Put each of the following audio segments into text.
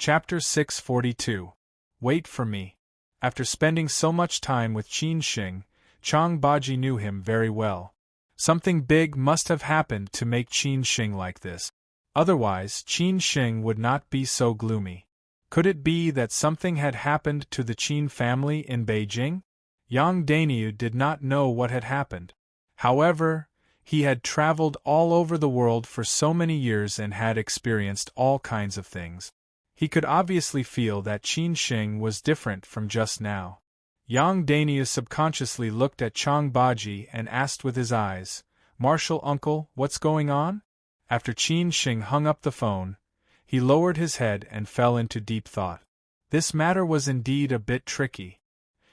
Chapter 642. Wait for me. After spending so much time with Qin Shing, Chang Baji knew him very well. Something big must have happened to make Qin Shing like this. Otherwise, Qin Shing would not be so gloomy. Could it be that something had happened to the Qin family in Beijing? Yang Dainyu did not know what had happened. However, he had traveled all over the world for so many years and had experienced all kinds of things. He could obviously feel that Qin Shing was different from just now. Yang Dainyu subconsciously looked at Chang Baji and asked with his eyes, "Martial uncle, what's going on?" After Qin Shing hung up the phone, he lowered his head and fell into deep thought. This matter was indeed a bit tricky.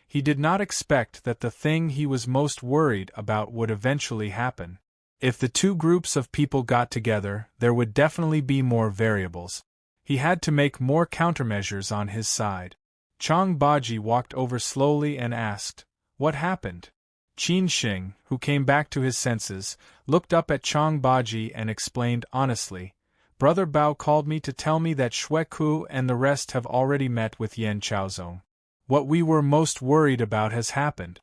He did not expect that the thing he was most worried about would eventually happen. If the two groups of people got together, there would definitely be more variables. He had to make more countermeasures on his side. Chang Baji walked over slowly and asked, "What happened?" Qin Shing, who came back to his senses, looked up at Chang Baji and explained honestly, "Brother Bao called me to tell me that Shui Ku and the rest have already met with Yan Chaozong. What we were most worried about has happened."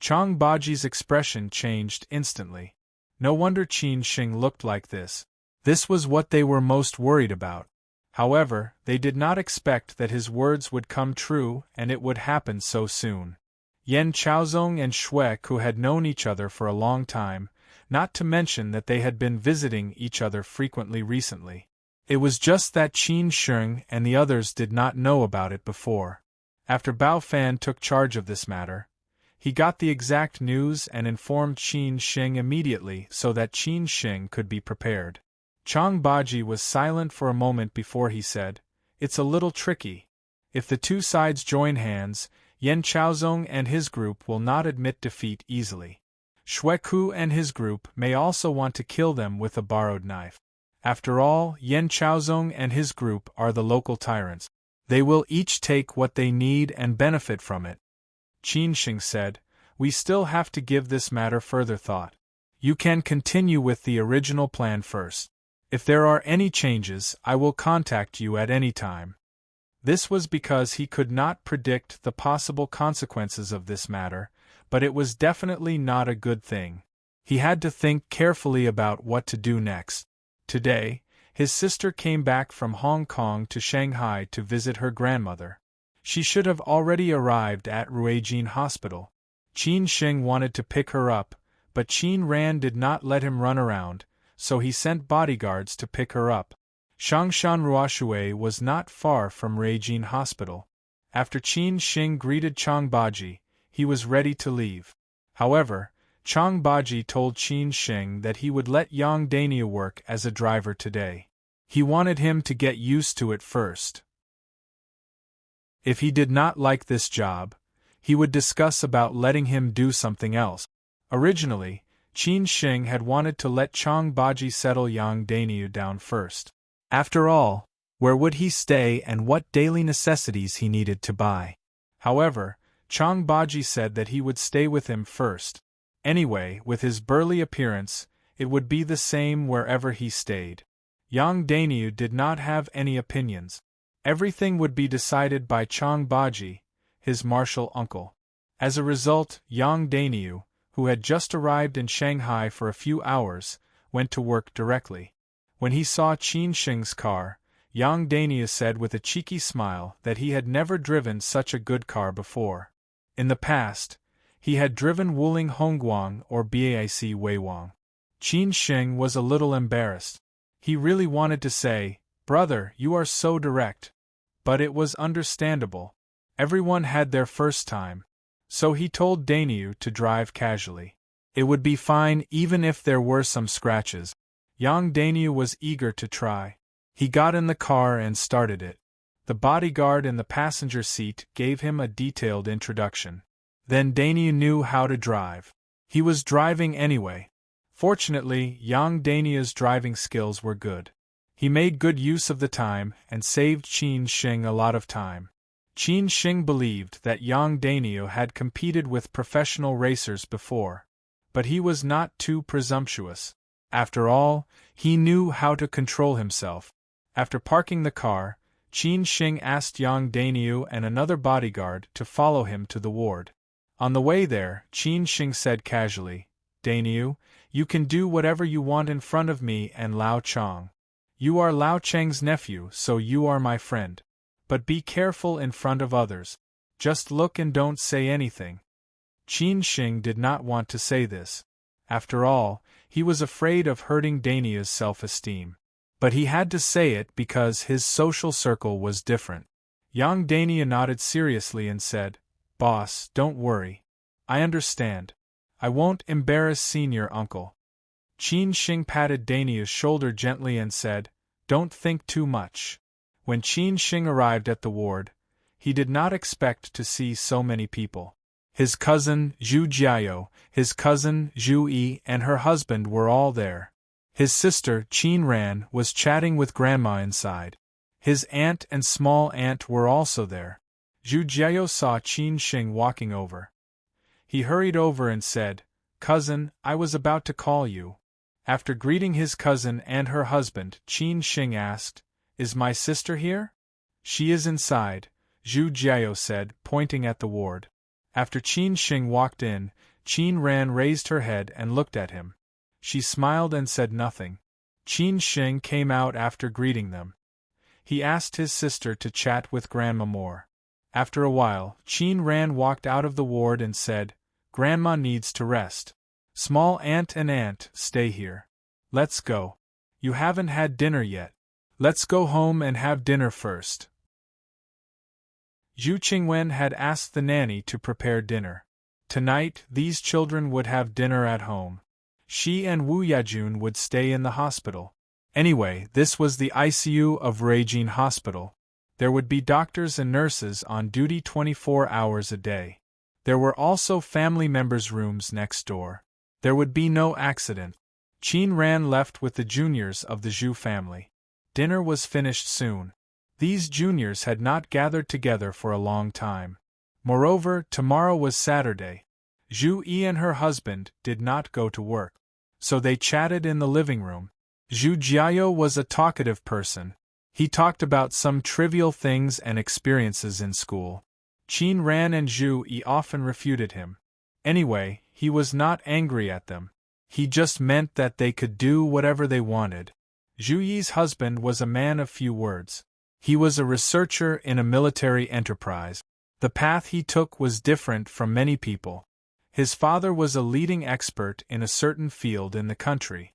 Chang Baji's expression changed instantly. No wonder Qin Shing looked like this. This was what they were most worried about. However, they did not expect that his words would come true and it would happen so soon. Yan Chaozong and Shui Ku had known each other for a long time, not to mention that they had been visiting each other frequently recently. It was just that Qin Shing and the others did not know about it before. After Bao Fan took charge of this matter, he got the exact news and informed Qin Shing immediately so that Qin Shing could be prepared. Chang Baji was silent for a moment before he said, "It's a little tricky. If the two sides join hands, Yan Chaozong and his group will not admit defeat easily. Shui Ku and his group may also want to kill them with a borrowed knife. After all, Yan Chaozong and his group are the local tyrants. They will each take what they need and benefit from it." Qin Shing said, "We still have to give this matter further thought. You can continue with the original plan first. If there are any changes, I will contact you at any time." This was because he could not predict the possible consequences of this matter, but it was definitely not a good thing. He had to think carefully about what to do next. Today, his sister came back from Hong Kong to Shanghai to visit her grandmother. She should have already arrived at Ruijin Hospital. Qin Shing wanted to pick her up, but Qin Ran did not let him run around, so he sent bodyguards to pick her up. Shangshan Ruoshui was not far from Ruijin Hospital. After Qin Shing greeted Chang Baji, he was ready to leave. However, Chang Baji told Qin Shing that he would let Yang Dainyu work as a driver today. He wanted him to get used to it first. If he did not like this job, he would discuss about letting him do something else. Originally, Qin Shing had wanted to let Chang Baji settle Yang Dainyu down first. After all, where would he stay and what daily necessities he needed to buy? However, Chang Baji said that he would stay with him first. Anyway, with his burly appearance, it would be the same wherever he stayed. Yang Dainyu did not have any opinions. Everything would be decided by Chang Baji, his martial uncle. As a result, Yang Dainyu, who had just arrived in Shanghai for a few hours, went to work directly. When he saw Qin Shing's car, Yang Dainyu said with a cheeky smile that he had never driven such a good car before. In the past, he had driven Wuling Hongguang or Bac Weiwang. Qin Shing was a little embarrassed. He really wanted to say, "Brother, you are so direct." But it was understandable. Everyone had their first time. So he told Dainyu to drive casually. It would be fine even if there were some scratches. Yang Dainyu was eager to try. He got in the car and started it. The bodyguard in the passenger seat gave him a detailed introduction. Then Dainyu knew how to drive. He was driving anyway. Fortunately, Yang Dainyu's driving skills were good. He made good use of the time and saved Qin Shing a lot of time. Qin Shing believed that Yang Dainyu had competed with professional racers before, but he was not too presumptuous. After all, he knew how to control himself. After parking the car, Qin Shing asked Yang Dainyu and another bodyguard to follow him to the ward. On the way there, Qin Shing said casually, Dainyu, you can do whatever you want in front of me and Lao Chang. You are Lao Chang's nephew, so you are my friend. But be careful in front of others. Just look and don't say anything. Qin Shing did not want to say this. After all, he was afraid of hurting Dainya's self-esteem. But he had to say it because his social circle was different. Yang Dainya nodded seriously and said, Boss, don't worry. I understand. I won't embarrass senior uncle. Qin Shing patted Dainya's shoulder gently and said, Don't think too much. When Qin Shing arrived at the ward, he did not expect to see so many people. His cousin, Zhu Jiao, his cousin, Zhu Yi, and her husband were all there. His sister, Qin Ran, was chatting with Grandma inside. His aunt and small aunt were also there. Zhu Jiao saw Qin Shing walking over. He hurried over and said, Cousin, I was about to call you. After greeting his cousin and her husband, Qin Shing asked, Is my sister here? She is inside, Zhu Jiao said, pointing at the ward. After Qin Shing walked in, Qin Ran raised her head and looked at him. She smiled and said nothing. Qin Shing came out after greeting them. He asked his sister to chat with Grandma more. After a while, Qin Ran walked out of the ward and said, Grandma needs to rest. Small aunt and aunt, stay here. Let's go. You haven't had dinner yet. Let's go home and have dinner first. Zhu Qingwen had asked the nanny to prepare dinner. Tonight, these children would have dinner at home. She and Wu Yajun would stay in the hospital. Anyway, this was the ICU of Ruijin Hospital. There would be doctors and nurses on duty 24 hours a day. There were also family members' rooms next door. There would be no accident. Qin Ran left with the juniors of the Zhu family. Dinner was finished soon. These juniors had not gathered together for a long time. Moreover, tomorrow was Saturday. Zhu Yi and her husband did not go to work. So they chatted in the living room. Zhu Jiao was a talkative person. He talked about some trivial things and experiences in school. Qin Ran and Zhu Yi often refuted him. Anyway, he was not angry at them. He just meant that they could do whatever they wanted. Zhu Yi's husband was a man of few words. He was a researcher in a military enterprise. The path he took was different from many people. His father was a leading expert in a certain field in the country.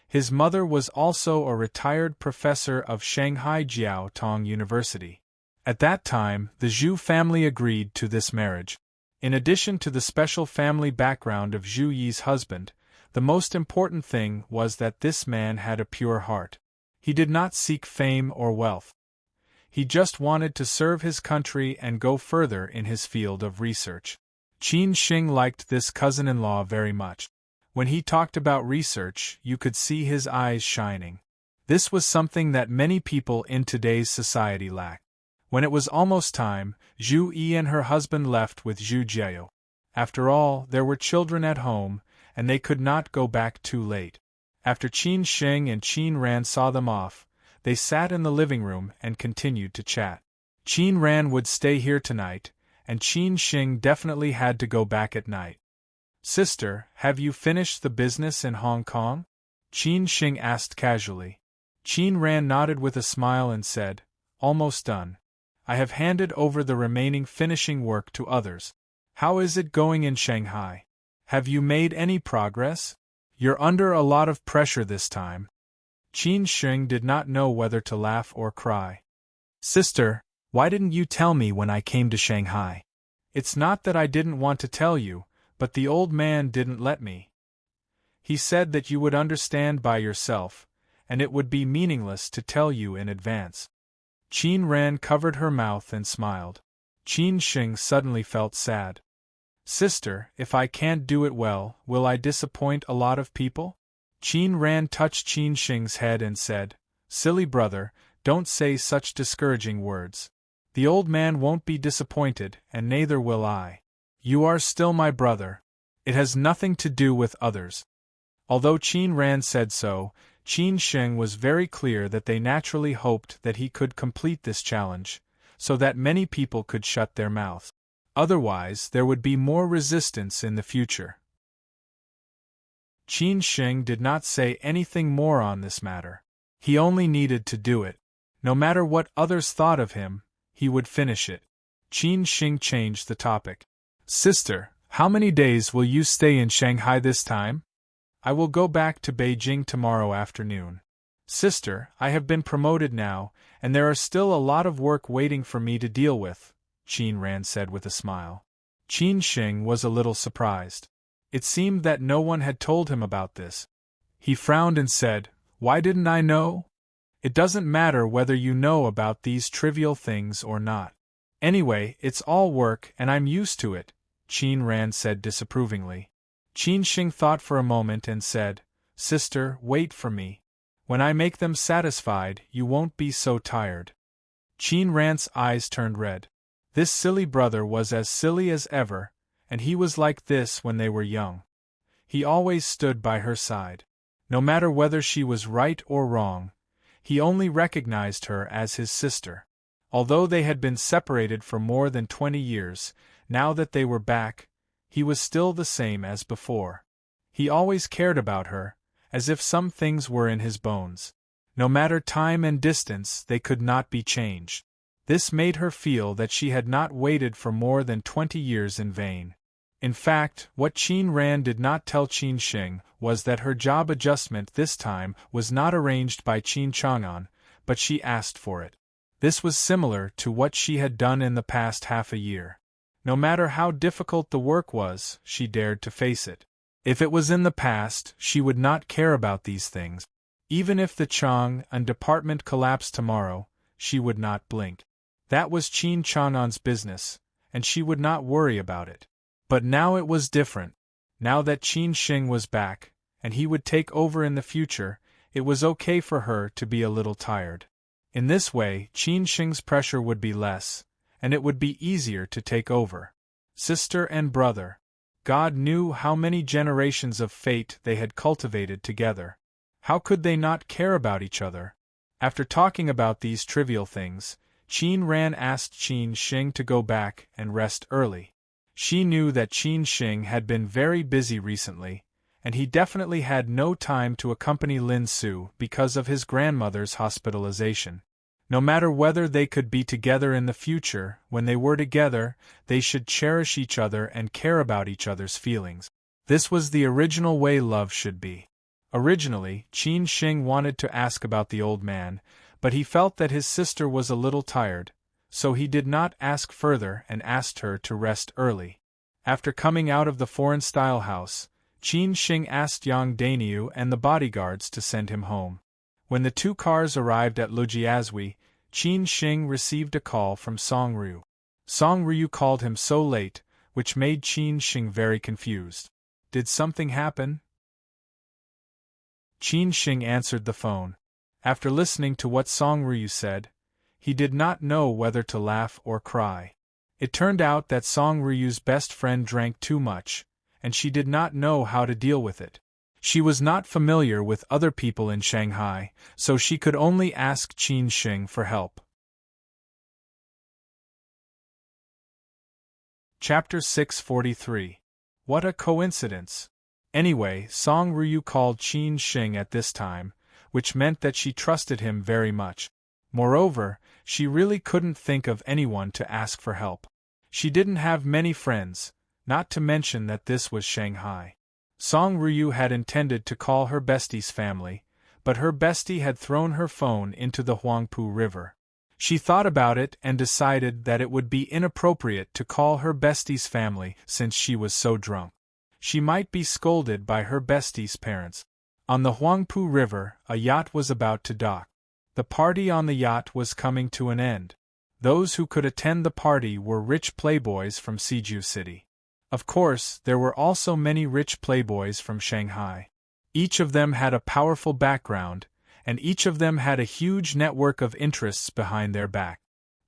His mother was also a retired professor of Shanghai Jiao Tong University. At that time, the Zhu family agreed to this marriage. In addition to the special family background of Zhu Yi's husband, the most important thing was that this man had a pure heart. He did not seek fame or wealth. He just wanted to serve his country and go further in his field of research. Qin Shing liked this cousin-in-law very much. When he talked about research, you could see his eyes shining. This was something that many people in today's society lack. When it was almost time, Zhu Yi and her husband left with Zhu Jiao. After all, there were children at home, and they could not go back too late. After Qin Shing and Qin Ran saw them off, they sat in the living room and continued to chat. Qin Ran would stay here tonight, and Qin Shing definitely had to go back at night. Sister, have you finished the business in Hong Kong? Qin Shing asked casually. Qin Ran nodded with a smile and said, Almost done. I have handed over the remaining finishing work to others. How is it going in Shanghai? Have you made any progress? You're under a lot of pressure this time. Qin Shing did not know whether to laugh or cry. Sister, why didn't you tell me when I came to Shanghai? It's not that I didn't want to tell you, but the old man didn't let me. He said that you would understand by yourself, and it would be meaningless to tell you in advance. Qin Ran covered her mouth and smiled. Qin Shing suddenly felt sad. Sister, if I can't do it well, will I disappoint a lot of people? Qin Ran touched Qin Shing's head and said, Silly brother, don't say such discouraging words. The old man won't be disappointed, and neither will I. You are still my brother. It has nothing to do with others. Although Qin Ran said so, Qin Sheng was very clear that they naturally hoped that he could complete this challenge, so that many people could shut their mouths. Otherwise, there would be more resistance in the future. Qin Sheng did not say anything more on this matter. He only needed to do it. No matter what others thought of him, he would finish it. Qin Sheng changed the topic. Sister, how many days will you stay in Shanghai this time? I will go back to Beijing tomorrow afternoon. Sister, I have been promoted now, and there are still a lot of work waiting for me to deal with, Qin Ran said with a smile. Qin Sheng was a little surprised. It seemed that no one had told him about this. He frowned and said, Why didn't I know? It doesn't matter whether you know about these trivial things or not. Anyway, it's all work and I'm used to it, Qin Ran said disapprovingly. Qin Sheng thought for a moment and said, Sister, wait for me. When I make them satisfied, you won't be so tired. Qin Ran's eyes turned red. This silly brother was as silly as ever, and he was like this when they were young. He always stood by her side. No matter whether she was right or wrong, he only recognized her as his sister. Although they had been separated for more than 20 years, now that they were back, he was still the same as before. He always cared about her, as if some things were in his bones. No matter time and distance, they could not be changed. This made her feel that she had not waited for more than 20 years in vain. In fact, what Qin Ran did not tell Qin Sheng was that her job adjustment this time was not arranged by Qin Chang'an, but she asked for it. This was similar to what she had done in the past half a year. No matter how difficult the work was, she dared to face it. If it was in the past, she would not care about these things. Even if the Chang'an department collapsed tomorrow, she would not blink. That was Qin Chang'an's business, and she would not worry about it. But now it was different. Now that Qin Sheng was back, and he would take over in the future, it was okay for her to be a little tired. In this way, Qin Sheng's pressure would be less, and it would be easier to take over. Sister and brother. God knew how many generations of fate they had cultivated together. How could they not care about each other? After talking about these trivial things, Qin Ran asked Qin Sheng to go back and rest early. She knew that Qin Sheng had been very busy recently, and he definitely had no time to accompany Lin Su because of his grandmother's hospitalization. No matter whether they could be together in the future, when they were together, they should cherish each other and care about each other's feelings. This was the original way love should be. Originally, Qin Sheng wanted to ask about the old man, but he felt that his sister was a little tired, so he did not ask further and asked her to rest early. After coming out of the foreign-style house, Qin Sheng asked Yang Dainiu and the bodyguards to send him home. When the two cars arrived at Lujiazui, Qin Sheng received a call from Song Ryu. Song Ryu called him so late, which made Qin Sheng very confused. Did something happen? Qin Sheng answered the phone. After listening to what Song Ryu said, he did not know whether to laugh or cry. It turned out that Song Ryu's best friend drank too much, and she did not know how to deal with it. She was not familiar with other people in Shanghai, so she could only ask Qin Sheng for help. Chapter 643. What a coincidence! Anyway, Song Ryu called Qin Sheng at this time, which meant that she trusted him very much. Moreover, she really couldn't think of anyone to ask for help. She didn't have many friends, not to mention that this was Shanghai. Song Ryu had intended to call her bestie's family, but her bestie had thrown her phone into the Huangpu River. She thought about it and decided that it would be inappropriate to call her bestie's family since she was so drunk. She might be scolded by her bestie's parents. On the Huangpu River, a yacht was about to dock. The party on the yacht was coming to an end. Those who could attend the party were rich playboys from Siju City. Of course, there were also many rich playboys from Shanghai. Each of them had a powerful background, and each of them had a huge network of interests behind their back.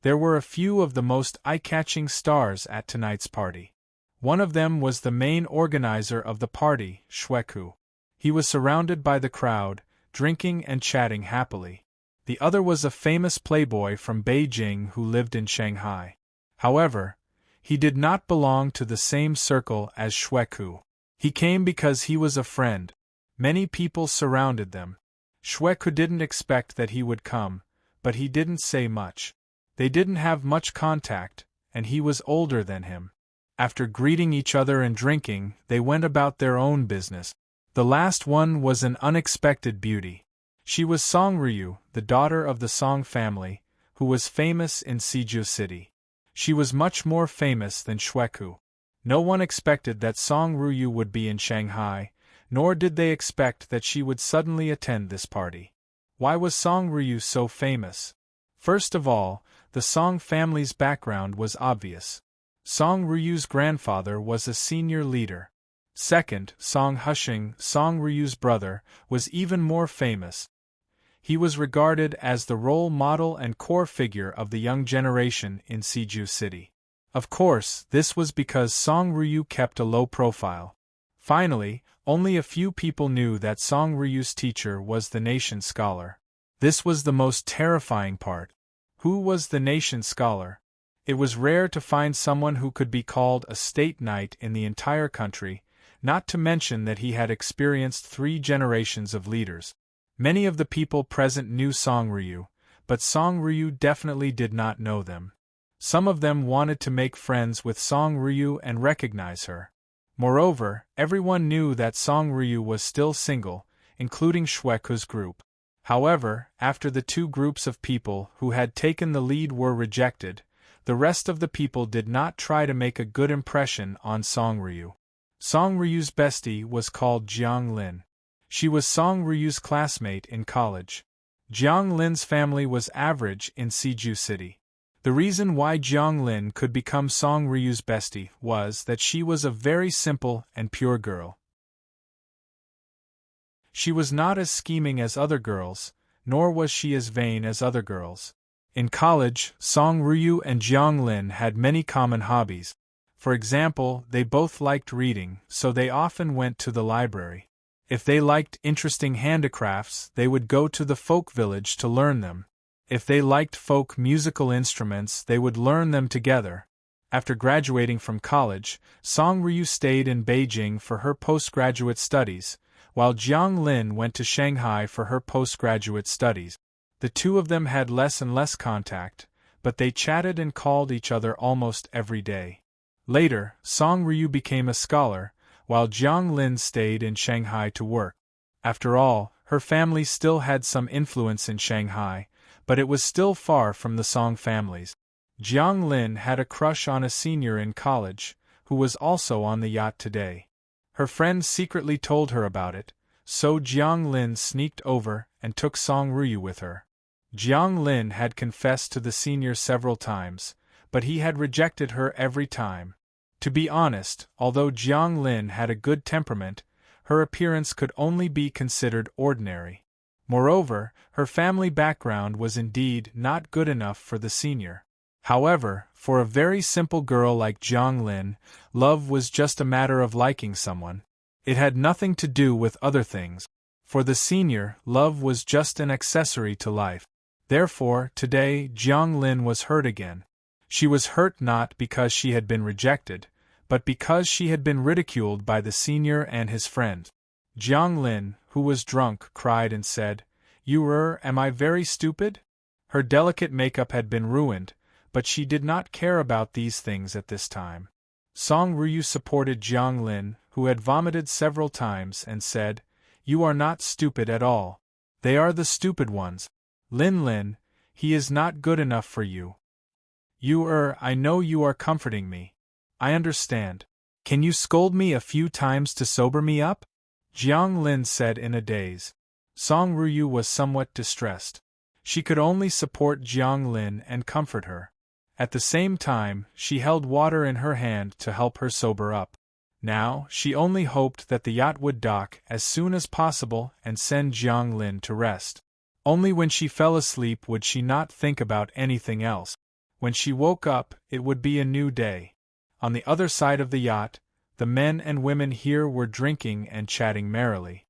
There were a few of the most eye-catching stars at tonight's party. One of them was the main organizer of the party, Xueku. He was surrounded by the crowd, drinking and chatting happily. The other was a famous playboy from Beijing who lived in Shanghai. However, he did not belong to the same circle as Xueku. He came because he was a friend. Many people surrounded them. Xueku didn't expect that he would come, but he didn't say much. They didn't have much contact, and he was older than him. After greeting each other and drinking, they went about their own business. The last one was an unexpected beauty. She was Song Ryu, the daughter of the Song family, who was famous in Siju City. She was much more famous than Xueku. No one expected that Song Ryu would be in Shanghai, nor did they expect that she would suddenly attend this party. Why was Song Ryu so famous? First of all, the Song family's background was obvious. Song Ryu's grandfather was a senior leader. Second, Song Hushing, Song Ryu's brother, was even more famous. He was regarded as the role model and core figure of the young generation in Siju City. Of course, this was because Song Ryu kept a low profile. Finally, only a few people knew that Song Ryu's teacher was the nation scholar. This was the most terrifying part. Who was the nation scholar? It was rare to find someone who could be called a state knight in the entire country, not to mention that he had experienced 3 generations of leaders. Many of the people present knew Song Ryu, but Song Ryu definitely did not know them. Some of them wanted to make friends with Song Ryu and recognize her. Moreover, everyone knew that Song Ryu was still single, including Xueku's group. However, after the 2 groups of people who had taken the lead were rejected, the rest of the people did not try to make a good impression on Song Ryu. Song Ryu's bestie was called Jiang Lin. She was Song Ryu's classmate in college. Jiang Lin's family was average in Siju City. The reason why Jiang Lin could become Song Ryu's bestie was that she was a very simple and pure girl. She was not as scheming as other girls, nor was she as vain as other girls. In college, Song Ryu and Jiang Lin had many common hobbies. For example, they both liked reading, so they often went to the library. If they liked interesting handicrafts, they would go to the folk village to learn them. If they liked folk musical instruments, they would learn them together. After graduating from college, Song Ryu stayed in Beijing for her postgraduate studies, while Jiang Lin went to Shanghai for her postgraduate studies. The 2 of them had less and less contact, but they chatted and called each other almost every day. Later, Song Ryu became a scholar, while Jiang Lin stayed in Shanghai to work. After all, her family still had some influence in Shanghai, but it was still far from the Song families. Jiang Lin had a crush on a senior in college, who was also on the yacht today. Her friend secretly told her about it, so Jiang Lin sneaked over and took Song Ryu with her. Jiang Lin had confessed to the senior several times, but he had rejected her every time. To be honest, although Jiang Lin had a good temperament, her appearance could only be considered ordinary. Moreover, her family background was indeed not good enough for the senior. However, for a very simple girl like Jiang Lin, love was just a matter of liking someone. It had nothing to do with other things. For the senior, love was just an accessory to life. Therefore, today, Jiang Lin was hurt again. She was hurt not because she had been rejected, but because she had been ridiculed by the senior and his friend. Jiang Lin, who was drunk, cried and said, Am I very stupid?" Her delicate makeup had been ruined, but she did not care about these things at this time. Song Ryu supported Jiang Lin, who had vomited several times, and said, "You are not stupid at all. They are the stupid ones. Lin, he is not good enough for you. I know you are comforting me. I understand. Can you scold me a few times to sober me up?" Jiang Lin said in a daze. Song Ryu was somewhat distressed. She could only support Jiang Lin and comfort her. At the same time, she held water in her hand to help her sober up. Now, she only hoped that the yacht would dock as soon as possible and send Jiang Lin to rest. Only when she fell asleep would she not think about anything else. When she woke up, it would be a new day. On the other side of the yacht, the men and women here were drinking and chatting merrily.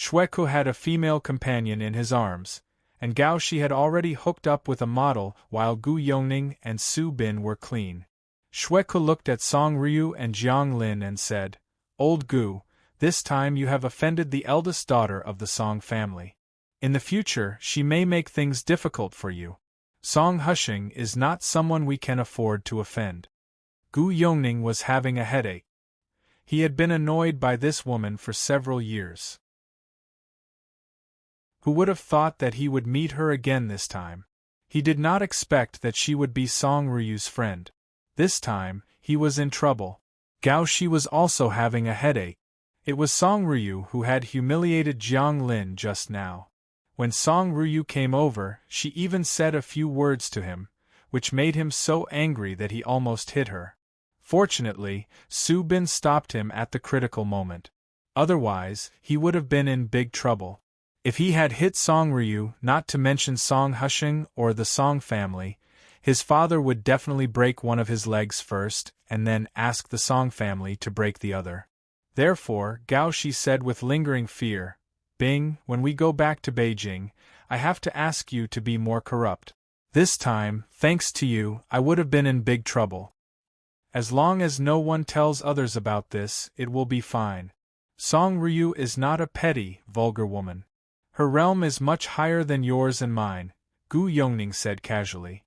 Shweku had a female companion in his arms, and Gao Shi had already hooked up with a model while Gu Yongning and Su Bin were clean. Shweku looked at Song Ryu and Jiang Lin and said, "Old Gu, this time you have offended the eldest daughter of the Song family. In the future she may make things difficult for you. Song Hushing is not someone we can afford to offend." Gu Yongning was having a headache. He had been annoyed by this woman for several years. Who would have thought that he would meet her again this time? He did not expect that she would be Song Ryu's friend. This time, he was in trouble. Gao Shi was also having a headache. It was Song Ryu who had humiliated Jiang Lin just now. When Song Ryu came over, she even said a few words to him, which made him so angry that he almost hit her. Fortunately, Su Bin stopped him at the critical moment. Otherwise, he would have been in big trouble. If he had hit Song Ryu, not to mention Song Hushing or the Song family, his father would definitely break one of his legs first and then ask the Song family to break the other. Therefore, Gao Shi said with lingering fear, "Bing, when we go back to Beijing, I have to ask you to be more corrupt. This time, thanks to you, I would have been in big trouble. As long as no one tells others about this, it will be fine. Song Ryu is not a petty, vulgar woman. Her realm is much higher than yours and mine," Gu Yongning said casually.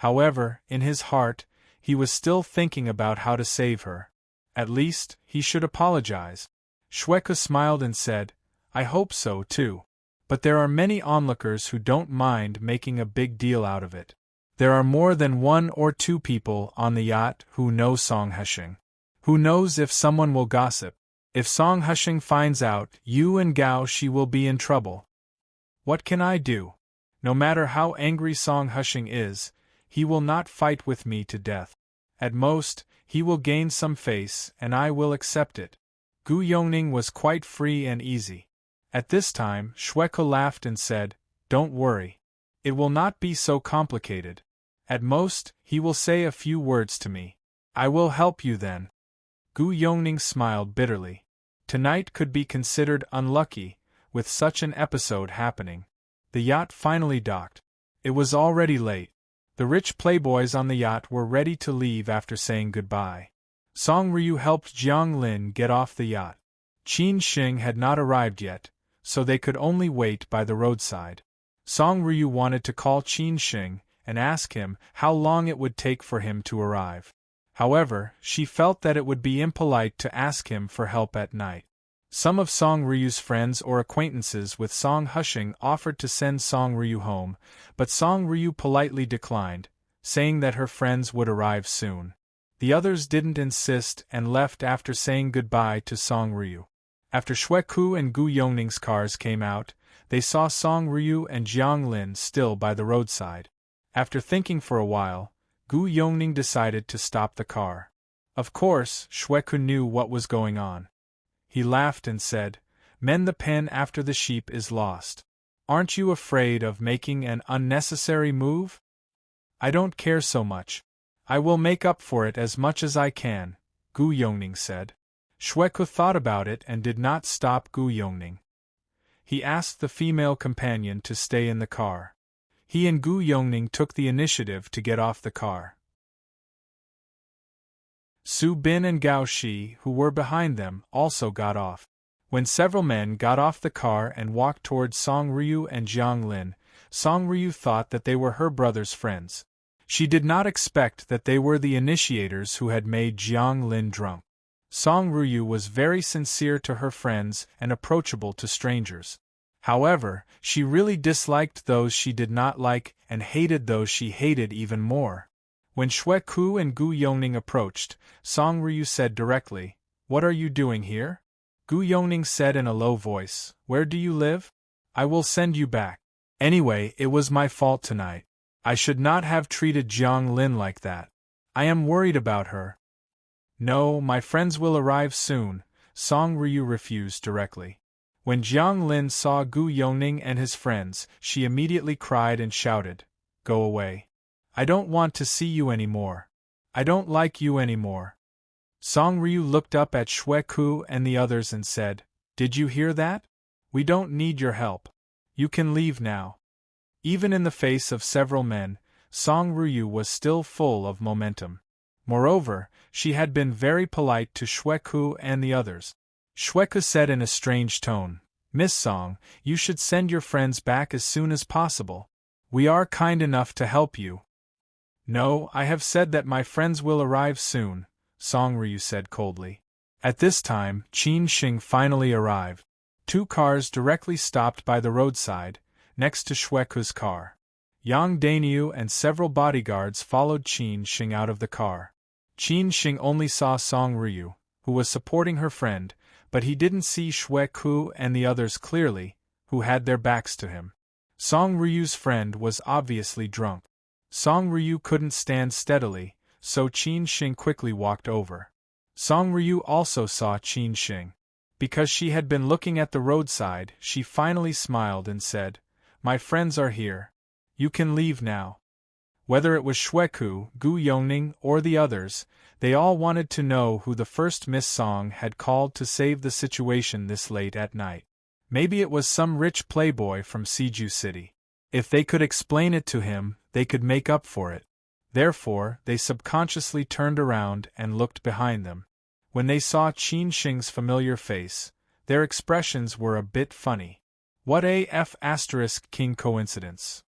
However, in his heart, he was still thinking about how to save her. At least, he should apologize. Shweku smiled and said, "I hope so too. But there are many onlookers who don't mind making a big deal out of it. There are more than 1 or 2 people on the yacht who know Song Hushing. Who knows if someone will gossip? If Song Hushing finds out, you and Gao Shi will be in trouble. What can I do? No matter how angry Song Hushing is, he will not fight with me to death. At most, he will gain some face and I will accept it." Gu Yongning was quite free and easy. At this time, Shweku laughed and said, "Don't worry. It will not be so complicated. At most, he will say a few words to me. I will help you then." Gu Yongning smiled bitterly. Tonight could be considered unlucky, with such an episode happening. The yacht finally docked. It was already late. The rich playboys on the yacht were ready to leave after saying goodbye. Song Ryu helped Jiang Lin get off the yacht. Qin Xing had not arrived yet, so they could only wait by the roadside. Song Ryu wanted to call Qin Xing and ask him how long it would take for him to arrive. However, she felt that it would be impolite to ask him for help at night. Some of Song Ryu's friends or acquaintances with Song Hushing offered to send Song Ryu home, but Song Ryu politely declined, saying that her friends would arrive soon. The others didn't insist and left after saying goodbye to Song Ryu. After Shweku and Gu Yongning's cars came out, they saw Song Ryu and Jiang Lin still by the roadside. After thinking for a while, Gu Yongning decided to stop the car. Of course, Shweku knew what was going on. He laughed and said, "Mend the pen after the sheep is lost. Aren't you afraid of making an unnecessary move?" "I don't care so much. I will make up for it as much as I can," Gu Yongning said. Shweku thought about it and did not stop Gu Yongning. He asked the female companion to stay in the car. He and Gu Yongning took the initiative to get off the car. Su Bin and Gao Shi, who were behind them, also got off. When several men got off the car and walked towards Song Ryu and Jiang Lin, Song Ryu thought that they were her brother's friends. She did not expect that they were the initiators who had made Jiang Lin drunk. Song Ryu was very sincere to her friends and approachable to strangers. However, she really disliked those she did not like and hated those she hated even more. When Shweku and Gu Yongning approached, Song Ryu said directly, "What are you doing here?" Gu Yongning said in a low voice, "Where do you live? I will send you back. Anyway, it was my fault tonight. I should not have treated Jiang Lin like that. I am worried about her." "No, my friends will arrive soon," Song Ryu refused directly. When Jiang Lin saw Gu Yongning and his friends, she immediately cried and shouted, "Go away. I don't want to see you anymore. I don't like you anymore." Song Ryu looked up at Shweku and the others and said, "Did you hear that? We don't need your help. You can leave now. Even in the face of several men, Song Ryu was still full of momentum. Moreover, she had been very polite to Xueku and the others. Xueku said in a strange tone, "Miss Song, you should send your friends back as soon as possible. We are kind enough to help you." "No, I have said that my friends will arrive soon," Song Ryu said coldly. At this time, Qin Shing finally arrived. 2 cars directly stopped by the roadside, next to Xueku's car. Yang Dainyu and several bodyguards followed Qin Shing out of the car. Qin Shing only saw Song Ryu, who was supporting her friend, but he didn't see Xueku and the others clearly, who had their backs to him. Song Ryu's friend was obviously drunk. Song Ryu couldn't stand steadily, so Qin Shing quickly walked over. Song Ryu also saw Qin Shing. Because she had been looking at the roadside, she finally smiled and said, "My friends are here. You can leave now." Whether it was Xueku, Gu Yongning, or the others, they all wanted to know who the first Miss Song had called to save the situation this late at night. Maybe it was some rich playboy from Siju City. If they could explain it to him, they could make up for it. Therefore, they subconsciously turned around and looked behind them. When they saw Qin Shing's familiar face, their expressions were a bit funny. What a *king coincidence.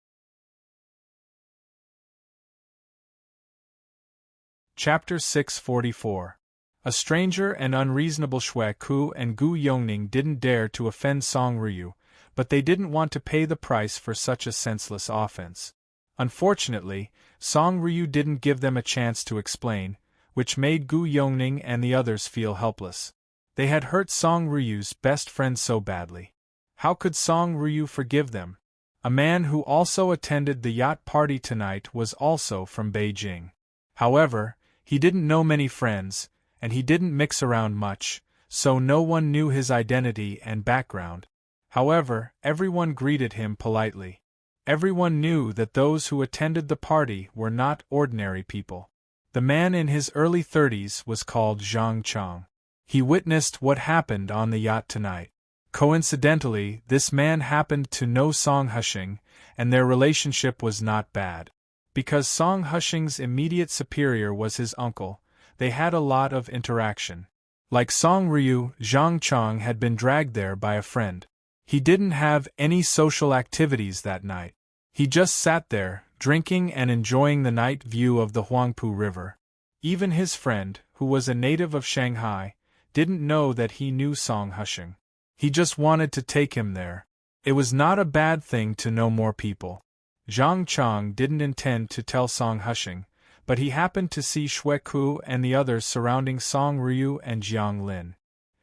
Chapter 644. A stranger and unreasonable Xueku and Gu Yongning didn't dare to offend Song Ryu, but they didn't want to pay the price for such a senseless offense. Unfortunately, Song Ryu didn't give them a chance to explain, which made Gu Yongning and the others feel helpless. They had hurt Song Ryu's best friend so badly. How could Song Ryu forgive them? A man who also attended the yacht party tonight was also from Beijing. However, he didn't know many friends, and he didn't mix around much, so no one knew his identity and background. However, everyone greeted him politely. Everyone knew that those who attended the party were not ordinary people. The man in his early 30s was called Zhang Chang. He witnessed what happened on the yacht tonight. Coincidentally, this man happened to know Song Hushing, and their relationship was not bad. Because Song Hushing's immediate superior was his uncle, they had a lot of interaction. Like Song Ryu, Zhang Chang had been dragged there by a friend. He didn't have any social activities that night. He just sat there, drinking and enjoying the night view of the Huangpu River. Even his friend, who was a native of Shanghai, didn't know that he knew Song Hushing. He just wanted to take him there. It was not a bad thing to know more people. Zhang Chang didn't intend to tell Song Hushing, but he happened to see Xueku and the others surrounding Song Ryu and Jiang Lin.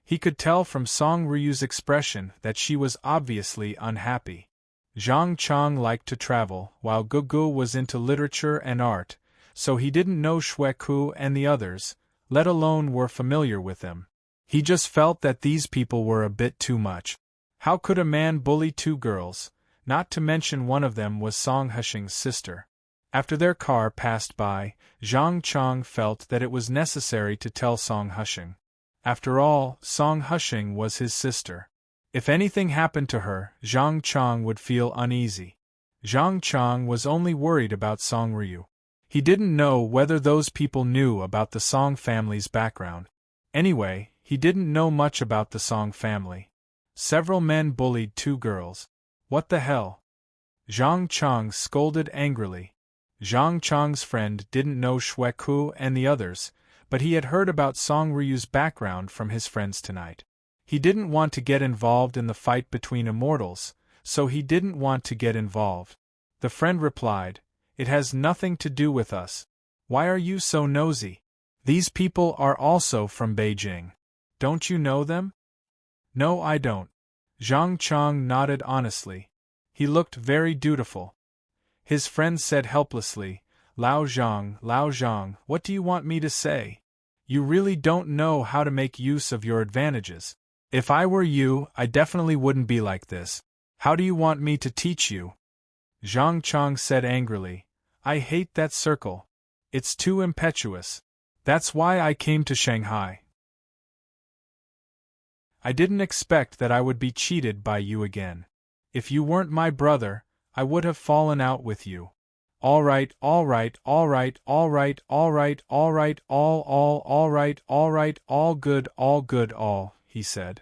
He could tell from Song Ryu's expression that she was obviously unhappy. Zhang Chang liked to travel, while Gugu was into literature and art, so he didn't know Xueku and the others, let alone were familiar with them. He just felt that these people were a bit too much. How could a man bully 2 girls, not to mention one of them was Song Hushing's sister? After their car passed by, Zhang Chang felt that it was necessary to tell Song Hushing. After all, Song Hushing was his sister. If anything happened to her, Zhang Chang would feel uneasy. Zhang Chang was only worried about Song Ryu. He didn't know whether those people knew about the Song family's background. Anyway, he didn't know much about the Song family. Several men bullied 2 girls. What the hell? Zhang Chang scolded angrily. Zhang Chang's friend didn't know Xueku and the others, but he had heard about Song Ryu's background from his friends tonight. He didn't want to get involved in the fight between immortals, so he didn't want to get involved. The friend replied, "It has nothing to do with us. Why are you so nosy? These people are also from Beijing. Don't you know them?" "No, I don't." Zhang Chang nodded honestly. He looked very dutiful. His friend said helplessly, Lao Zhang, what do you want me to say? You really don't know how to make use of your advantages. If I were you, I definitely wouldn't be like this. How do you want me to teach you?" Zhang Chang said angrily, "I hate that circle. It's too impetuous. That's why I came to Shanghai." I didn't expect that I would be cheated by you again. If you weren't my brother, I would have fallen out with you. All right, all right, all right, all right, all right, all right, all right, all good, all, he said.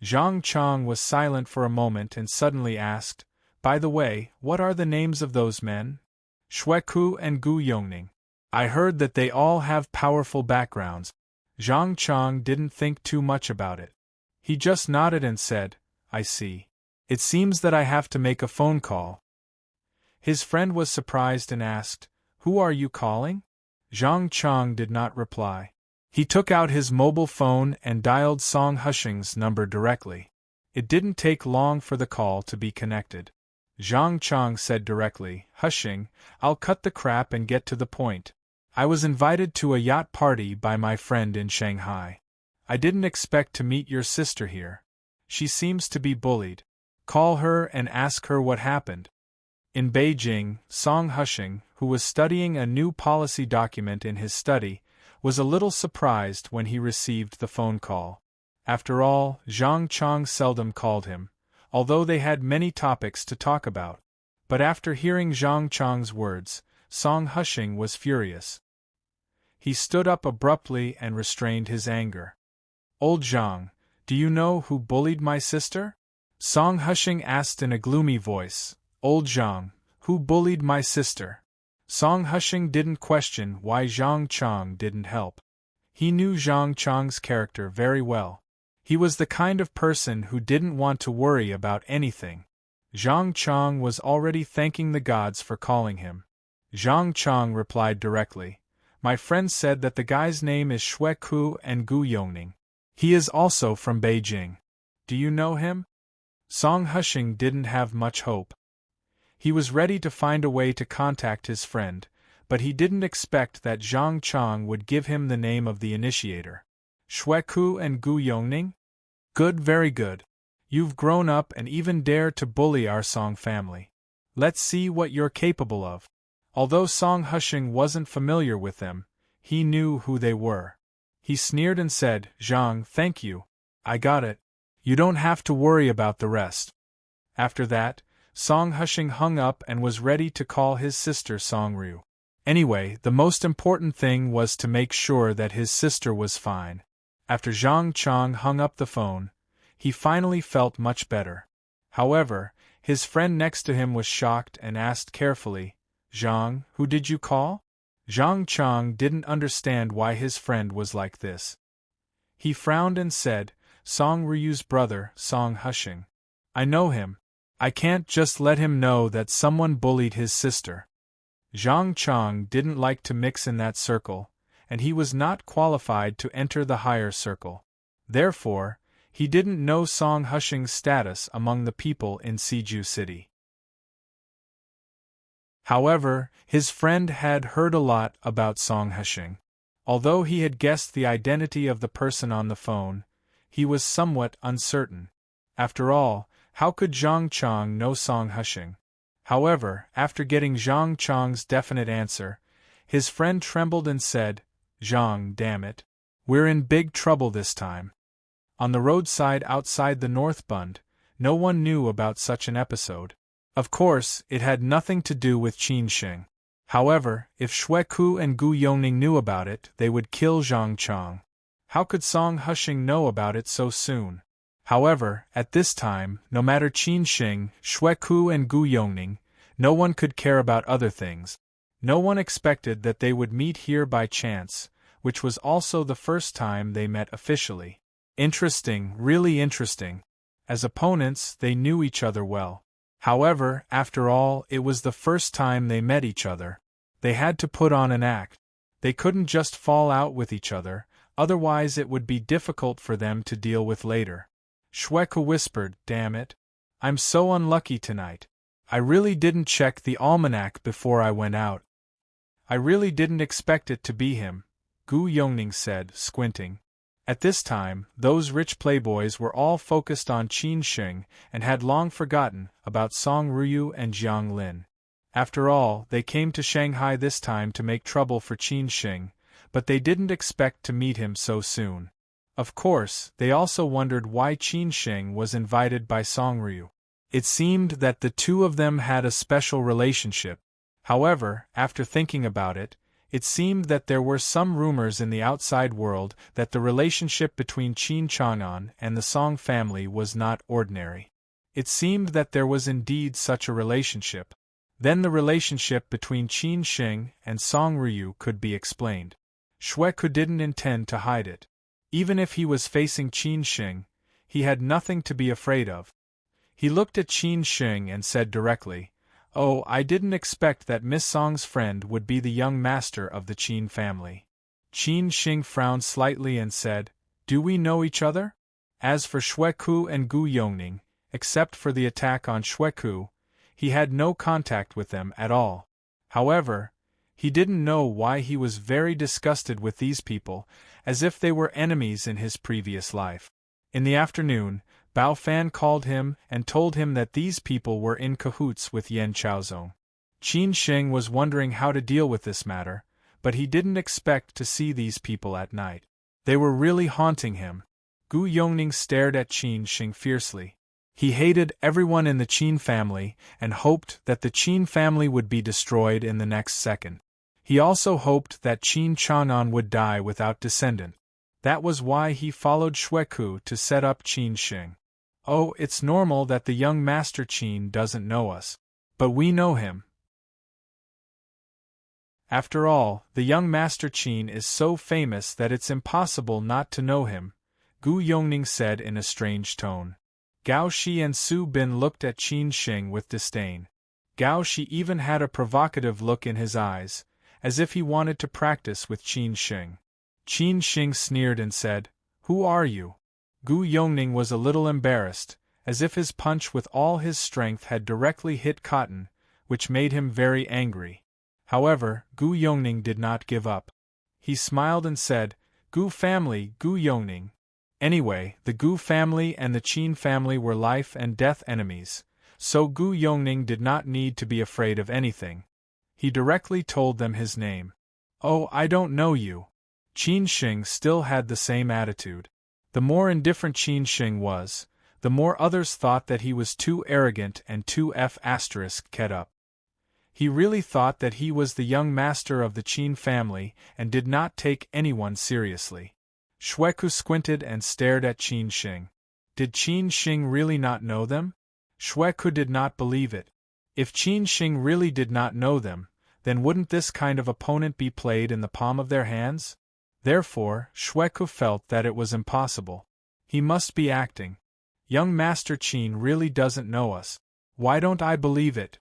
Zhang Chang was silent for a moment and suddenly asked, by the way, what are the names of those men? Xueku and Gu Yongning. I heard that they all have powerful backgrounds. Zhang Chang didn't think too much about it. He just nodded and said, I see. It seems that I have to make a phone call. His friend was surprised and asked, Who are you calling? Zhang Chang did not reply. He took out his mobile phone and dialed Song Hushing's number directly. It didn't take long for the call to be connected. Zhang Chang said directly, Hushing, I'll cut the crap and get to the point. I was invited to a yacht party by my friend in Shanghai. I didn't expect to meet your sister here. She seems to be bullied. Call her and ask her what happened. In Beijing, Song Hushing, who was studying a new policy document in his study, was a little surprised when he received the phone call. After all, Zhang Chang seldom called him, although they had many topics to talk about. But after hearing Zhang Chang's words, Song Hushing was furious. He stood up abruptly and restrained his anger. Old Zhang, do you know who bullied my sister? Song Hushing asked in a gloomy voice. Old Zhang, who bullied my sister? Song Hushing didn't question why Zhang Chang didn't help. He knew Zhang Chang's character very well. He was the kind of person who didn't want to worry about anything. Zhang Chang was already thanking the gods for calling him. Zhang Chang replied directly, My friend said that the guy's name is Xueku and Gu Yongning. He is also from Beijing. Do you know him? Song Hushing didn't have much hope. He was ready to find a way to contact his friend, but he didn't expect that Zhang Chang would give him the name of the initiator. Xueku and Gu Yongning? Good, very good. You've grown up and even dare to bully our Song family. Let's see what you're capable of. Although Song Hushing wasn't familiar with them, he knew who they were. He sneered and said, Zhang, thank you. I got it. You don't have to worry about the rest. After that, Song Hushing hung up and was ready to call his sister Song Ryu. Anyway, the most important thing was to make sure that his sister was fine. After Zhang Chang hung up the phone, he finally felt much better. However, his friend next to him was shocked and asked carefully, Zhang, who did you call? Zhang Chang didn't understand why his friend was like this. He frowned and said, Song Ryu's brother, Song Hushing. I know him. I can't just let him know that someone bullied his sister. Zhang Chang didn't like to mix in that circle, and he was not qualified to enter the higher circle. Therefore, he didn't know Song Hushing's status among the people in Siju City. However, his friend had heard a lot about Song Hushing. Although he had guessed the identity of the person on the phone, he was somewhat uncertain. After all, how could Zhang Chang know Song Hushing? However, after getting Zhang Chang's definite answer, his friend trembled and said, Zhang, damn it. We're in big trouble this time. On the roadside outside the North Bund, no one knew about such an episode. Of course, it had nothing to do with Qin Sheng. However, if Xueku and Gu Yongning knew about it, they would kill Zhang Chang. How could Song Hushing know about it so soon? However, at this time, no matter Qin Sheng, Xueku and Gu Yongning, no one could care about other things. No one expected that they would meet here by chance, which was also the first time they met officially. Interesting, really interesting. As opponents, they knew each other well. However, after all, it was the first time they met each other. They had to put on an act. They couldn't just fall out with each other, otherwise it would be difficult for them to deal with later. Xueku whispered, Damn it. I'm so unlucky tonight. I really didn't check the almanac before I went out. I really didn't expect it to be him, Gu Yongning said, squinting. At this time, those rich playboys were all focused on Qin Sheng and had long forgotten about Song Ryu and Jiang Lin. After all, they came to Shanghai this time to make trouble for Qin Sheng, but they didn't expect to meet him so soon. Of course, they also wondered why Qin Sheng was invited by Song Ryu. It seemed that the two of them had a special relationship. However, after thinking about it, it seemed that there were some rumors in the outside world that the relationship between Qin Chang'an and the Song family was not ordinary. It seemed that there was indeed such a relationship. Then the relationship between Qin Sheng and Song Ryu could be explained. Xueku didn't intend to hide it. Even if he was facing Qin Sheng, he had nothing to be afraid of. He looked at Qin Sheng and said directly, "Oh, I didn't expect that Miss Song's friend would be the young master of the Qin family." Qin Sheng frowned slightly and said, "Do we know each other?" As for Xueku and Gu Yongning, except for the attack on Xueku, he had no contact with them at all. However, he didn't know why he was very disgusted with these people, as if they were enemies in his previous life. In the afternoon, Bao Fan called him and told him that these people were in cahoots with Yan Chaozong. Qin Sheng was wondering how to deal with this matter, but he didn't expect to see these people at night. They were really haunting him. Gu Yongning stared at Qin Sheng fiercely. He hated everyone in the Qin family and hoped that the Qin family would be destroyed in the next second. He also hoped that Qin Chang'an would die without descendant. That was why he followed Xueku to set up Qin Sheng. "Oh, it's normal that the young Master Qin doesn't know us. But we know him. After all, the young Master Qin is so famous that it's impossible not to know him," Gu Yongning said in a strange tone. Gao Shi and Su Bin looked at Qin Sheng with disdain. Gao Shi even had a provocative look in his eyes, as if he wanted to practice with Qin Sheng. Qin Sheng sneered and said, "Who are you?" Gu Yongning was a little embarrassed, as if his punch with all his strength had directly hit cotton, which made him very angry. However, Gu Yongning did not give up. He smiled and said, "Gu family, Gu Yongning." Anyway, the Gu family and the Qin family were life and death enemies, so Gu Yongning did not need to be afraid of anything. He directly told them his name. "Oh, I don't know you." Qin Sheng still had the same attitude. The more indifferent Qin Sheng was, the more others thought that he was too arrogant and too kept up. He really thought that he was the young master of the Qin family and did not take anyone seriously. Xueku squinted and stared at Qin Sheng. Did Qin Sheng really not know them? Xueku did not believe it. If Qin Sheng really did not know them, then wouldn't this kind of opponent be played in the palm of their hands? Therefore, Xueku felt that it was impossible. He must be acting. Young Master Qin really doesn't know us. Why don't I believe it?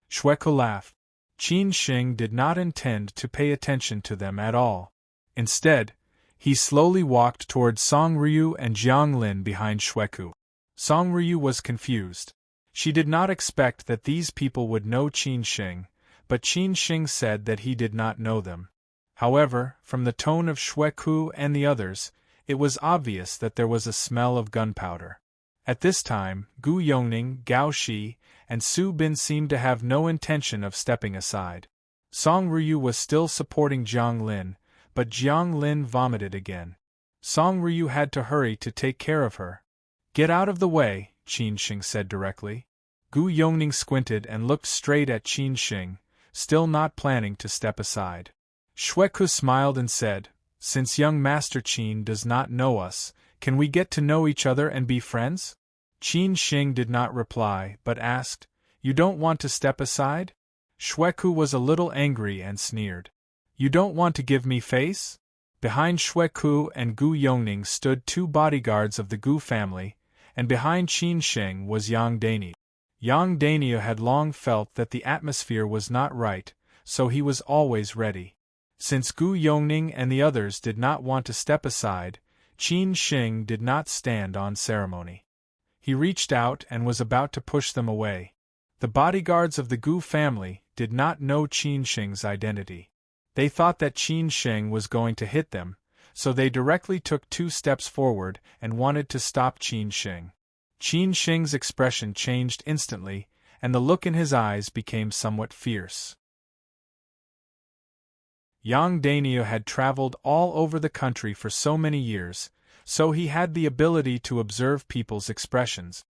Xueku laughed. Qin Sheng did not intend to pay attention to them at all. Instead, he slowly walked towards Song Ryu and Jiang Lin behind Xueku. Song Ryu was confused. She did not expect that these people would know Qin Sheng, but Qin Sheng said that he did not know them. However, from the tone of Xueku and the others, it was obvious that there was a smell of gunpowder. At this time, Gu Yongning, Gao Shi, and Su Bin seemed to have no intention of stepping aside. Song Ryu was still supporting Jiang Lin, but Jiang Lin vomited again. Song Ryu had to hurry to take care of her. "Get out of the way," Qin Sheng said directly. Gu Yongning squinted and looked straight at Qin Sheng, still not planning to step aside. Xueku smiled and said, "Since young Master Qin does not know us, can we get to know each other and be friends?" Qin Sheng did not reply but asked, "You don't want to step aside?" Xueku was a little angry and sneered. "You don't want to give me face?" Behind Xueku and Gu Yongning stood two bodyguards of the Gu family, and behind Qin Sheng was Yang Dainio. Yang Dainio had long felt that the atmosphere was not right, so he was always ready. Since Gu Yongning and the others did not want to step aside, Qin Sheng did not stand on ceremony. He reached out and was about to push them away. The bodyguards of the Gu family did not know Qin Sheng's identity. They thought that Qin Sheng was going to hit them, so they directly took 2 steps forward and wanted to stop Qin Sheng. Qin Sheng's expression changed instantly, and the look in his eyes became somewhat fierce. Yang Dainio had traveled all over the country for so many years, so he had the ability to observe people's expressions.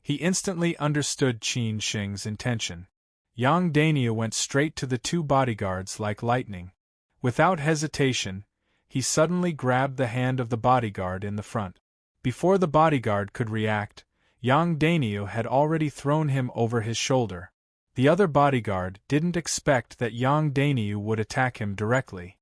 He instantly understood Qin Shing's intention. Yang Daniu went straight to the two bodyguards like lightning. Without hesitation, he suddenly grabbed the hand of the bodyguard in the front. Before the bodyguard could react, Yang Daniu had already thrown him over his shoulder. The other bodyguard didn't expect that Yang Daniu would attack him directly.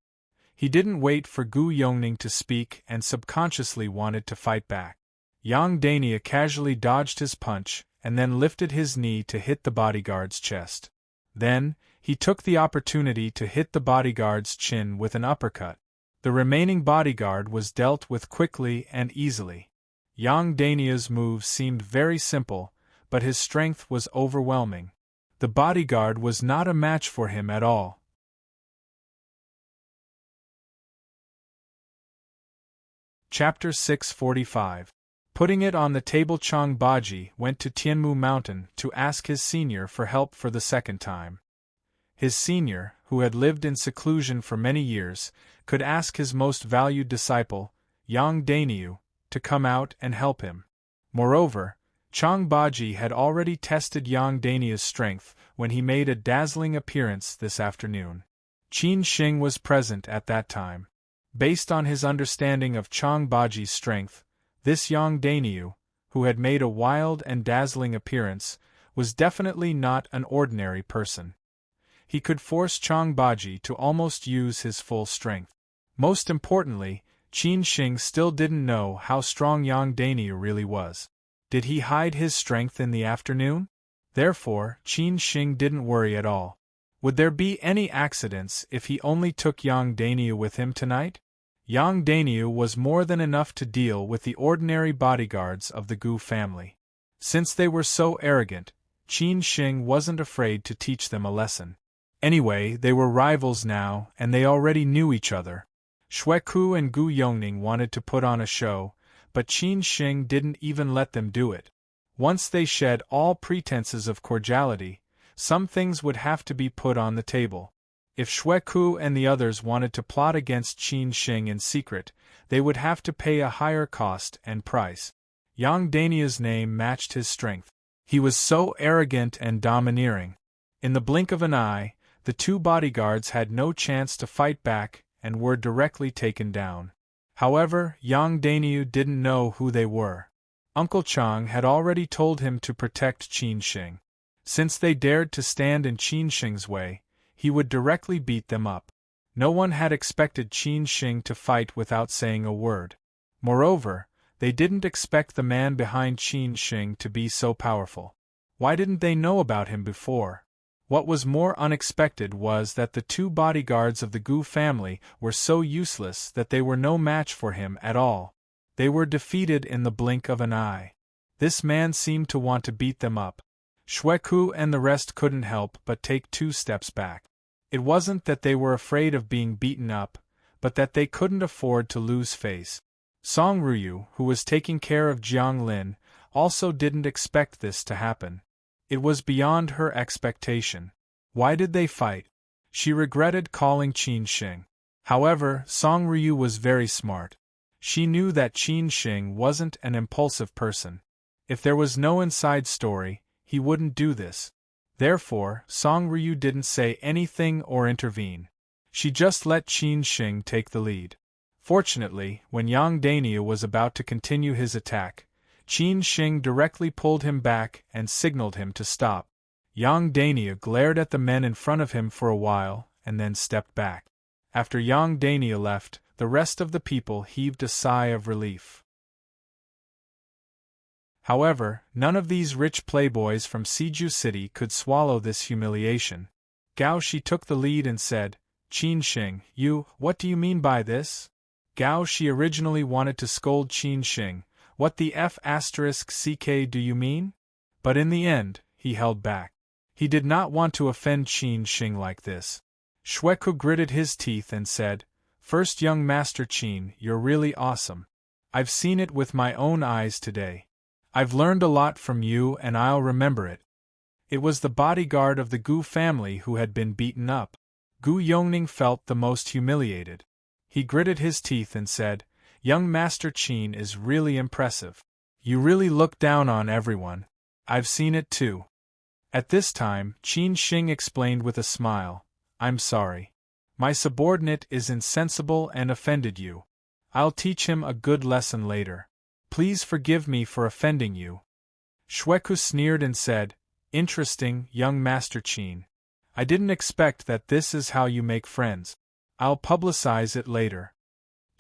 He didn't wait for Gu Yongning to speak and subconsciously wanted to fight back. Yang Daniu casually dodged his punch and then lifted his knee to hit the bodyguard's chest. Then, he took the opportunity to hit the bodyguard's chin with an uppercut. The remaining bodyguard was dealt with quickly and easily. Yang Daniu's move seemed very simple, but his strength was overwhelming. The bodyguard was not a match for him at all. Chapter 645. Putting it on the table. Chang Baji went to Tianmu Mountain to ask his senior for help for the second time. His senior, who had lived in seclusion for many years, could ask his most valued disciple, Yang Daniu, to come out and help him. Moreover, Chang Baji had already tested Yang Daniu's strength when he made a dazzling appearance this afternoon. Qin Shing was present at that time. Based on his understanding of Chang Baji's strength, this Yang Daniu, who had made a wild and dazzling appearance, was definitely not an ordinary person. He could force Chang Baji to almost use his full strength. Most importantly, Qin Shing still didn't know how strong Yang Daniu really was. Did he hide his strength in the afternoon? Therefore, Qin Shing didn't worry at all. Would there be any accidents if he only took Yang Daniu with him tonight? Yang Daniu was more than enough to deal with the ordinary bodyguards of the Gu family. Since they were so arrogant, Qin Shing wasn't afraid to teach them a lesson. Anyway, they were rivals now, and they already knew each other. Xueku and Gu Yongning wanted to put on a show, but Qin Shing didn't even let them do it. Once they shed all pretenses of cordiality, some things would have to be put on the table. If Xueku and the others wanted to plot against Qin Shing in secret, they would have to pay a higher cost and price. Yang Daniu's name matched his strength. He was so arrogant and domineering. In the blink of an eye, the two bodyguards had no chance to fight back and were directly taken down. However, Yang Daniu didn't know who they were. Uncle Chang had already told him to protect Qin Shing. Since they dared to stand in Qin Shing's way, he would directly beat them up. No one had expected Qin Shing to fight without saying a word. Moreover, they didn't expect the man behind Qin Shing to be so powerful. Why didn't they know about him before? What was more unexpected was that the two bodyguards of the Gu family were so useless that they were no match for him at all. They were defeated in the blink of an eye. This man seemed to want to beat them up. Xueku and the rest couldn't help but take 2 steps back. It wasn't that they were afraid of being beaten up, but that they couldn't afford to lose face. Song Ruyu, who was taking care of Jiang Lin, also didn't expect this to happen. It was beyond her expectation. Why did they fight? She regretted calling Qin Shing. However, Song Ruyu was very smart. She knew that Qin Shing wasn't an impulsive person. If there was no inside story, he wouldn't do this. Therefore, Song Ruyu didn't say anything or intervene. She just let Qin Shing take the lead. Fortunately, when Yang Daniu was about to continue his attack, Qin Shing directly pulled him back and signaled him to stop. Yang Daniu glared at the men in front of him for a while and then stepped back. After Yang Daniu left, the rest of the people heaved a sigh of relief. However, none of these rich playboys from Siju City could swallow this humiliation. Gao Shi took the lead and said, "Qin Shing, what do you mean by this?" Gao Shi originally wanted to scold Qin Shing, "What the f***ck do you mean?" But in the end, he held back. He did not want to offend Qin Shing like this. Xueku gritted his teeth and said, "First, young Master Qin, you're really awesome. I've seen it with my own eyes today. I've learned a lot from you and I'll remember it." It was the bodyguard of the Gu family who had been beaten up. Gu Yongning felt the most humiliated. He gritted his teeth and said, Young Master Qin is really impressive. You really look down on everyone. I've seen it too. At this time, Qin Shing explained with a smile, I'm sorry. My subordinate is insensible and offended you. I'll teach him a good lesson later. Please forgive me for offending you. Shweku sneered and said, Interesting, young Master Qin. I didn't expect that this is how you make friends. I'll publicize it later.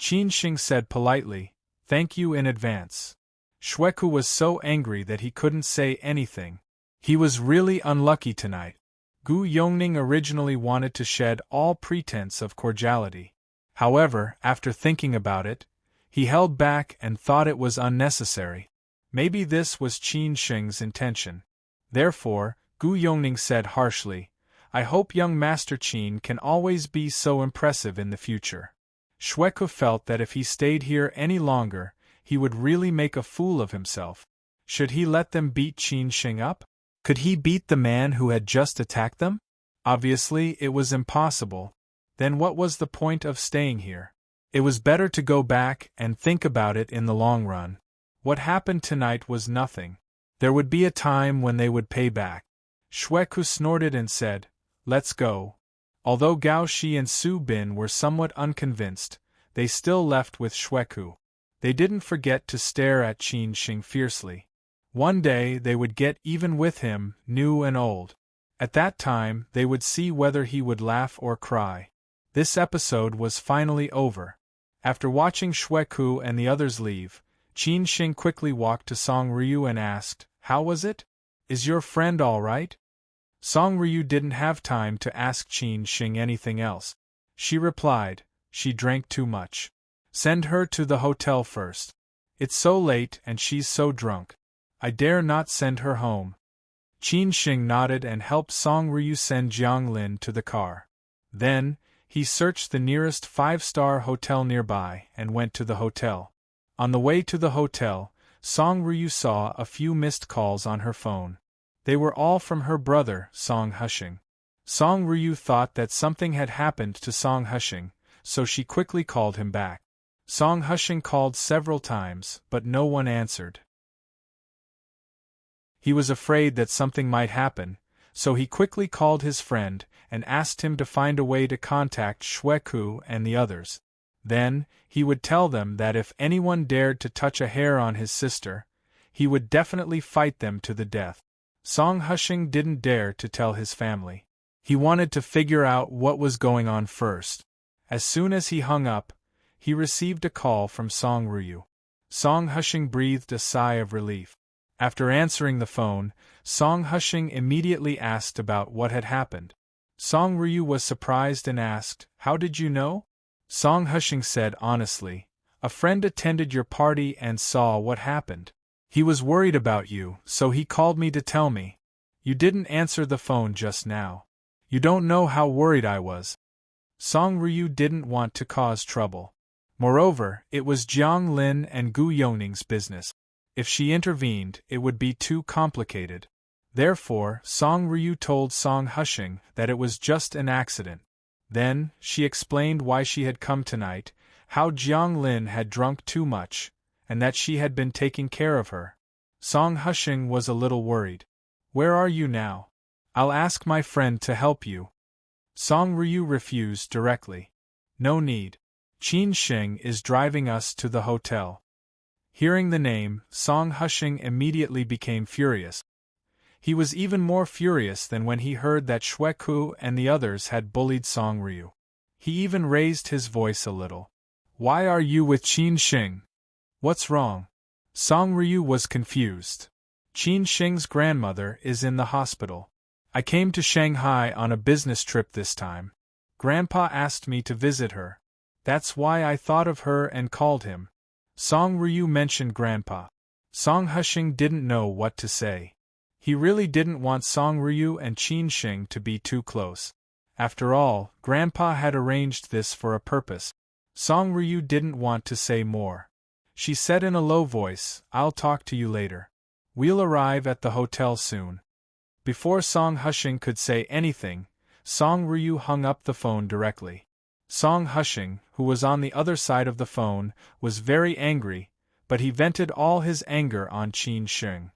Qin Shing said politely, Thank you in advance. Shweku was so angry that he couldn't say anything. He was really unlucky tonight. Gu Yongning originally wanted to shed all pretense of cordiality. However, after thinking about it, he held back and thought it was unnecessary. Maybe this was Qin Shing's intention. Therefore, Gu Yongning said harshly, I hope young Master Qin can always be so impressive in the future. Shweku felt that if he stayed here any longer, he would really make a fool of himself. Should he let them beat Qin Shing up? Could he beat the man who had just attacked them? Obviously, it was impossible. Then what was the point of staying here? It was better to go back and think about it in the long run. What happened tonight was nothing. There would be a time when they would pay back. Shweku snorted and said, Let's go. Although Gao Shi and Su Bin were somewhat unconvinced, they still left with Shweku. They didn't forget to stare at Qin Shing fiercely. One day they would get even with him, new and old. At that time, they would see whether he would laugh or cry. This episode was finally over. After watching Shweku and the others leave, Qin Shing quickly walked to Song Ryu and asked, How was it? Is your friend all right? Song Ryu didn't have time to ask Qin Shing anything else. She replied, She drank too much. Send her to the hotel first. It's so late and she's so drunk. I dare not send her home. Qin Shing nodded and helped Song Ryu send Jiang Lin to the car. Then, he searched the nearest five-star hotel nearby and went to the hotel. On the way to the hotel, Song Ryu saw a few missed calls on her phone. They were all from her brother, Song Hushing. Song Ryu thought that something had happened to Song Hushing, so she quickly called him back. Song Hushing called several times, but no one answered. He was afraid that something might happen, so he quickly called his friend and asked him to find a way to contact Shweku and the others. Then, he would tell them that if anyone dared to touch a hair on his sister, he would definitely fight them to the death. Song Hushing didn't dare to tell his family. He wanted to figure out what was going on first. As soon as he hung up, he received a call from Song Ryu. Song Hushing breathed a sigh of relief. After answering the phone, Song Hushing immediately asked about what had happened. Song Ryu was surprised and asked, How did you know? Song Hushing said honestly, A friend attended your party and saw what happened. He was worried about you, so he called me to tell me. You didn't answer the phone just now. You don't know how worried I was. Song Ryu didn't want to cause trouble. Moreover, it was Jiang Lin and Gu Yongning's business. If she intervened, it would be too complicated. Therefore, Song Ryu told Song Hushing that it was just an accident. Then, she explained why she had come tonight, how Jiang Lin had drunk too much, and that she had been taking care of her. Song Hushing was a little worried. Where are you now? I'll ask my friend to help you. Song Ryu refused directly. No need. Qin Shing is driving us to the hotel. Hearing the name, Song Hushing immediately became furious. He was even more furious than when he heard that Shweku and the others had bullied Song Ryu. He even raised his voice a little. Why are you with Qin Shing? What's wrong? Song Ryu was confused. Qin Shing's grandmother is in the hospital. I came to Shanghai on a business trip this time. Grandpa asked me to visit her. That's why I thought of her and called him. Song Ryu mentioned Grandpa. Song Hushing didn't know what to say. He really didn't want Song Ryu and Qin Shing to be too close. After all, Grandpa had arranged this for a purpose. Song Ryu didn't want to say more. She said in a low voice, I'll talk to you later. We'll arrive at the hotel soon. Before Song Hushing could say anything, Song Ryu hung up the phone directly. Song Hushing, who was on the other side of the phone, was very angry, but he vented all his anger on Qin Sheng.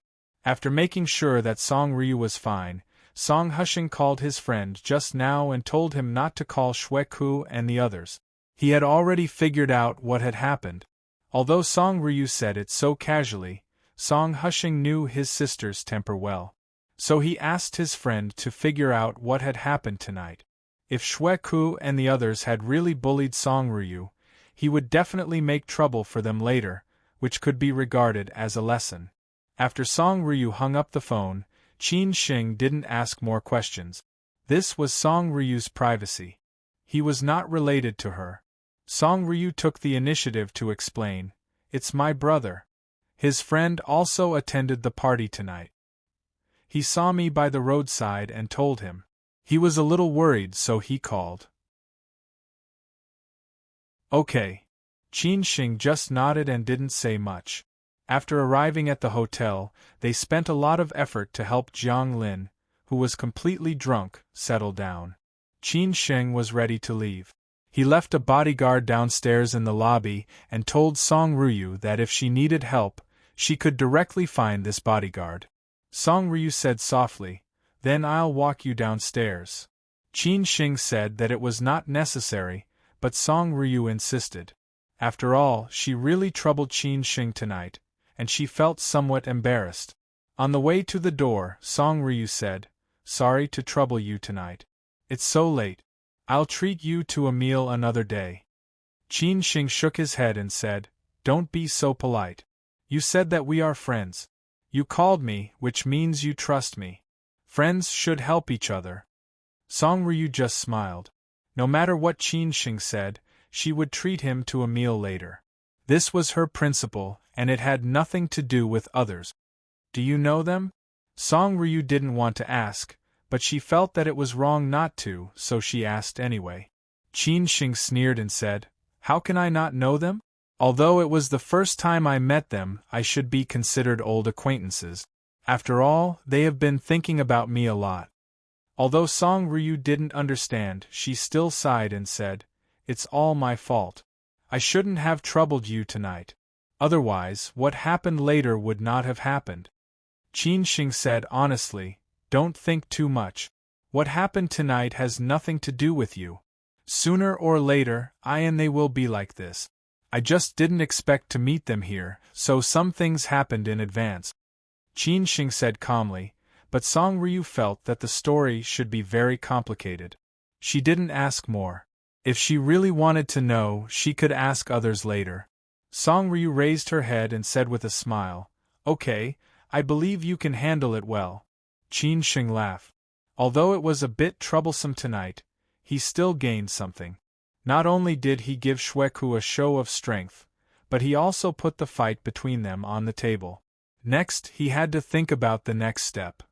After making sure that Song Ryu was fine, Song Hushing called his friend just now and told him not to call Xue Ku and the others. He had already figured out what had happened. Although Song Ryu said it so casually, Song Hushing knew his sister's temper well. So he asked his friend to figure out what had happened tonight. If Xue Ku and the others had really bullied Song Ryu, he would definitely make trouble for them later, which could be regarded as a lesson. After Song Ryu hung up the phone, Qin Sheng didn't ask more questions. This was Song Ryu's privacy. He was not related to her. Song Ryu took the initiative to explain, "It's my brother. His friend also attended the party tonight. He saw me by the roadside and told him. He was a little worried, so he called." Okay. Qin Sheng just nodded and didn't say much. After arriving at the hotel, they spent a lot of effort to help Jiang Lin, who was completely drunk, settle down. Qin Sheng was ready to leave. He left a bodyguard downstairs in the lobby and told Song Ryu that if she needed help, she could directly find this bodyguard. Song Ryu said softly, "Then I'll walk you downstairs." Qin Sheng said that it was not necessary, but Song Ryu insisted. After all, she really troubled Qin Sheng tonight, and she felt somewhat embarrassed. On the way to the door, Song Ryu said, "Sorry to trouble you tonight. It's so late. I'll treat you to a meal another day." Qin Sheng shook his head and said, "Don't be so polite. You said that we are friends. You called me, which means you trust me. Friends should help each other." Song Ryu just smiled. No matter what Qin Sheng said, she would treat him to a meal later. This was her principle, and it had nothing to do with others. "Do you know them?" Song Ryu didn't want to ask, but she felt that it was wrong not to, so she asked anyway. Qin Sheng sneered and said, "How can I not know them? Although it was the first time I met them, I should be considered old acquaintances. After all, they have been thinking about me a lot." Although Song Ryu didn't understand, she still sighed and said, "It's all my fault. I shouldn't have troubled you tonight. Otherwise, what happened later would not have happened." Qin Sheng said honestly, "Don't think too much. What happened tonight has nothing to do with you. Sooner or later, I and they will be like this. I just didn't expect to meet them here, so some things happened in advance." Qin Sheng said calmly, but Song Ryu felt that the story should be very complicated. She didn't ask more. If she really wanted to know, she could ask others later. Song Ryu raised her head and said with a smile, "Okay, I believe you can handle it well." Qin Sheng laughed. Although it was a bit troublesome tonight, he still gained something. Not only did he give Xue Ku a show of strength, but he also put the fight between them on the table. Next, he had to think about the next step.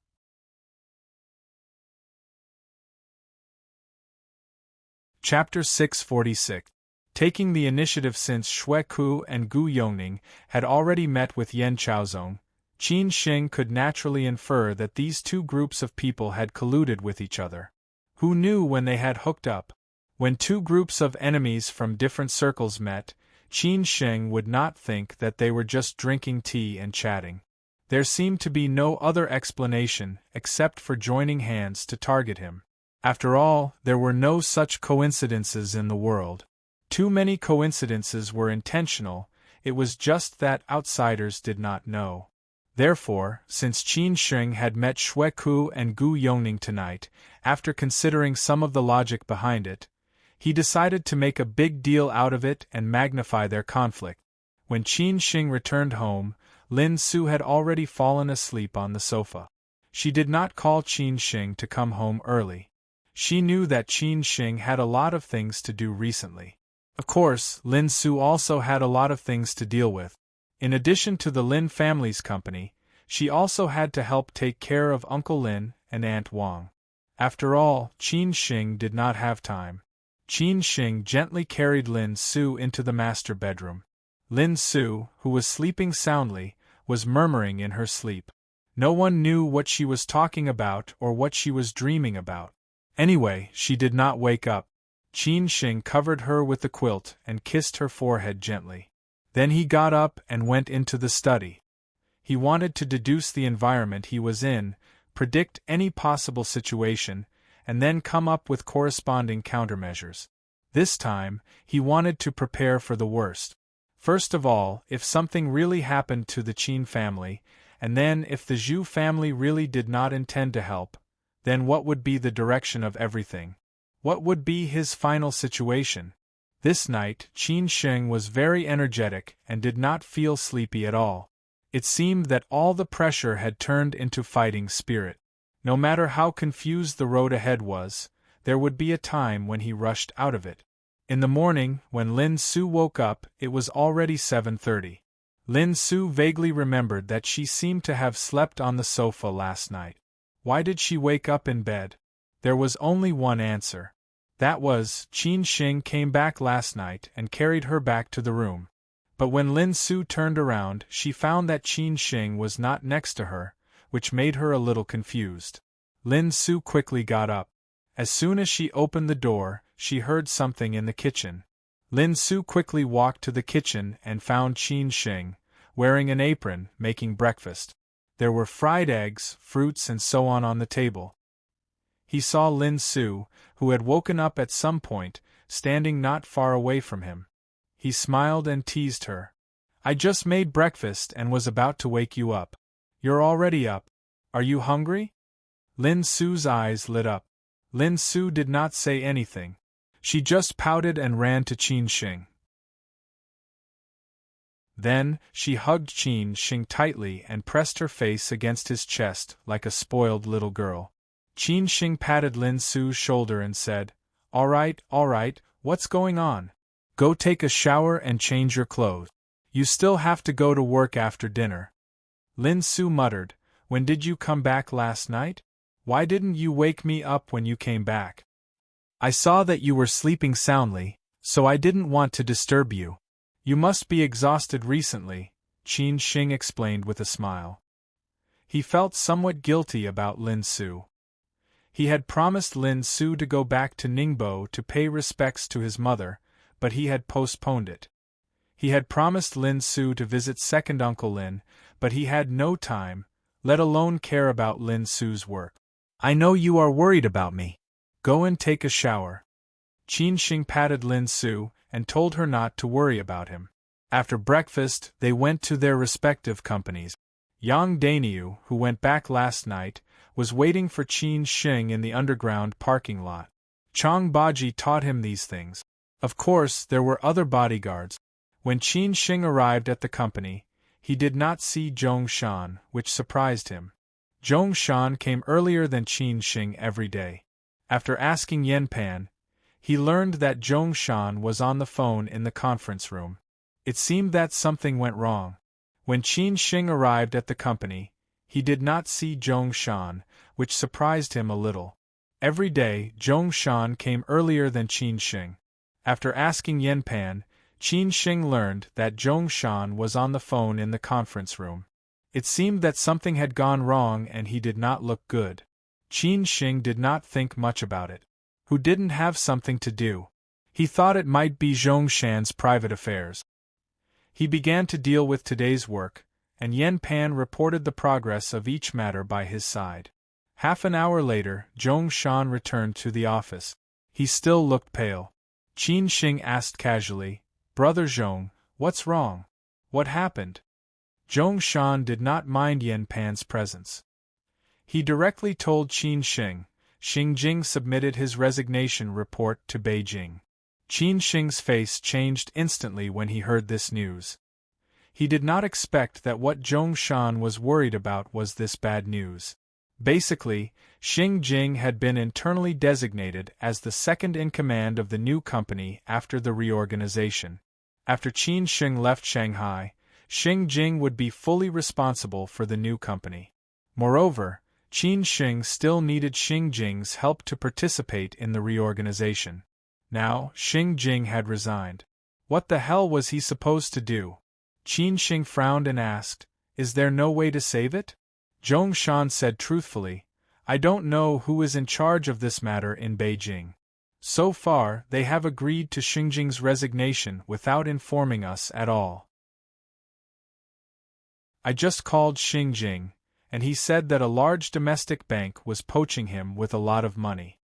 Chapter 646. Taking the initiative. Since Xue Ku and Gu Yongning had already met with Yan Chaozong, Qin Sheng could naturally infer that these two groups of people had colluded with each other. Who knew when they had hooked up? When two groups of enemies from different circles met, Qin Sheng would not think that they were just drinking tea and chatting. There seemed to be no other explanation except for joining hands to target him. After all, there were no such coincidences in the world. Too many coincidences were intentional, it was just that outsiders did not know. Therefore, since Qin Sheng had met Xue Ku and Gu Yongning tonight, after considering some of the logic behind it, he decided to make a big deal out of it and magnify their conflict. When Qin Sheng returned home, Lin Su had already fallen asleep on the sofa. She did not call Qin Sheng to come home early. She knew that Qin Sheng had a lot of things to do recently. Of course, Lin Su also had a lot of things to deal with. In addition to the Lin family's company, she also had to help take care of Uncle Lin and Aunt Wang. After all, Qin Sheng did not have time. Qin Sheng gently carried Lin Su into the master bedroom. Lin Su, who was sleeping soundly, was murmuring in her sleep. No one knew what she was talking about or what she was dreaming about. Anyway, she did not wake up. Qin Shing covered her with the quilt and kissed her forehead gently. Then he got up and went into the study. He wanted to deduce the environment he was in, predict any possible situation, and then come up with corresponding countermeasures. This time, he wanted to prepare for the worst. First of all, if something really happened to the Qin family, and then if the Zhu family really did not intend to help, then what would be the direction of everything? What would be his final situation? This night, Qin Shing was very energetic and did not feel sleepy at all. It seemed that all the pressure had turned into fighting spirit. No matter how confused the road ahead was, there would be a time when he rushed out of it. In the morning, when Lin Su woke up, it was already 7:30. Lin Su vaguely remembered that she seemed to have slept on the sofa last night. Why did she wake up in bed? There was only one answer. That was, Qin Shing came back last night and carried her back to the room. But when Lin Su turned around, she found that Qin Shing was not next to her, which made her a little confused. Lin Su quickly got up. As soon as she opened the door, she heard something in the kitchen. Lin Su quickly walked to the kitchen and found Qin Shing, wearing an apron, making breakfast. There were fried eggs, fruits and so on the table. He saw Lin Su, who had woken up at some point, standing not far away from him. He smiled and teased her. "I just made breakfast and was about to wake you up. You're already up. Are you hungry?" Lin Su's eyes lit up. Lin Su did not say anything. She just pouted and ran to Qin Shing. Then, she hugged Qin Shing tightly and pressed her face against his chest like a spoiled little girl. Qin Shing patted Lin Su's shoulder and said, all right, what's going on? Go take a shower and change your clothes. You still have to go to work after dinner." Lin Su muttered, "When did you come back last night? Why didn't you wake me up when you came back?" "I saw that you were sleeping soundly, so I didn't want to disturb you. You must be exhausted recently," Qin Shing explained with a smile. He felt somewhat guilty about Lin Su. He had promised Lin Su to go back to Ningbo to pay respects to his mother, but he had postponed it. He had promised Lin Su to visit second Uncle Lin, but he had no time, let alone care about Lin Su's work. "I know you are worried about me. Go and take a shower." Qin Shing patted Lin Su and told her not to worry about him. After breakfast, they went to their respective companies. Yang Dainiu, who went back last night, was waiting for Qin Shing in the underground parking lot. Chang Baji taught him these things. Of course, there were other bodyguards. When Qin Shing arrived at the company, he did not see Zhong Shan, which surprised him. Zhong Shan came earlier than Qin Shing every day. After asking Yen Pan, he learned that Zhong Shan was on the phone in the conference room. It seemed that something went wrong. When Qin Shing arrived at the company, he did not see Zhong Shan, which surprised him a little. Every day, Zhong Shan came earlier than Qin Shing. After asking Yen Pan, Qin Shing learned that Zhong Shan was on the phone in the conference room. It seemed that something had gone wrong and he did not look good. Qin Shing did not think much about it. Who didn't have something to do? He thought it might be Zhong Shan's private affairs. He began to deal with today's work, and Yen Pan reported the progress of each matter by his side. Half an hour later, Zhong Shan returned to the office. He still looked pale. Qin Shing asked casually, "Brother Zhong, what's wrong? What happened?" Zhong Shan did not mind Yen Pan's presence. He directly told Qin Shing. Xing Jing submitted his resignation report to Beijing. Qin Shing's face changed instantly when he heard this news. He did not expect that what Zhong Shan was worried about was this bad news. Basically, Xing Jing had been internally designated as the second-in-command of the new company after the reorganization. After Qin Shing left Shanghai, Xing Jing would be fully responsible for the new company. Moreover, Qin Shing still needed Xing Jing's help to participate in the reorganization. Now, Xing Jing had resigned. What the hell was he supposed to do? Qin Shing frowned and asked, "Is there no way to save it?" Zhong Shan said truthfully, "I don't know who is in charge of this matter in Beijing. So far, they have agreed to Xingjing's resignation without informing us at all. I just called Xingjing, and he said that a large domestic bank was poaching him with a lot of money.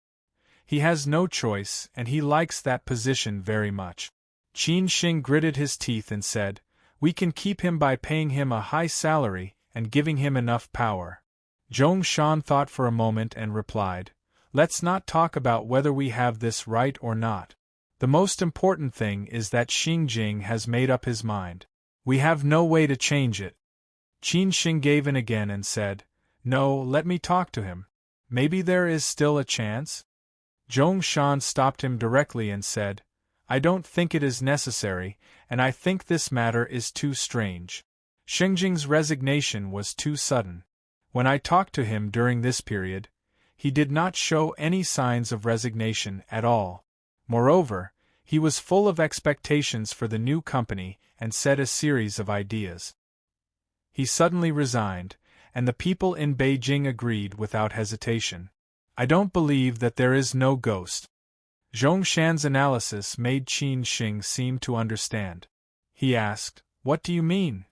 He has no choice, and he likes that position very much. Qin Xing gritted his teeth and said, "We can keep him by paying him a high salary and giving him enough power." Zhong Shan thought for a moment and replied, "Let's not talk about whether we have this right or not. The most important thing is that Xingjing has made up his mind. We have no way to change it." Qin Xing gave in again and said, "No, let me talk to him. Maybe there is still a chance?" Zhong Shan stopped him directly and said, "I don't think it is necessary, and I think this matter is too strange. Xingjing's resignation was too sudden. When I talked to him during this period, he did not show any signs of resignation at all. Moreover, he was full of expectations for the new company and said a series of ideas. He suddenly resigned, and the people in Beijing agreed without hesitation. I don't believe that there is no ghost." Zhong Shan's analysis made Qin Xing seem to understand. He asked, "What do you mean?"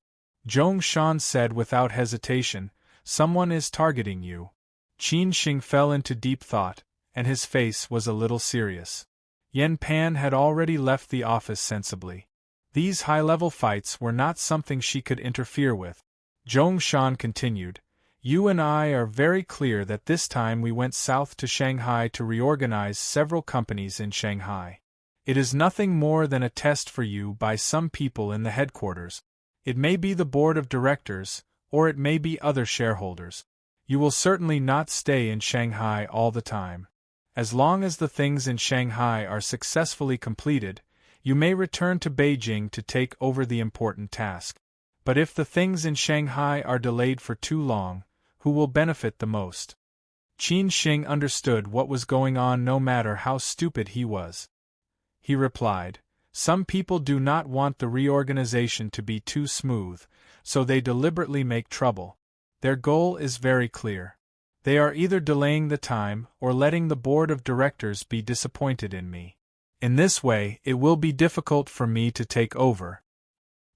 Zhong Shan said without hesitation, "Someone is targeting you." Qin Xing fell into deep thought, and his face was a little serious. Yan Pan had already left the office sensibly. These high-level fights were not something she could interfere with. Zhong Shan continued, "You and I are very clear that this time we went south to Shanghai to reorganize several companies in Shanghai. It is nothing more than a test for you by some people in the headquarters. It may be the board of directors, or it may be other shareholders. You will certainly not stay in Shanghai all the time. As long as the things in Shanghai are successfully completed, you may return to Beijing to take over the important task. But if the things in Shanghai are delayed for too long, who will benefit the most?" Qin Xing understood what was going on no matter how stupid he was. He replied, "Some people do not want the reorganization to be too smooth, so they deliberately make trouble. Their goal is very clear. They are either delaying the time or letting the board of directors be disappointed in me. In this way, it will be difficult for me to take over."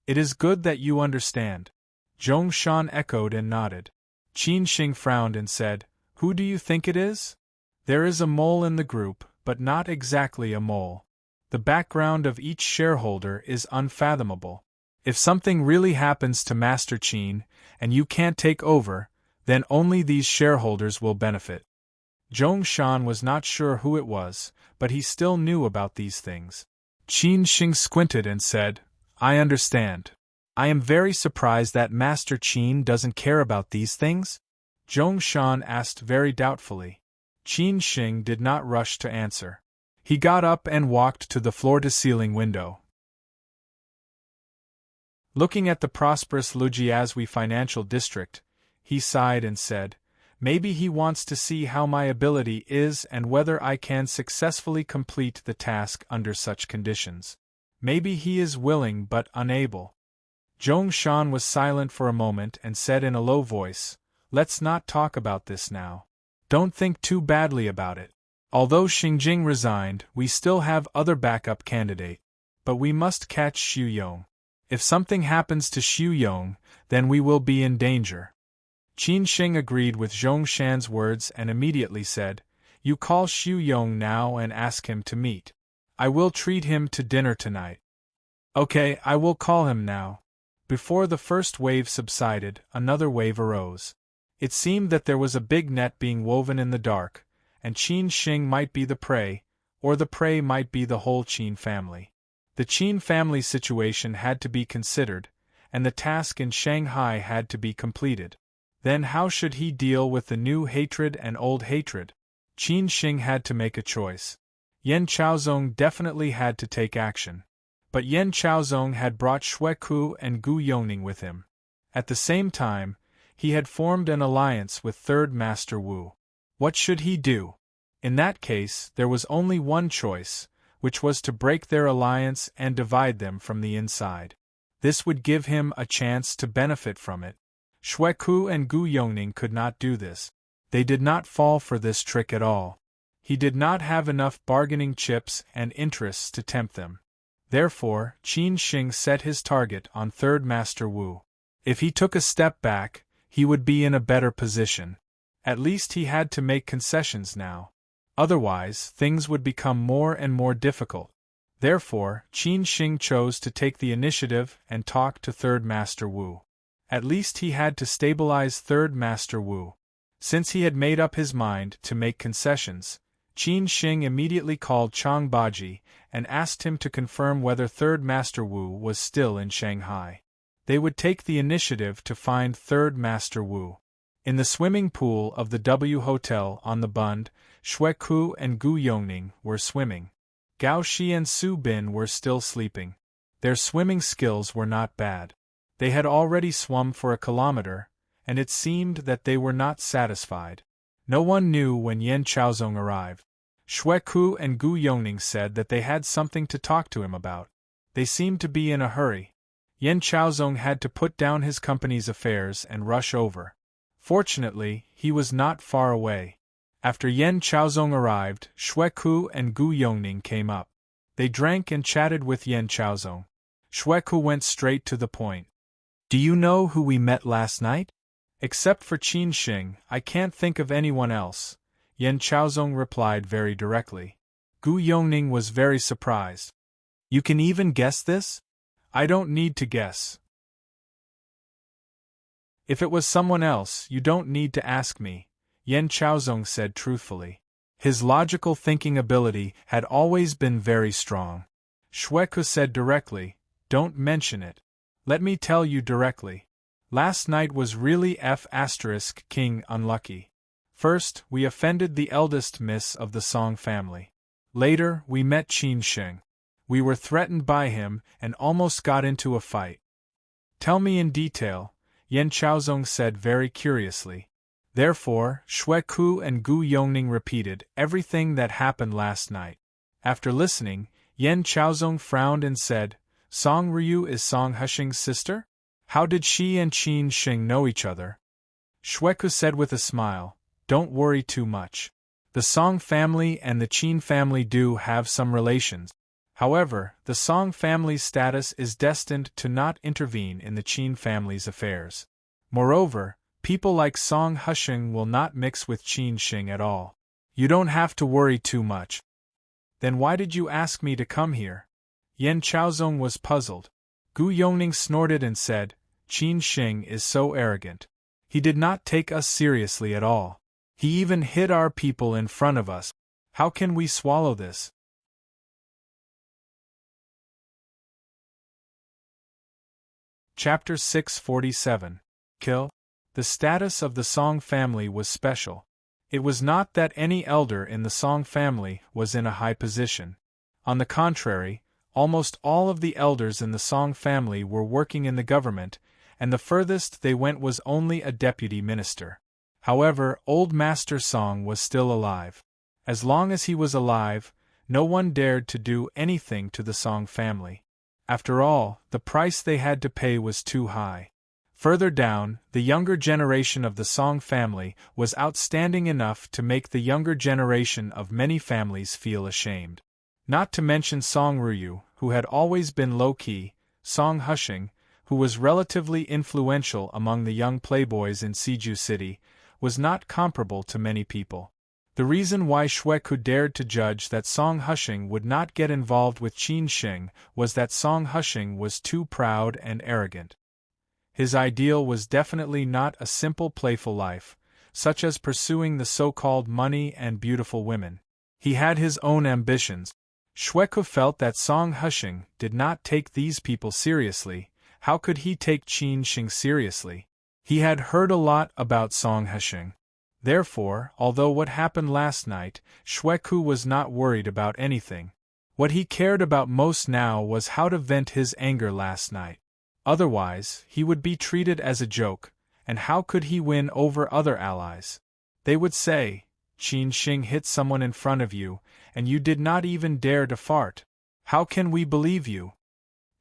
"It is good that you understand." Zhong Shan echoed and nodded. Qin Xing frowned and said, "Who do you think it is?" "There is a mole in the group, but not exactly a mole. The background of each shareholder is unfathomable. If something really happens to Master Qin, and you can't take over, then only these shareholders will benefit." Zhong Shan was not sure who it was, but he still knew about these things. Qin Xing squinted and said, "I understand. I am very surprised that Master Qin doesn't care about these things?" Zhong Shan asked very doubtfully. Qin Xing did not rush to answer. He got up and walked to the floor-to-ceiling window. Looking at the prosperous Lujiazui financial district, he sighed and said, "Maybe he wants to see how my ability is and whether I can successfully complete the task under such conditions. Maybe he is willing but unable." Zhong Shan was silent for a moment and said in a low voice, "Let's not talk about this now. Don't think too badly about it. Although Xingjing resigned, we still have other backup candidate. But we must catch Xu Yong. If something happens to Xu Yong, then we will be in danger." Qin Xing agreed with Zhong Shan's words and immediately said, "You call Xu Yong now and ask him to meet. I will treat him to dinner tonight." "Okay, I will call him now." Before the first wave subsided, another wave arose. It seemed that there was a big net being woven in the dark, and Qin Xing might be the prey, or the prey might be the whole Qin family. The Qin family situation had to be considered, and the task in Shanghai had to be completed. Then how should he deal with the new hatred and old hatred? Qin Xing had to make a choice. Yan Chaozong definitely had to take action. But Yan Chaozong had brought Xueku and Gu Yongning with him. At the same time, he had formed an alliance with Third Master Wu. What should he do? In that case, there was only one choice, which was to break their alliance and divide them from the inside. This would give him a chance to benefit from it. Xueku and Gu Yongning could not do this. They did not fall for this trick at all. He did not have enough bargaining chips and interests to tempt them. Therefore, Qin Shing set his target on Third Master Wu. If he took a step back, he would be in a better position. At least he had to make concessions now. Otherwise, things would become more and more difficult. Therefore, Qin Shing chose to take the initiative and talk to Third Master Wu. At least he had to stabilize Third Master Wu. Since he had made up his mind to make concessions, Qin Shing immediately called Chang Baji and asked him to confirm whether Third Master Wu was still in Shanghai. They would take the initiative to find Third Master Wu. In the swimming pool of the W Hotel on the Bund, Xue Ku and Gu Yongning were swimming. Gao Shi and Su Bin were still sleeping. Their swimming skills were not bad. They had already swum for a kilometer, and it seemed that they were not satisfied. No one knew when Yan Chaozong arrived. Xue Ku and Gu Yongning said that they had something to talk to him about. They seemed to be in a hurry. Yan Chaozong had to put down his company's affairs and rush over. Fortunately, he was not far away. After Yan Chaozong arrived, Xue Ku and Gu Yongning came up. They drank and chatted with Yan Chaozong. Xue Ku went straight to the point. "Do you know who we met last night?" "Except for Qin Shing, I can't think of anyone else," Yan Chaozong replied very directly. Gu Yongning was very surprised. "You can even guess this?" "I don't need to guess. If it was someone else, you don't need to ask me," Yan Chaozong said truthfully. His logical thinking ability had always been very strong. Xue Ku said directly, "Don't mention it. Let me tell you directly. Last night was really King unlucky. First, we offended the eldest miss of the Song family. Later, we met Qin Shing. We were threatened by him and almost got into a fight." "Tell me in detail," Yan Chaozong said very curiously. Therefore, Xue Ku and Gu Yongning repeated everything that happened last night. After listening, Yan Chaozong frowned and said, "Song Ryu is Song Hushing's sister? How did she and Qin Shing know each other?" Xue Ku said with a smile, "Don't worry too much. The Song family and the Qin family do have some relations. However, the Song family's status is destined to not intervene in the Qin family's affairs. Moreover, people like Song Hushing will not mix with Qin Shing at all. You don't have to worry too much." "Then why did you ask me to come here?" Yan Chaozong was puzzled. Gu Yongning snorted and said, "Qin Shing is so arrogant. He did not take us seriously at all. He even hid our people in front of us. How can we swallow this?" Chapter 647. Kill. The status of the Song family was special. It was not that any elder in the Song family was in a high position. On the contrary, almost all of the elders in the Song family were working in the government, and the furthest they went was only a deputy minister. However, Old Master Song was still alive. As long as he was alive, no one dared to do anything to the Song family. After all, the price they had to pay was too high. Further down, the younger generation of the Song family was outstanding enough to make the younger generation of many families feel ashamed. Not to mention Song Ryu, who had always been low-key, Song Hushing, who was relatively influential among the young playboys in Siju City, was not comparable to many people. The reason why Xue Ku dared to judge that Song Hushing would not get involved with Qin Shing was that Song Hushing was too proud and arrogant. His ideal was definitely not a simple playful life, such as pursuing the so-called money and beautiful women. He had his own ambitions. Xue Ku felt that Song Hushing did not take these people seriously. How could he take Qin Shing seriously? He had heard a lot about Song Hushing. Therefore, although what happened last night, Xue Ku was not worried about anything. What he cared about most now was how to vent his anger last night. Otherwise, he would be treated as a joke, and how could he win over other allies? They would say, "Qin Shing hit someone in front of you, and you did not even dare to fart. How can we believe you?"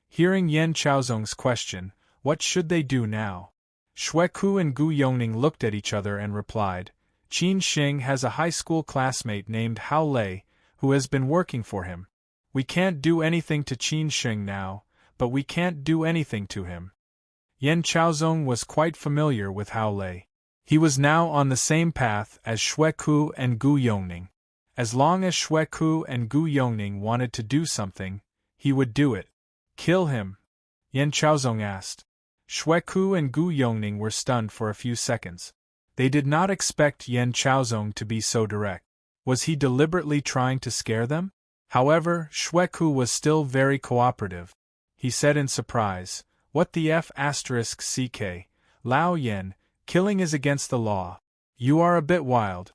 Hearing Yan Chaozong's question, what should they do now? Xue Ku and Gu Yongning looked at each other and replied, Qin Xing has a high school classmate named Hao Lei, who has been working for him. We can't do anything to Qin Xing now, but we can't do anything to him. Yan Chaozong was quite familiar with Hao Lei. He was now on the same path as Xue Ku and Gu Yongning. As long as Xue Ku and Gu Yongning wanted to do something, he would do it. Kill him? Yan Chaozong asked. Xue Ku and Gu Yongning were stunned for a few seconds. They did not expect Yan Chaozong to be so direct. Was he deliberately trying to scare them? However, Xue Ku was still very cooperative. He said in surprise, "What the f***ck, Lao Yan, killing is against the law. You are a bit wild."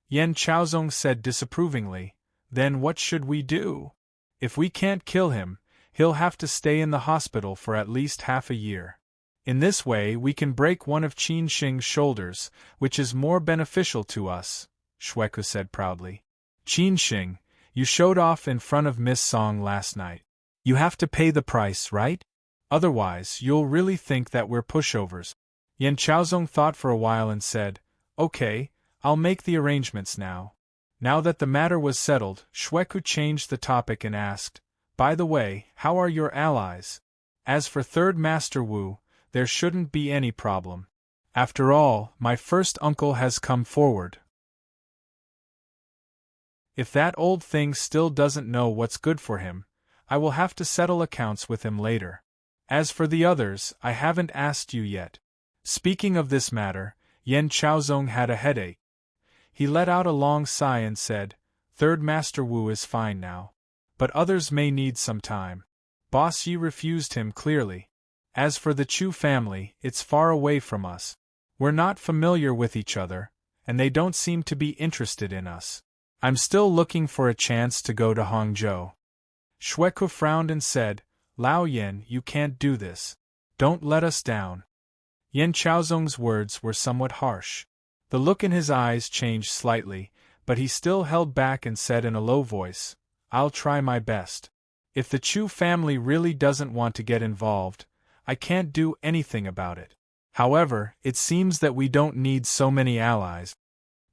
Yan Chaozong said disapprovingly, "Then what should we do? If we can't kill him, he'll have to stay in the hospital for at least half a year. In this way we can break one of Qin Xing's shoulders, which is more beneficial to us," Xue Ku said proudly. "Qin Xing, you showed off in front of Miss Song last night. You have to pay the price, right? Otherwise, you'll really think that we're pushovers." Yan Chaozong thought for a while and said, "Okay, I'll make the arrangements now." Now that the matter was settled, Xue Ku changed the topic and asked, "By the way, how are your allies? As for Third Master Wu, there shouldn't be any problem. After all, my first uncle has come forward. If that old thing still doesn't know what's good for him, I will have to settle accounts with him later. As for the others, I haven't asked you yet." Speaking of this matter, Yan Chaozong had a headache. He let out a long sigh and said, "Third Master Wu is fine now. But others may need some time." Boss Yi refused him clearly. "As for the Chu family, it's far away from us. We're not familiar with each other, and they don't seem to be interested in us. I'm still looking for a chance to go to Hangzhou." Xue Ku frowned and said, "Lao Yan, you can't do this. Don't let us down." Yan Chaozong's words were somewhat harsh. The look in his eyes changed slightly, but he still held back and said in a low voice, "I'll try my best. If the Chu family really doesn't want to get involved, I can't do anything about it. However, it seems that we don't need so many allies."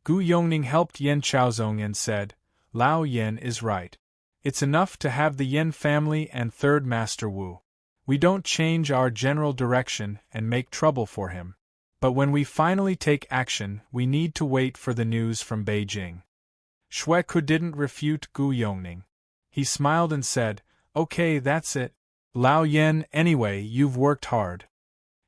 Gu Yongning helped Yan Chaozong and said, "Lao Yan is right. It's enough to have the Yan family and Third Master Wu. We don't change our general direction and make trouble for him. But when we finally take action, we need to wait for the news from Beijing." Xue Ku didn't refute Gu Yongning. He smiled and said, "Okay, that's it. Lao Yan, anyway, you've worked hard."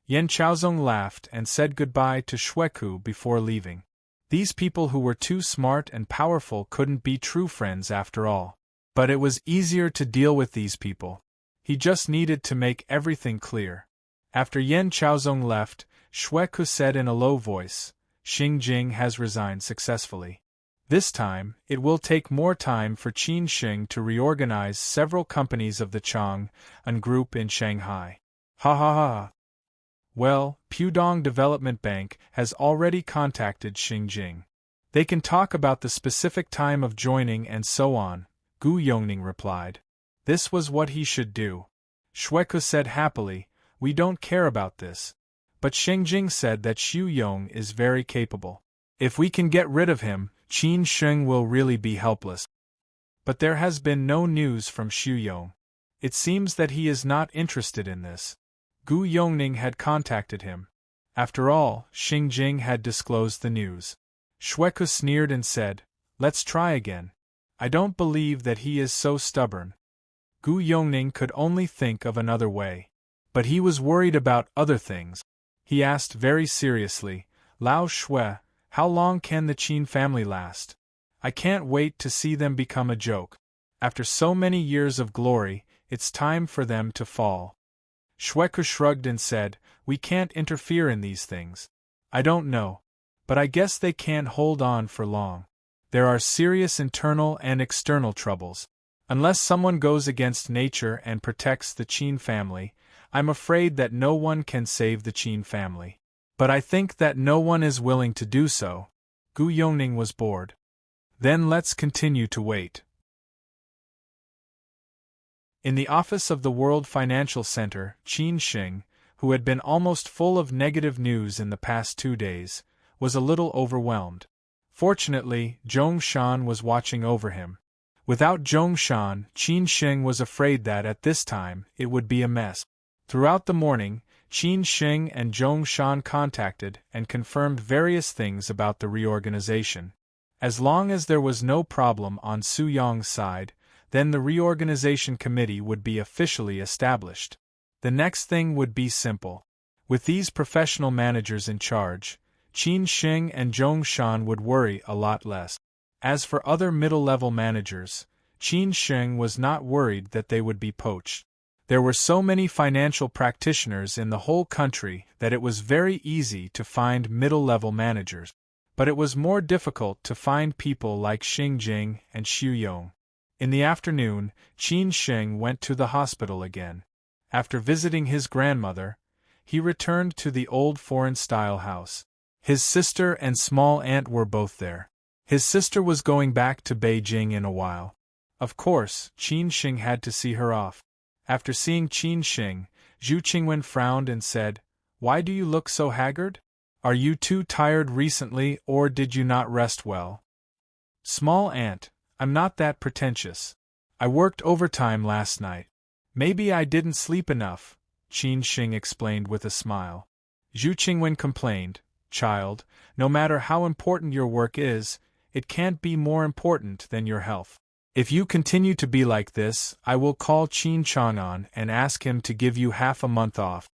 Yan Chaozong laughed and said goodbye to Xue Ku before leaving. These people who were too smart and powerful couldn't be true friends after all. But it was easier to deal with these people. He just needed to make everything clear. After Yan Chaozong left, Xue Ku said in a low voice, "Xing Jing has resigned successfully. This time, it will take more time for Qin Xing to reorganize several companies of the Chang'an Group in Shanghai." Ha ha ha. Well, Pudong Development Bank has already contacted Xing Jing. They can talk about the specific time of joining and so on, Gu Yongning replied. This was what he should do. Xue Ku said happily, "We don't care about this. But Xing Jing said that Xu Yong is very capable. If we can get rid of him, Qin Xing will really be helpless." But there has been no news from Xu Yong. It seems that he is not interested in this. Gu Yongning had contacted him. After all, Xing Jing had disclosed the news. Xue Ku sneered and said, "Let's try again. I don't believe that he is so stubborn." Gu Yongning could only think of another way. But he was worried about other things. He asked very seriously, "Lao Xue, how long can the Qin family last? I can't wait to see them become a joke. After so many years of glory, it's time for them to fall." Xue Ku shrugged and said, "We can't interfere in these things. I don't know. But I guess they can't hold on for long. There are serious internal and external troubles. Unless someone goes against nature and protects the Qin family, I'm afraid that no one can save the Qin family. But I think that no one is willing to do so." Gu Yongning was bored. "Then let's continue to wait." In the office of the World Financial Center, Qin Xing, who had been almost full of negative news in the past 2 days, was a little overwhelmed. Fortunately, Zhongshan was watching over him. Without Zhongshan, Qin Sheng was afraid that at this time, it would be a mess. Throughout the morning, Qin Sheng and Zhongshan contacted and confirmed various things about the reorganization. As long as there was no problem on Su Yong's side, then the reorganization committee would be officially established. The next thing would be simple. With these professional managers in charge, Qin Sheng and Zhongshan would worry a lot less. As for other middle-level managers, Qin Sheng was not worried that they would be poached. There were so many financial practitioners in the whole country that it was very easy to find middle-level managers. But it was more difficult to find people like Xing Jing and Xu Yong. In the afternoon, Qin Sheng went to the hospital again. After visiting his grandmother, he returned to the old foreign-style house. His sister and small aunt were both there. His sister was going back to Beijing in a while. Of course, Qin Sheng had to see her off. After seeing Qin Sheng, Zhu Qingwen frowned and said, "Why do you look so haggard? Are you too tired recently or did you not rest well?" "Small aunt, I'm not that pretentious. I worked overtime last night. Maybe I didn't sleep enough," Qin Sheng explained with a smile. Zhu Qingwen complained, "Child, no matter how important your work is, it can't be more important than your health. If you continue to be like this, I will call Qin Chang'an and ask him to give you half a month off."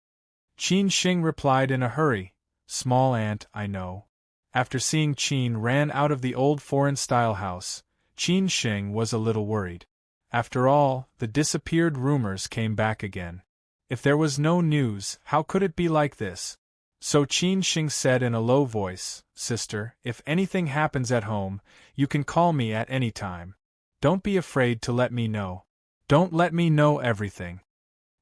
Qin Sheng replied in a hurry, "Small aunt, I know." After seeing Qin ran out of the old foreign-style house, Qin Sheng was a little worried. After all, the disappeared rumors came back again. If there was no news, how could it be like this? So Qin Sheng said in a low voice, "Sister, if anything happens at home, you can call me at any time. Don't be afraid to let me know. Don't let me know everything."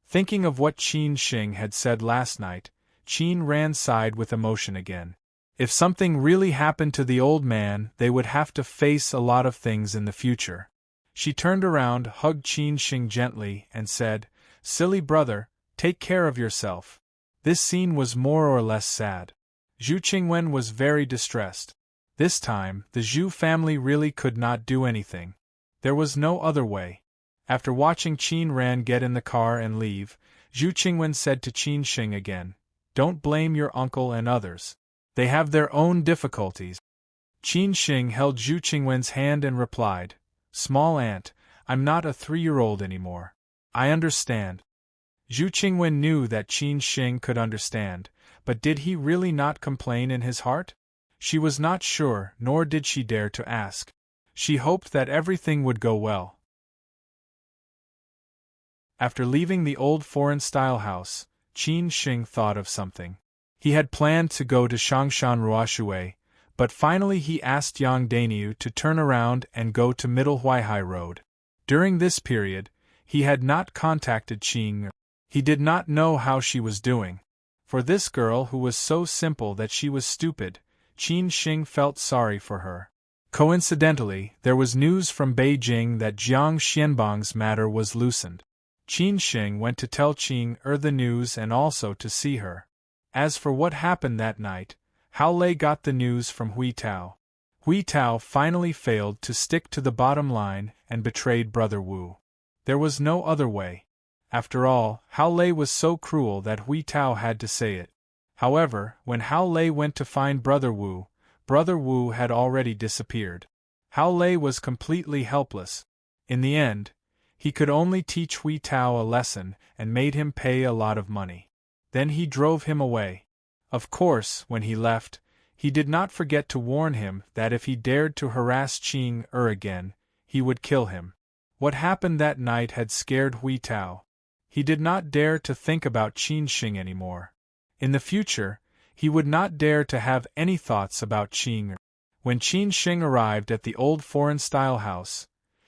Thinking of what Qin Sheng had said last night, Qin Ran sighed with emotion again. If something really happened to the old man, they would have to face a lot of things in the future. She turned around, hugged Qin Sheng gently, and said, "Silly brother, take care of yourself." This scene was more or less sad. Zhu Qingwen was very distressed. This time, the Zhu family really could not do anything. There was no other way. After watching Qin Ran get in the car and leave, Zhu Qingwen said to Qin Sheng again, "Don't blame your uncle and others. They have their own difficulties." Qin Sheng held Zhu Qingwen's hand and replied, "Small aunt, I'm not a 3-year-old anymore. I understand." Zhu Qingwen knew that Qin Sheng could understand, but did he really not complain in his heart? She was not sure, nor did she dare to ask. She hoped that everything would go well. After leaving the old foreign-style house, Qin Sheng thought of something. He had planned to go to Shangshan Ruoshui, but finally he asked Yang Dainiu to turn around and go to Middle Huaihai Road. During this period, he had not contacted Qing. He did not know how she was doing. For this girl who was so simple that she was stupid, Qin Sheng felt sorry for her. Coincidentally, there was news from Beijing that Jiang Xianbang's matter was loosened. Qin Sheng went to tell Qing the news and also to see her. As for what happened that night, Hao Lei got the news from Hui Tao. Hui Tao finally failed to stick to the bottom line and betrayed Brother Wu. There was no other way. After all, Hao Lei was so cruel that Hui Tao had to say it. However, when Hao Lei went to find Brother Wu had already disappeared. Hao Lei was completely helpless. In the end, he could only teach Hui Tao a lesson and made him pay a lot of money. Then he drove him away. Of course, when he left, he did not forget to warn him that if he dared to harass Qing again, he would kill him. What happened that night had scared Hui Tao. He did not dare to think about Qin Sheng anymore. In the future, he would not dare to have any thoughts about Qing. When Qin Sheng arrived at the old foreign-style house,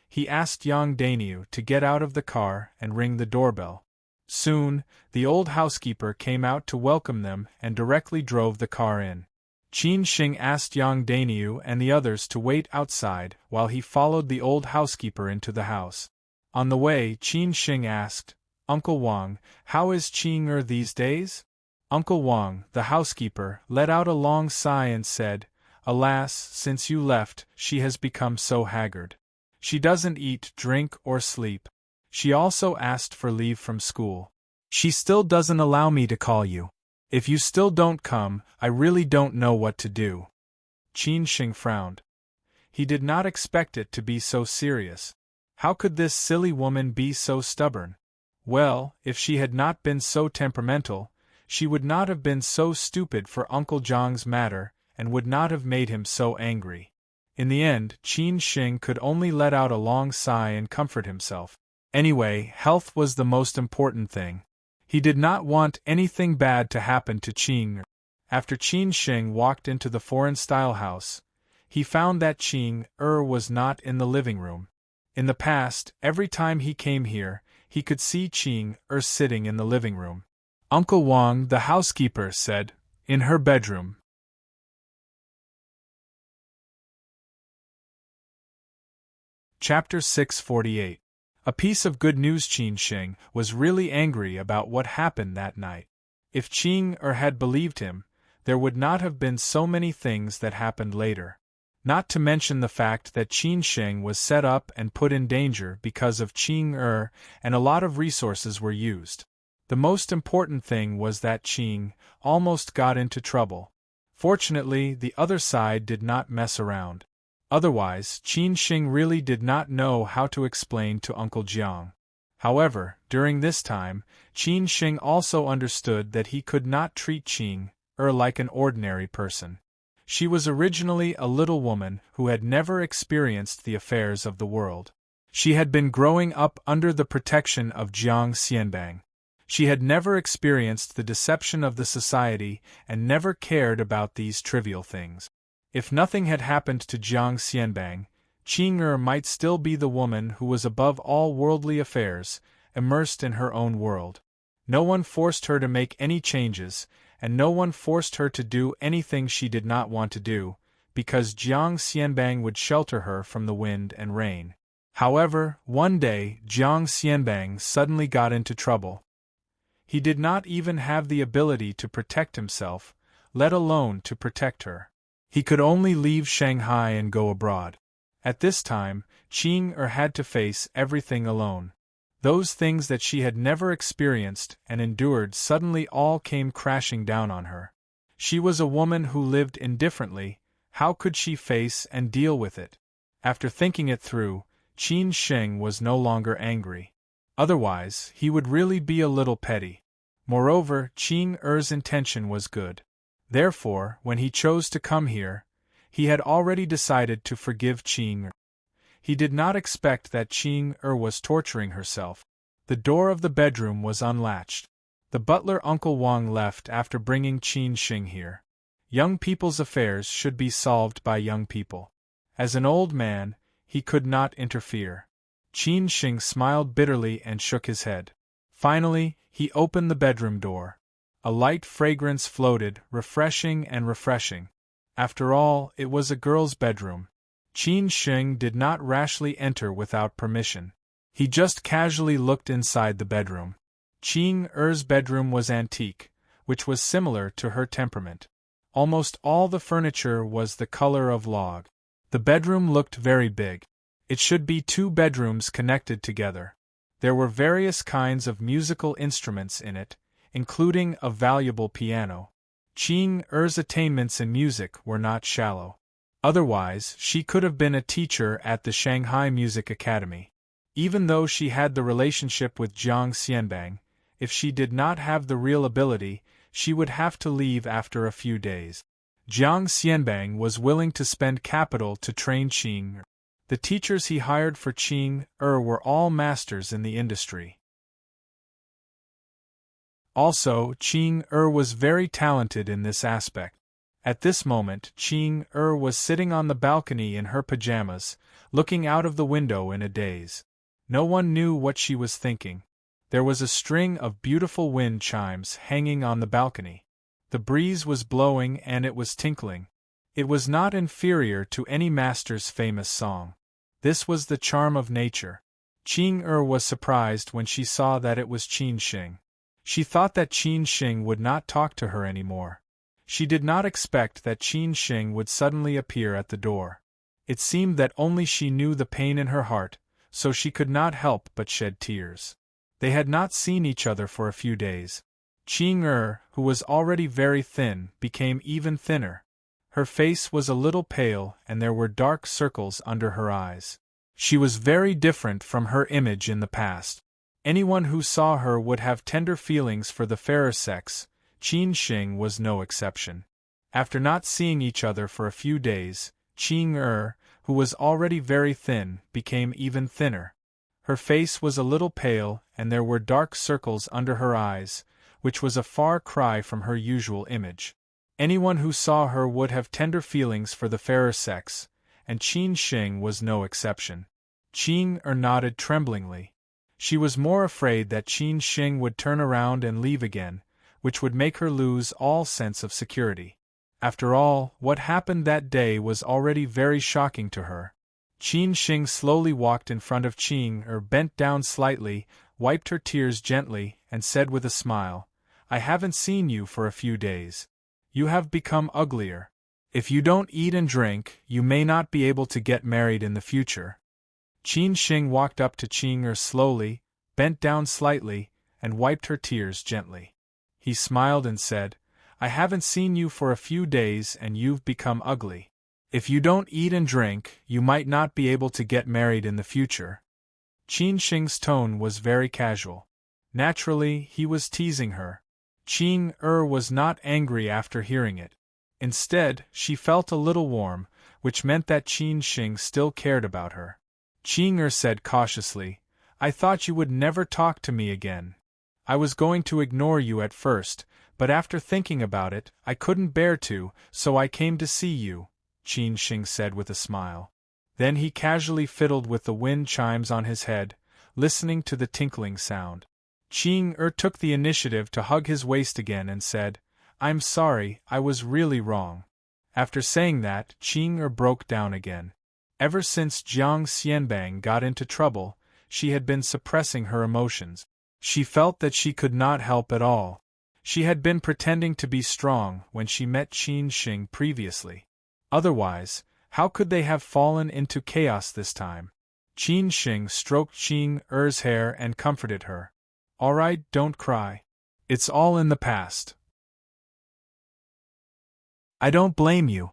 he asked Yang Dainiu to get out of the car and ring the doorbell. Soon, the old housekeeper came out to welcome them and directly drove the car in. Qin Sheng asked Yang Dainiu and the others to wait outside while he followed the old housekeeper into the house. On the way, Qin Sheng asked, "Uncle Wang, how is Qing these days?" Uncle Wang, the housekeeper, let out a long sigh and said, Alas, since you left, she has become so haggard. She doesn't eat, drink, or sleep. She also asked for leave from school. She still doesn't allow me to call you. If you still don't come, I really don't know what to do." Qin Sheng frowned. He did not expect it to be so serious. How could this silly woman be so stubborn? Well, if she had not been so temperamental, she would not have been so stupid for Uncle Zhang's matter, and would not have made him so angry. In the end, Qin Sheng could only let out a long sigh and comfort himself. Anyway, health was the most important thing. He did not want anything bad to happen to Qing. After Qin Sheng walked into the foreign-style house, he found that Qing was not in the living room. In the past, every time he came here, he could see Qing sitting in the living room. Uncle Wang, the housekeeper, said, "In her bedroom." Chapter 648. A piece of good news. Qin Sheng was really angry about what happened that night. If Qing had believed him, there would not have been so many things that happened later. Not to mention the fact that Qin Sheng was set up and put in danger because of Qing and a lot of resources were used. The most important thing was that Qing almost got into trouble. Fortunately, the other side did not mess around. Otherwise, Qin Sheng really did not know how to explain to Uncle Jiang. However, during this time, Qin Sheng also understood that he could not treat Qing like an ordinary person. She was originally a little woman who had never experienced the affairs of the world. She had been growing up under the protection of Jiang Xianbang. She had never experienced the deception of the society and never cared about these trivial things. If nothing had happened to Jiang Xianbang, Qing might still be the woman who was above all worldly affairs, immersed in her own world. No one forced her to make any changes, and no one forced her to do anything she did not want to do, because Jiang Xianbang would shelter her from the wind and rain. However, one day, Jiang Xianbang suddenly got into trouble. He did not even have the ability to protect himself, let alone to protect her. He could only leave Shanghai and go abroad. At this time, Qing had to face everything alone. Those things that she had never experienced and endured suddenly all came crashing down on her. She was a woman who lived indifferently. How could she face and deal with it? After thinking it through, Qin Sheng was no longer angry. Otherwise, he would really be a little petty. Moreover, Qing intention was good. Therefore, when he chose to come here, he had already decided to forgive Qing. He did not expect that Qing was torturing herself. The door of the bedroom was unlatched. The butler Uncle Wang left after bringing Qin Sheng here. Young people's affairs should be solved by young people. As an old man, he could not interfere. Qin Sheng smiled bitterly and shook his head. Finally, he opened the bedroom door. A light fragrance floated, refreshing and refreshing. After all, it was a girl's bedroom. Qin Sheng did not rashly enter without permission. He just casually looked inside the bedroom. Qing bedroom was antique, which was similar to her temperament. Almost all the furniture was the color of log. The bedroom looked very big. It should be 2 bedrooms connected together. There were various kinds of musical instruments in it, including a valuable piano. Qing attainments in music were not shallow. Otherwise, she could have been a teacher at the Shanghai Music Academy. Even though she had the relationship with Jiang Xianbang, if she did not have the real ability, she would have to leave after a few days. Jiang Xianbang was willing to spend capital to train Qing. The teachers he hired for Qing were all masters in the industry. Also, Qing was very talented in this aspect. At this moment, Qing was sitting on the balcony in her pajamas, looking out of the window in a daze. No one knew what she was thinking. There was a string of beautiful wind chimes hanging on the balcony. The breeze was blowing and it was tinkling. It was not inferior to any master's famous song. This was the charm of nature. Qing was surprised when she saw that it was Qin Sheng. She thought that Qin Sheng would not talk to her anymore. She did not expect that Qin Shing would suddenly appear at the door. It seemed that only she knew the pain in her heart, so she could not help but shed tears. They had not seen each other for a few days. Qing who was already very thin, became even thinner. Her face was a little pale and there were dark circles under her eyes. She was very different from her image in the past. Anyone who saw her would have tender feelings for the fairer sex. Qin Shing was no exception. After not seeing each other for a few days, Qing who was already very thin, became even thinner. Her face was a little pale and there were dark circles under her eyes, which was a far cry from her usual image. Anyone who saw her would have tender feelings for the fairer sex, and Qin Shing was no exception. Qing nodded tremblingly. She was more afraid that Qin Shing would turn around and leave again, which would make her lose all sense of security. After all, what happened that day was already very shocking to her. Qin Shing slowly walked in front of Qing bent down slightly, wiped her tears gently, and said with a smile, "I haven't seen you for a few days. You have become uglier. If you don't eat and drink, you may not be able to get married in the future." Qin Shing walked up to Qing slowly, bent down slightly, and wiped her tears gently. He smiled and said, "I haven't seen you for a few days and you've become ugly. If you don't eat and drink, you might not be able to get married in the future." Qin Shing's tone was very casual. Naturally, he was teasing her. Qing was not angry after hearing it. Instead, she felt a little warm, which meant that Qin Shing still cared about her. Qing said cautiously, "I thought you would never talk to me again. I was going to ignore you at first, but after thinking about it, I couldn't bear to, so I came to see you," Qin Shing said with a smile. Then he casually fiddled with the wind chimes on his head, listening to the tinkling sound. Qing took the initiative to hug his waist again and said, "I'm sorry, I was really wrong." After saying that, Qing broke down again. Ever since Jiang Xianbang got into trouble, she had been suppressing her emotions. She felt that she could not help at all. She had been pretending to be strong when she met Qin Shing previously. Otherwise, how could they have fallen into chaos this time? Qin Shing stroked Qing hair and comforted her. "All right, don't cry. It's all in the past. I don't blame you.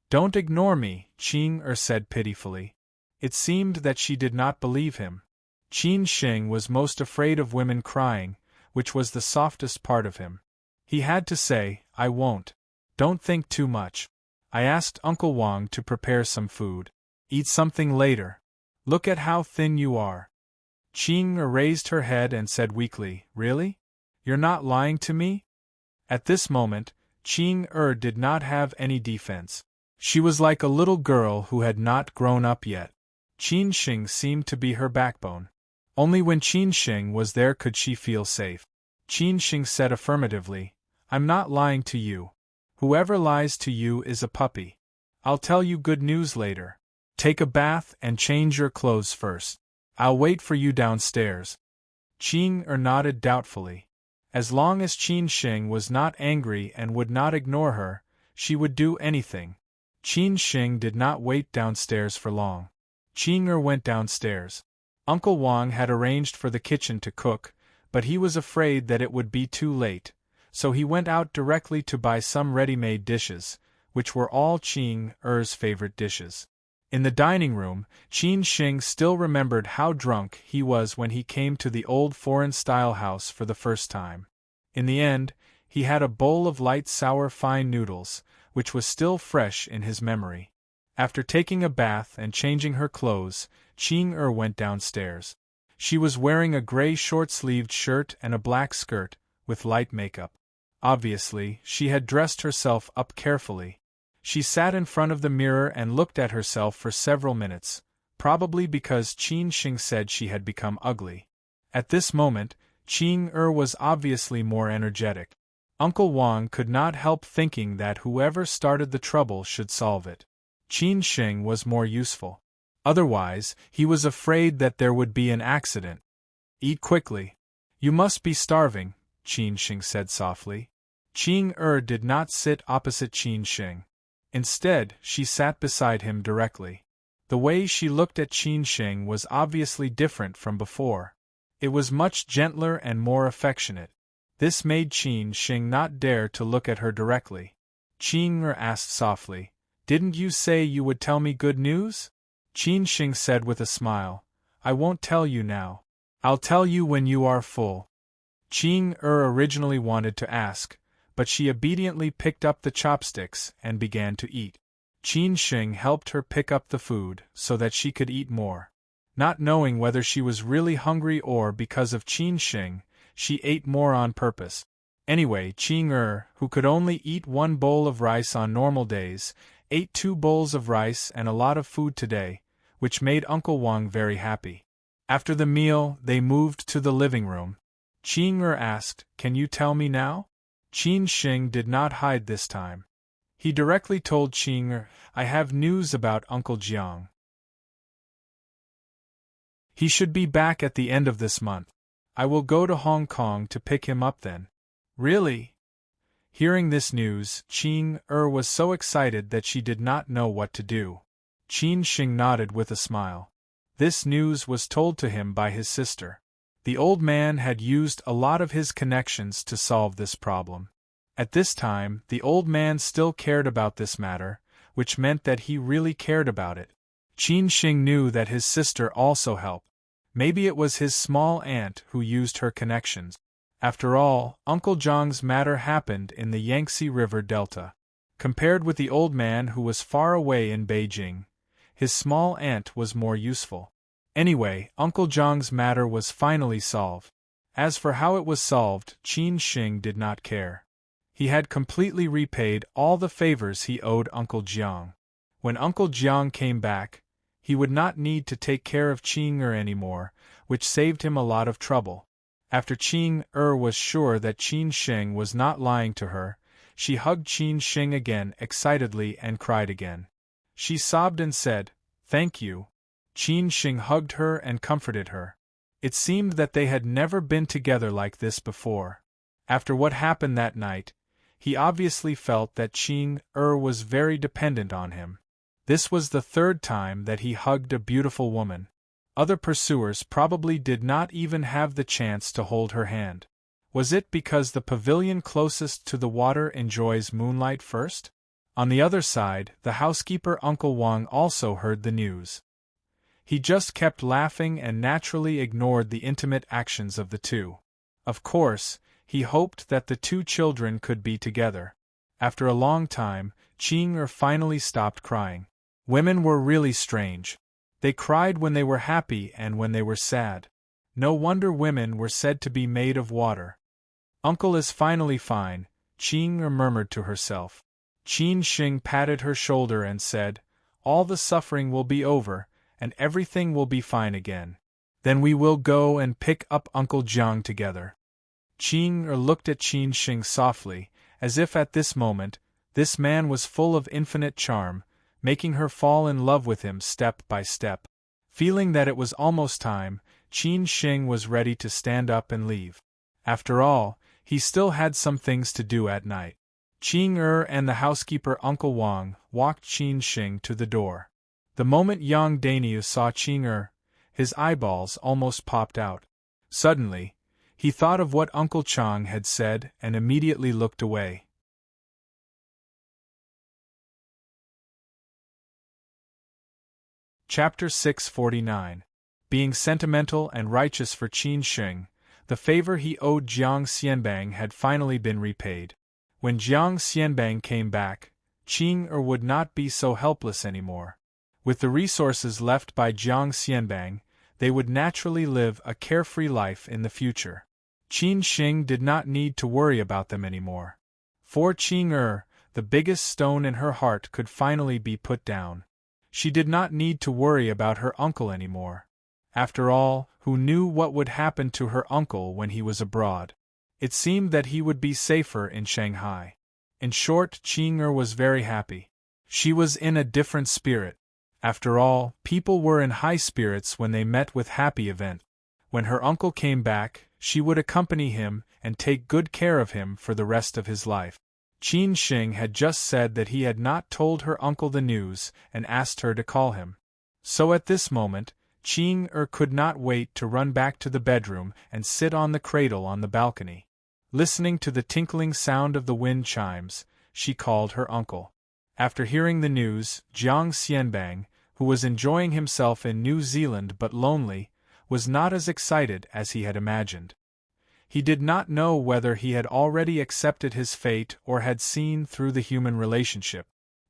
Don't ignore me," Qing said pitifully. It seemed that she did not believe him. Qin Shing was most afraid of women crying, which was the softest part of him. He had to say, "I won't. Don't think too much. I asked Uncle Wang to prepare some food. Eat something later. Look at how thin you are." Qing raised her head and said weakly, "Really? You're not lying to me?" At this moment, Qing did not have any defense. She was like a little girl who had not grown up yet. Qin Shing seemed to be her backbone. Only when Qin Shing was there could she feel safe. Qin Shing said affirmatively, "I'm not lying to you. Whoever lies to you is a puppy. I'll tell you good news later. Take a bath and change your clothes first. I'll wait for you downstairs." Qing nodded doubtfully. As long as Qin Shing was not angry and would not ignore her, she would do anything. Qin Shing did not wait downstairs for long. Qing went downstairs. Uncle Wang had arranged for the kitchen to cook, but he was afraid that it would be too late, so he went out directly to buy some ready-made dishes, which were all Qing favorite dishes. In the dining room, Qin Shing still remembered how drunk he was when he came to the old foreign-style house for the first time. In the end, he had a bowl of light sour fine noodles, which was still fresh in his memory. After taking a bath and changing her clothes, Qing went downstairs. She was wearing a gray short-sleeved shirt and a black skirt, with light makeup. Obviously, she had dressed herself up carefully. She sat in front of the mirror and looked at herself for several minutes, probably because Qin Shing said she had become ugly. At this moment, Qing was obviously more energetic. Uncle Wang could not help thinking that whoever started the trouble should solve it. Qin Shing was more useful. Otherwise, he was afraid that there would be an accident. "Eat quickly. You must be starving," Qin Shing said softly. Qing did not sit opposite Qin Shing. Instead, she sat beside him directly. The way she looked at Qin Shing was obviously different from before. It was much gentler and more affectionate. This made Qin Shing not dare to look at her directly. Qing asked softly, "Didn't you say you would tell me good news?" Qin Shing said with a smile, "I won't tell you now. I'll tell you when you are full." Qing originally wanted to ask, but she obediently picked up the chopsticks and began to eat. Qin Shing helped her pick up the food so that she could eat more. Not knowing whether she was really hungry or because of Qin Shing, she ate more on purpose. Anyway, Qing who could only eat 1 bowl of rice on normal days, ate 2 bowls of rice and a lot of food today, which made Uncle Wang very happy. After the meal, they moved to the living room. Qing asked, "Can you tell me now?" Qin Shing did not hide this time. He directly told Qing, "I have news about Uncle Jiang. He should be back at the end of this month. I will go to Hong Kong to pick him up then." "Really?" Hearing this news, Qing was so excited that she did not know what to do. Qin Shing nodded with a smile. This news was told to him by his sister. The old man had used a lot of his connections to solve this problem. At this time, the old man still cared about this matter, which meant that he really cared about it. Qin Shing knew that his sister also helped. Maybe it was his small aunt who used her connections. After all, Uncle Jiang's matter happened in the Yangtze River Delta. Compared with the old man who was far away in Beijing, his small aunt was more useful. Anyway, Uncle Jiang's matter was finally solved. As for how it was solved, Qin Shing did not care. He had completely repaid all the favors he owed Uncle Jiang. When Uncle Jiang came back, he would not need to take care of Qing anymore, which saved him a lot of trouble. After Qing was sure that Qin Shing was not lying to her, she hugged Qin Shing again excitedly and cried again. She sobbed and said, "Thank you." Qin Shing hugged her and comforted her. It seemed that they had never been together like this before. After what happened that night, he obviously felt that Qing was very dependent on him. This was the 3rd time that he hugged a beautiful woman. Other pursuers probably did not even have the chance to hold her hand. Was it because the pavilion closest to the water enjoys moonlight first? On the other side, the housekeeper Uncle Wang also heard the news. He just kept laughing and naturally ignored the intimate actions of the two. Of course, he hoped that the 2 children could be together. After a long time, Qing finally stopped crying. Women were really strange. They cried when they were happy and when they were sad. No wonder women were said to be made of water. "Uncle is finally fine," Qing murmured to herself. Qin Shing patted her shoulder and said, "All the suffering will be over, and everything will be fine again. Then we will go and pick up Uncle Jiang together." Qing looked at Qin Shing softly, as if at this moment, this man was full of infinite charm, making her fall in love with him step by step. Feeling that it was almost time, Qin Shing was ready to stand up and leave. After all, he still had some things to do at night. Qing and the housekeeper Uncle Wang walked Qin Shing to the door. The moment Yang Daniu saw Qing his eyeballs almost popped out. Suddenly, he thought of what Uncle Chang had said and immediately looked away. Chapter 649. Being sentimental and righteous for Qin Shing, the favor he owed Jiang Xianbang had finally been repaid. When Jiang Xianbang came back, Qing would not be so helpless anymore. With the resources left by Jiang Xianbang, they would naturally live a carefree life in the future. Qin Shing did not need to worry about them anymore. For Qing the biggest stone in her heart could finally be put down. She did not need to worry about her uncle anymore. After all, who knew what would happen to her uncle when he was abroad? It seemed that he would be safer in Shanghai. In short, Qing was very happy. She was in a different spirit. After all, people were in high spirits when they met with happy event. When her uncle came back, she would accompany him and take good care of him for the rest of his life. Qin Sheng had just said that he had not told her uncle the news and asked her to call him. So at this moment, Qin could not wait to run back to the bedroom and sit on the cradle on the balcony. Listening to the tinkling sound of the wind chimes, she called her uncle. After hearing the news, Jiang Xianbang, who was enjoying himself in New Zealand but lonely, was not as excited as he had imagined. He did not know whether he had already accepted his fate or had seen through the human relationship.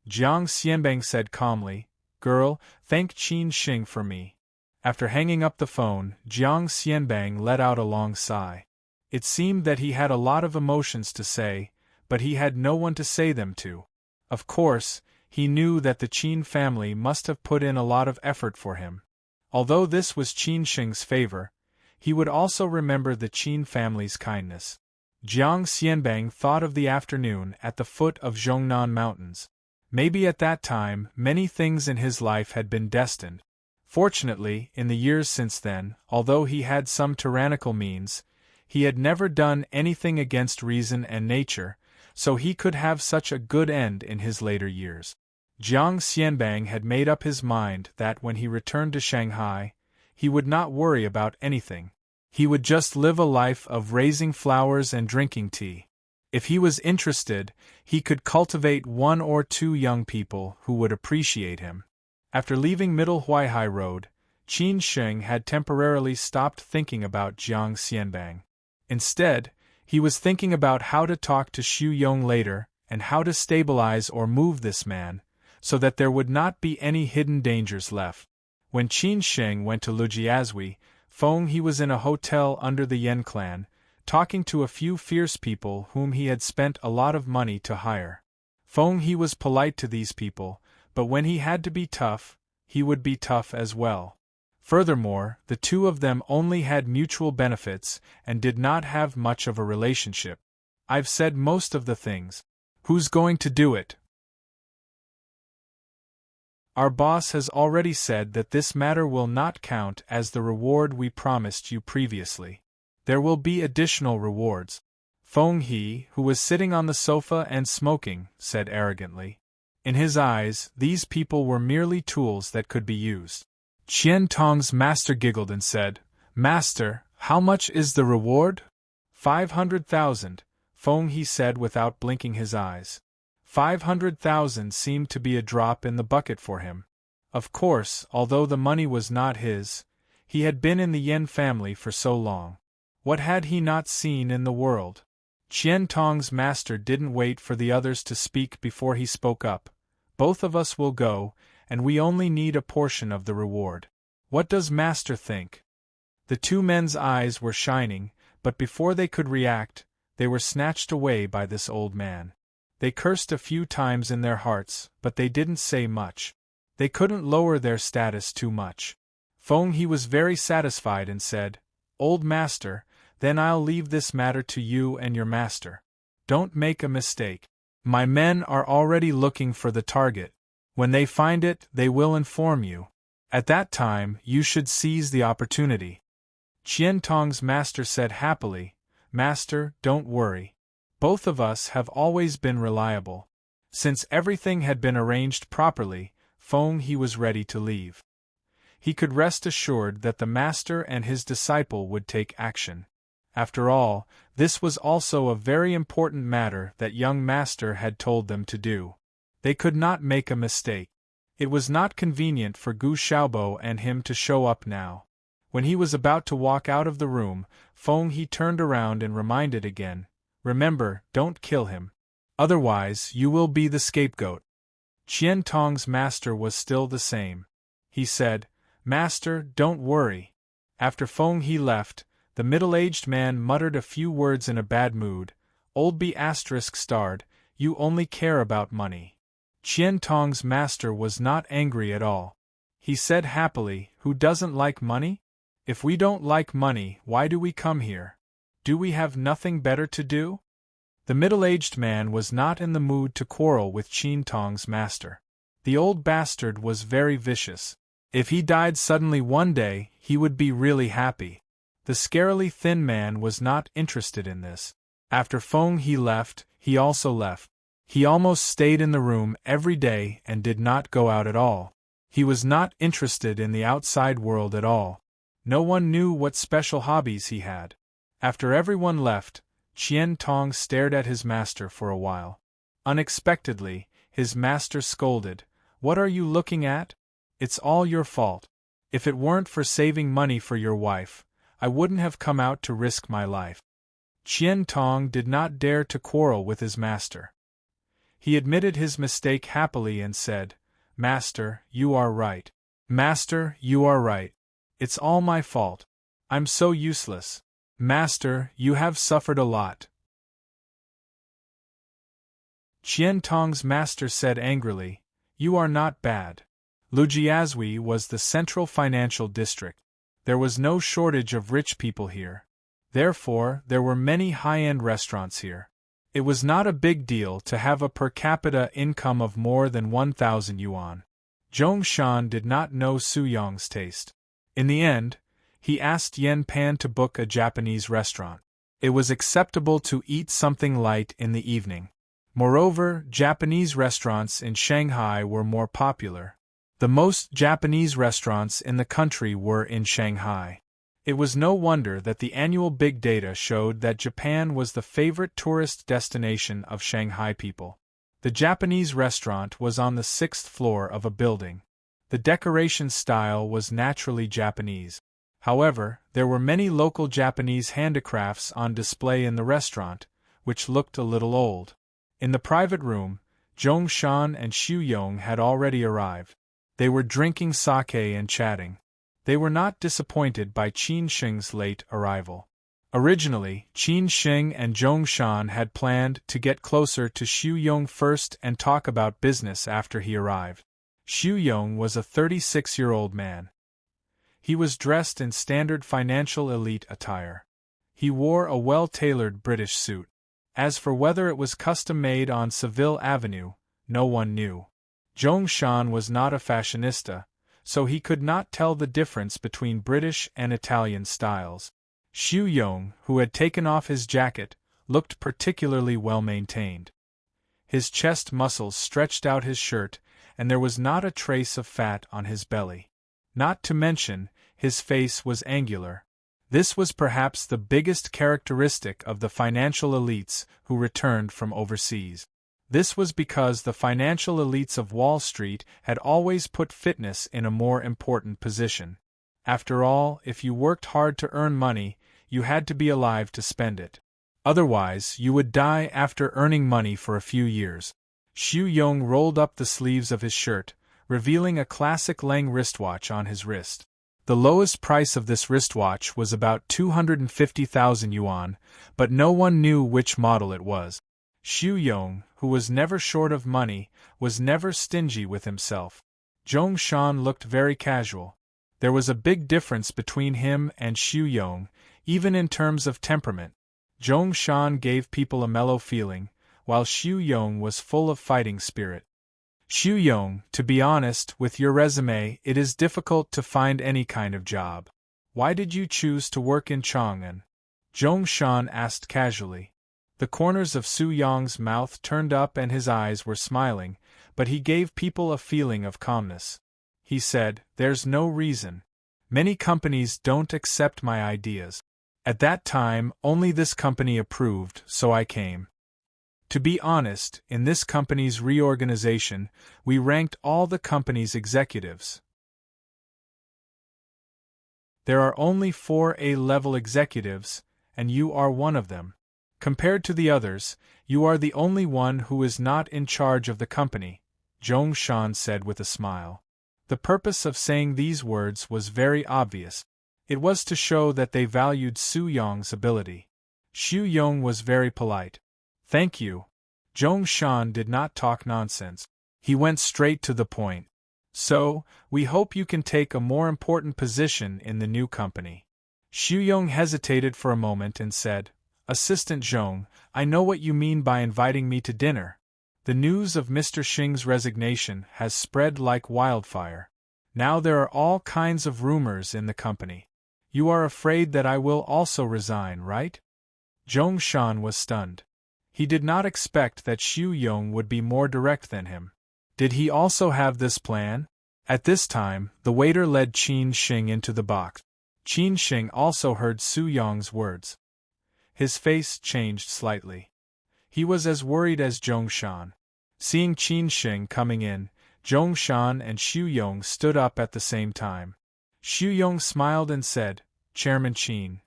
Jiang Xianbang said calmly, "Girl, thank Qin Sheng for me." After hanging up the phone, Jiang Xianbang let out a long sigh. It seemed that he had a lot of emotions to say, but he had no one to say them to. Of course, he knew that the Qin family must have put in a lot of effort for him. Although this was Qin Sheng's favor, he would also remember the Qin family's kindness. Jiang Xianbang thought of the afternoon at the foot of Zhongnan Mountains. Maybe at that time many things in his life had been destined. Fortunately, in the years since then, although he had some tyrannical means, he had never done anything against reason and nature, so he could have such a good end in his later years. Jiang Xianbang had made up his mind that when he returned to Shanghai, he would not worry about anything. He would just live a life of raising flowers and drinking tea. If he was interested, he could cultivate 1 or 2 young people who would appreciate him. After leaving Middle Huaihai Road, Qin Sheng had temporarily stopped thinking about Jiang Xianbang. Instead, he was thinking about how to talk to Xu Yong later and how to stabilize or move this man, so that there would not be any hidden dangers left. When Qin Sheng went to Lujiazui, Feng he was in a hotel under the Yan clan, talking to a few fierce people whom he had spent a lot of money to hire. Feng he was polite to these people, but when he had to be tough, he would be tough as well. Furthermore, the two of them only had mutual benefits and did not have much of a relationship. I've said most of the things. Who's going to do it? Our boss has already said that this matter will not count as the reward we promised you previously. There will be additional rewards. Feng He, who was sitting on the sofa and smoking, said arrogantly. In his eyes, these people were merely tools that could be used. Qian Tong's master giggled and said, "Master, how much is the reward?" 500,000, Feng He said without blinking his eyes. 500,000 seemed to be a drop in the bucket for him. Of course, although the money was not his, he had been in the Yen family for so long. What had he not seen in the world? Qian Tong's master didn't wait for the others to speak before he spoke up. "Both of us will go, and we only need a portion of the reward. What does master think?" The two men's eyes were shining, but before they could react, they were snatched away by this old man. They cursed a few times in their hearts, but they didn't say much. They couldn't lower their status too much. Feng He was very satisfied and said, "Old master, then I'll leave this matter to you and your master. Don't make a mistake. My men are already looking for the target. When they find it, they will inform you. At that time, you should seize the opportunity." Qian Tong's master said happily, "Master, don't worry. Both of us have always been reliable." Since everything had been arranged properly, Feng He was ready to leave. He could rest assured that the master and his disciple would take action. After all, this was also a very important matter that young master had told them to do. They could not make a mistake. It was not convenient for Gu Xiaobo and him to show up now. When he was about to walk out of the room, Feng He turned around and reminded again, "Remember, don't kill him. Otherwise, you will be the scapegoat." Qian Tong's master was still the same. He said, "Master, don't worry." After Feng He left, the middle-aged man muttered a few words in a bad mood. "Old B****, you only care about money." Qian Tong's master was not angry at all. He said happily, "Who doesn't like money? If we don't like money, why do we come here? Do we have nothing better to do?" The middle-aged man was not in the mood to quarrel with Qian Tong's master. The old bastard was very vicious. If he died suddenly one day, he would be really happy. The scarily thin man was not interested in this. After Feng He left, he also left. He almost stayed in the room every day and did not go out at all. He was not interested in the outside world at all. No one knew what special hobbies he had. After everyone left, Qian Tong stared at his master for a while. Unexpectedly, his master scolded, "What are you looking at? It's all your fault. If it weren't for saving money for your wife, I wouldn't have come out to risk my life." Qian Tong did not dare to quarrel with his master. He admitted his mistake happily and said, "Master, you are right. Master, you are right. It's all my fault. I'm so useless. Master, you have suffered a lot." Qian Tong's master said angrily, "You are not bad." Lujiazui was the central financial district. There was no shortage of rich people here. Therefore, there were many high-end restaurants here. It was not a big deal to have a per capita income of more than 1,000 yuan. Zhong Shan did not know Su Yong's taste. In the end, he asked Yen Pan to book a Japanese restaurant. It was acceptable to eat something light in the evening. Moreover, Japanese restaurants in Shanghai were more popular. The most Japanese restaurants in the country were in Shanghai. It was no wonder that the annual big data showed that Japan was the favorite tourist destination of Shanghai people. The Japanese restaurant was on the 6th floor of a building. The decoration style was naturally Japanese. However, there were many local Japanese handicrafts on display in the restaurant, which looked a little old. In the private room, Zhong Shan and Xu Yong had already arrived. They were drinking sake and chatting. They were not disappointed by Qin Sheng's late arrival. Originally, Qin Sheng and Zhong Shan had planned to get closer to Xu Yong first and talk about business after he arrived. Xu Yong was a 36-year-old man. He was dressed in standard financial elite attire. He wore a well-tailored British suit. As for whether it was custom-made on Seville Avenue, no one knew. Zhong Shan was not a fashionista, so he could not tell the difference between British and Italian styles. Xu Yong, who had taken off his jacket, looked particularly well-maintained. His chest muscles stretched out his shirt, and there was not a trace of fat on his belly. Not to mention, his face was angular. This was perhaps the biggest characteristic of the financial elites who returned from overseas. This was because the financial elites of Wall Street had always put fitness in a more important position. After all, if you worked hard to earn money, you had to be alive to spend it. Otherwise, you would die after earning money for a few years. Xu Yong rolled up the sleeves of his shirt, revealing a classic Lang wristwatch on his wrist. The lowest price of this wristwatch was about 250,000 yuan, but no one knew which model it was. Xu Yong, who was never short of money, was never stingy with himself. Zhong Shan looked very casual. There was a big difference between him and Xu Yong, even in terms of temperament. Zhong Shan gave people a mellow feeling, while Xu Yong was full of fighting spirit. Xu Yong, to be honest, with your resume, it is difficult to find any kind of job. Why did you choose to work in Chang'an? Zhong Shan asked casually. The corners of Su Yong's mouth turned up and his eyes were smiling, but he gave people a feeling of calmness. He said, "There's no reason. Many companies don't accept my ideas. At that time, only this company approved, so I came. To be honest, in this company's reorganization, we ranked all the company's executives. There are only 4 A-level executives, and you are one of them. Compared to the others, you are the only one who is not in charge of the company," Zhong Shan said with a smile. The purpose of saying these words was very obvious. It was to show that they valued Su Yong's ability. Xu Yong was very polite. "Thank you." Zhong Shan did not talk nonsense. He went straight to the point. "So, we hope you can take a more important position in the new company." Xu Yong hesitated for a moment and said, "Assistant Zhong, I know what you mean by inviting me to dinner. The news of Mr. Xing's resignation has spread like wildfire. Now there are all kinds of rumors in the company. You are afraid that I will also resign, right? Zhongshan was stunned. He did not expect that Xu Yong would be more direct than him. Did he also have this plan? At this time, the waiter led Qin Xing into the box. Qin Xing also heard Su Yong's words. His face changed slightly. He was as worried as Zhongshan. Seeing Qin Xing coming in, Zhongshan and Xu Yong stood up at the same time. Xu Yong smiled and said, "Chairman Qin."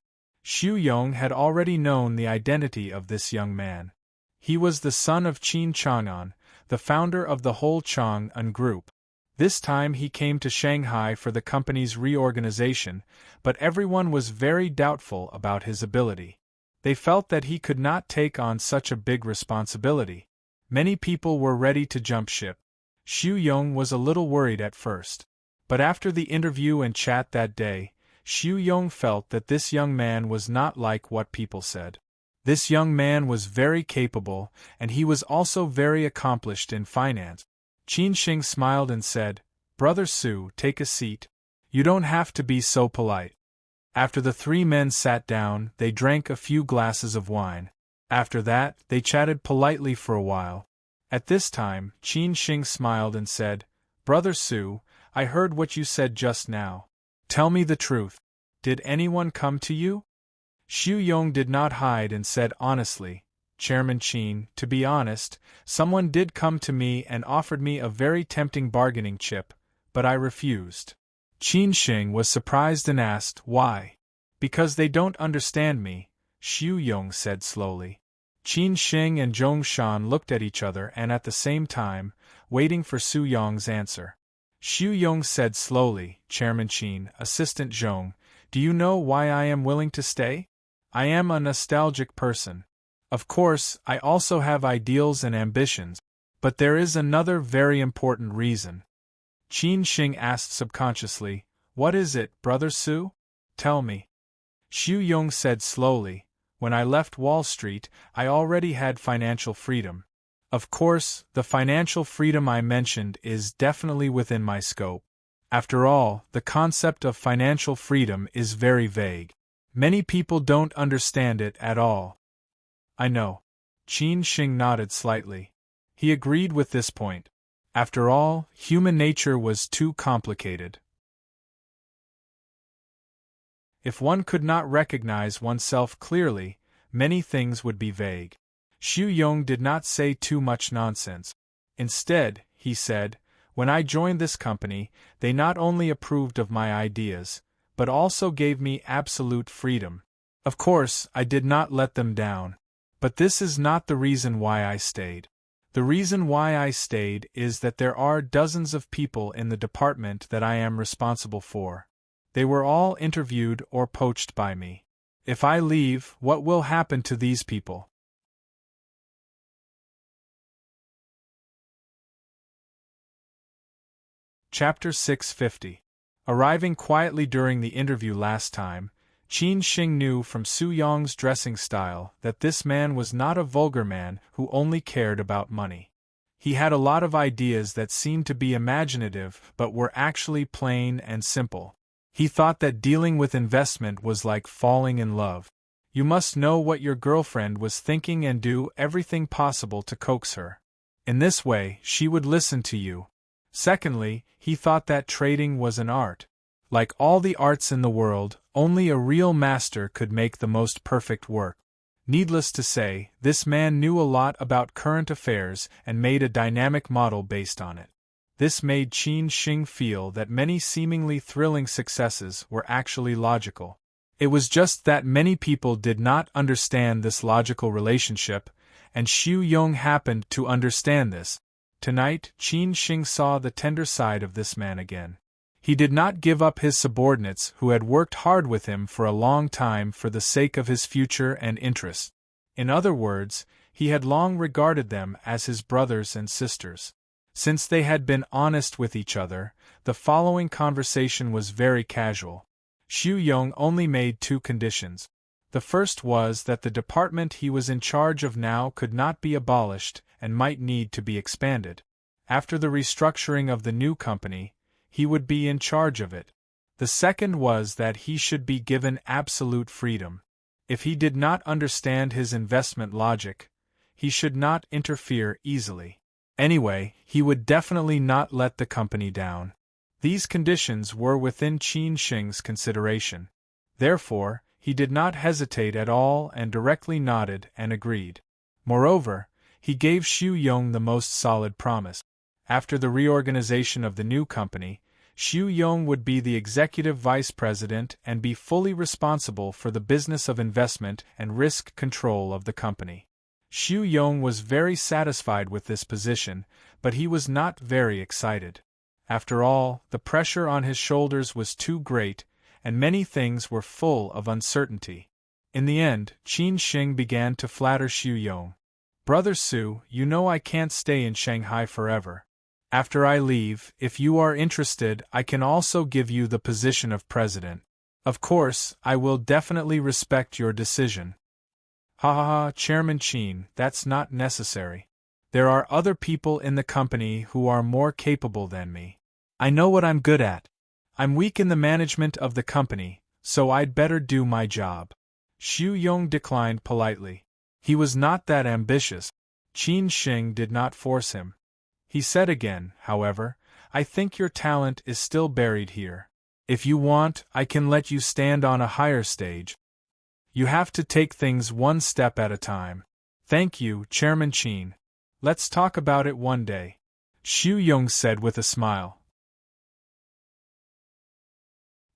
Xu Yong had already known the identity of this young man. He was the son of Qin Chang'an, the founder of the whole Chang'an group. This time he came to Shanghai for the company's reorganization, but everyone was very doubtful about his ability. They felt that he could not take on such a big responsibility. Many people were ready to jump ship. Xu Yong was a little worried at first. But after the interview and chat that day, Xu Yong felt that this young man was not like what people said. This young man was very capable, and he was also very accomplished in finance. Qin Xing smiled and said, "Brother Su, take a seat. You don't have to be so polite." After the three men sat down, they drank a few glasses of wine. After that, they chatted politely for a while. At this time, Qin Xing smiled and said, "Brother Su, I heard what you said just now. Tell me the truth. Did anyone come to you?" Xu Yong did not hide and said honestly, "Chairman Qin, to be honest, someone did come to me and offered me a very tempting bargaining chip, but I refused." Qin Xing was surprised and asked, "Why?" "Because they don't understand me," Xu Yong said slowly. Qin Xing and Zhongshan looked at each other and at the same time, waiting for Su Yong's answer. Xu Yong said slowly, "Chairman Qin, Assistant Zhong, do you know why I am willing to stay? I am a nostalgic person. Of course, I also have ideals and ambitions, but there is another very important reason." Qin Xing asked subconsciously, "What is it, Brother Su? Tell me." Xu Yong said slowly, "When I left Wall Street, I already had financial freedom. Of course, the financial freedom I mentioned is definitely within my scope. After all, the concept of financial freedom is very vague. Many people don't understand it at all." "I know." Qin Xing nodded slightly. He agreed with this point. After all, human nature was too complicated. If one could not recognize oneself clearly, many things would be vague. Xu Yong did not say too much nonsense. Instead, he said, "When I joined this company, they not only approved of my ideas, but also gave me absolute freedom. Of course, I did not let them down. But this is not the reason why I stayed. The reason why I stayed is that there are dozens of people in the department that I am responsible for. They were all interviewed or poached by me. If I leave, what will happen to these people?" Chapter 650. Arriving quietly during the interview last time, Qin Xing knew from Su Yong's dressing style that this man was not a vulgar man who only cared about money. He had a lot of ideas that seemed to be imaginative but were actually plain and simple. He thought that dealing with investment was like falling in love. You must know what your girlfriend was thinking and do everything possible to coax her. In this way, she would listen to you. Secondly, he thought that trading was an art. Like all the arts in the world, only a real master could make the most perfect work. Needless to say, this man knew a lot about current affairs and made a dynamic model based on it. This made Qin Xing feel that many seemingly thrilling successes were actually logical. It was just that many people did not understand this logical relationship, and Xu Yong happened to understand this. Tonight, Qin Xing saw the tender side of this man again. He did not give up his subordinates who had worked hard with him for a long time for the sake of his future and interests. In other words, he had long regarded them as his brothers and sisters. Since they had been honest with each other, the following conversation was very casual. Xu Yong only made two conditions. The first was that the department he was in charge of now could not be abolished and might need to be expanded. After the restructuring of the new company, he would be in charge of it. The second was that he should be given absolute freedom. If he did not understand his investment logic, he should not interfere easily. Anyway, he would definitely not let the company down. These conditions were within Qin Shing's consideration. Therefore, he did not hesitate at all and directly nodded and agreed. Moreover, he gave Xu Yong the most solid promise. After the reorganization of the new company, Xu Yong would be the executive vice president and be fully responsible for the business of investment and risk control of the company. Xu Yong was very satisfied with this position, but he was not very excited. After all, the pressure on his shoulders was too great, and many things were full of uncertainty. In the end, Qin Shing began to flatter Xu Yong. "Brother Su, you know I can't stay in Shanghai forever. After I leave, if you are interested, I can also give you the position of president. Of course, I will definitely respect your decision." "Ha ha ha, Chairman Qin, that's not necessary. There are other people in the company who are more capable than me. I know what I'm good at. I'm weak in the management of the company, so I'd better do my job." Xu Yong declined politely. He was not that ambitious. Qin Shing did not force him. He said again, however, "I think your talent is still buried here. If you want, I can let you stand on a higher stage. You have to take things one step at a time." "Thank you, Chairman Qin. Let's talk about it one day," Xu Yong said with a smile.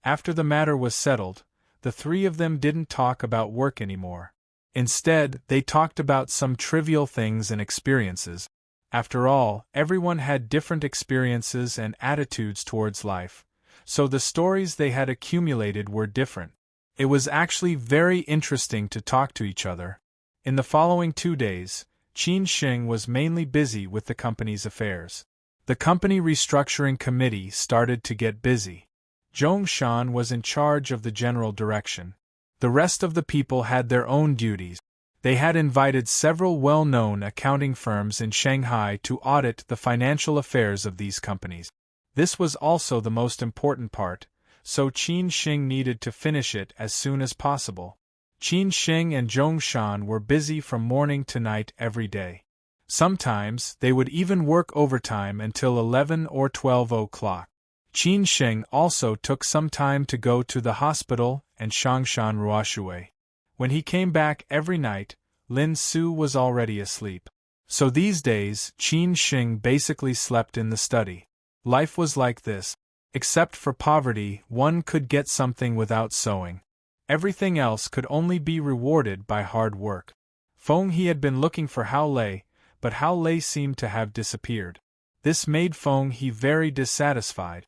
After the matter was settled, the three of them didn't talk about work anymore. Instead, they talked about some trivial things and experiences. After all, everyone had different experiences and attitudes towards life, so the stories they had accumulated were different. It was actually very interesting to talk to each other. In the following 2 days, Qin Shing was mainly busy with the company's affairs. The company restructuring committee started to get busy. Zhong Shan was in charge of the general direction. The rest of the people had their own duties. They had invited several well-known accounting firms in Shanghai to audit the financial affairs of these companies. This was also the most important part, so Qin Shing needed to finish it as soon as possible. Qin Shing and Zhong Shan were busy from morning to night every day. Sometimes, they would even work overtime until 11 or 12 o'clock. Qin Shing also took some time to go to the hospital and Shangshan Ruoshui. When he came back every night, Lin Su was already asleep. So these days, Qin Shing basically slept in the study. Life was like this. Except for poverty, one could get something without sewing. Everything else could only be rewarded by hard work. Feng He had been looking for Hao Lei, but Hao Lei seemed to have disappeared. This made Feng He very dissatisfied.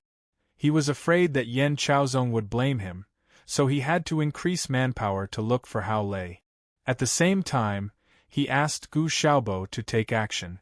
He was afraid that Yan Chaozong would blame him, so he had to increase manpower to look for Hao Lei. At the same time, he asked Gu Xiaobo to take action.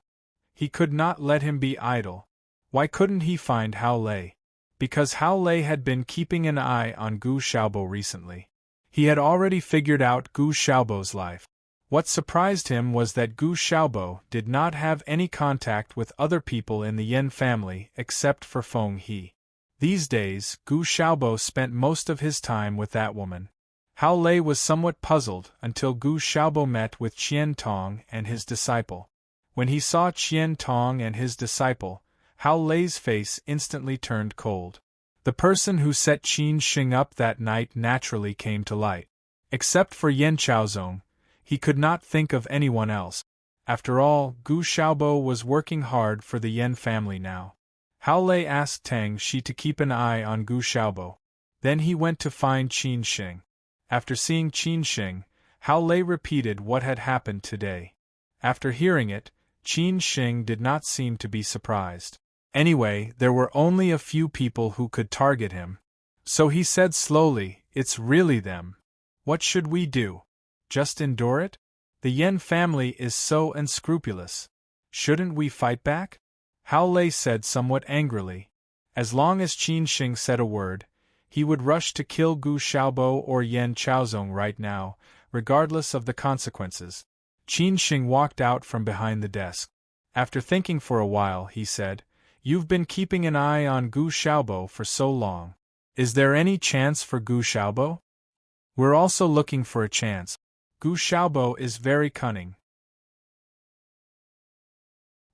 He could not let him be idle. Why couldn't he find Hao Lei? Because Hao Lei had been keeping an eye on Gu Xiaobo recently. He had already figured out Gu Xiaobo's life. What surprised him was that Gu Xiaobo did not have any contact with other people in the Yan family except for Feng He. These days, Gu Xiaobo spent most of his time with that woman. Hao Lei was somewhat puzzled until Gu Xiaobo met with Qian Tong and his disciple. When he saw Qian Tong and his disciple, Hao Lei's face instantly turned cold. The person who set Qin Shing up that night naturally came to light. Except for Yan Chaozong, he could not think of anyone else. After all, Gu Xiaobo was working hard for the Yan family now. Hao Lei asked Tang Shi to keep an eye on Gu Xiaobo. Then he went to find Qin Shing. After seeing Qin Shing, Hao Lei repeated what had happened today. After hearing it, Qin Shing did not seem to be surprised. Anyway, there were only a few people who could target him. So he said slowly, "It's really them. What should we do? Just endure it? The Yan family is so unscrupulous. Shouldn't we fight back?" Hao Lei said somewhat angrily. As long as Qin Shing said a word, he would rush to kill Gu Xiaobo or Yan Chaozong right now, regardless of the consequences. Qin Shing walked out from behind the desk. After thinking for a while, he said, "You've been keeping an eye on Gu Xiaobo for so long. Is there any chance for Gu Xiaobo? We're also looking for a chance. Gu Xiaobo is very cunning.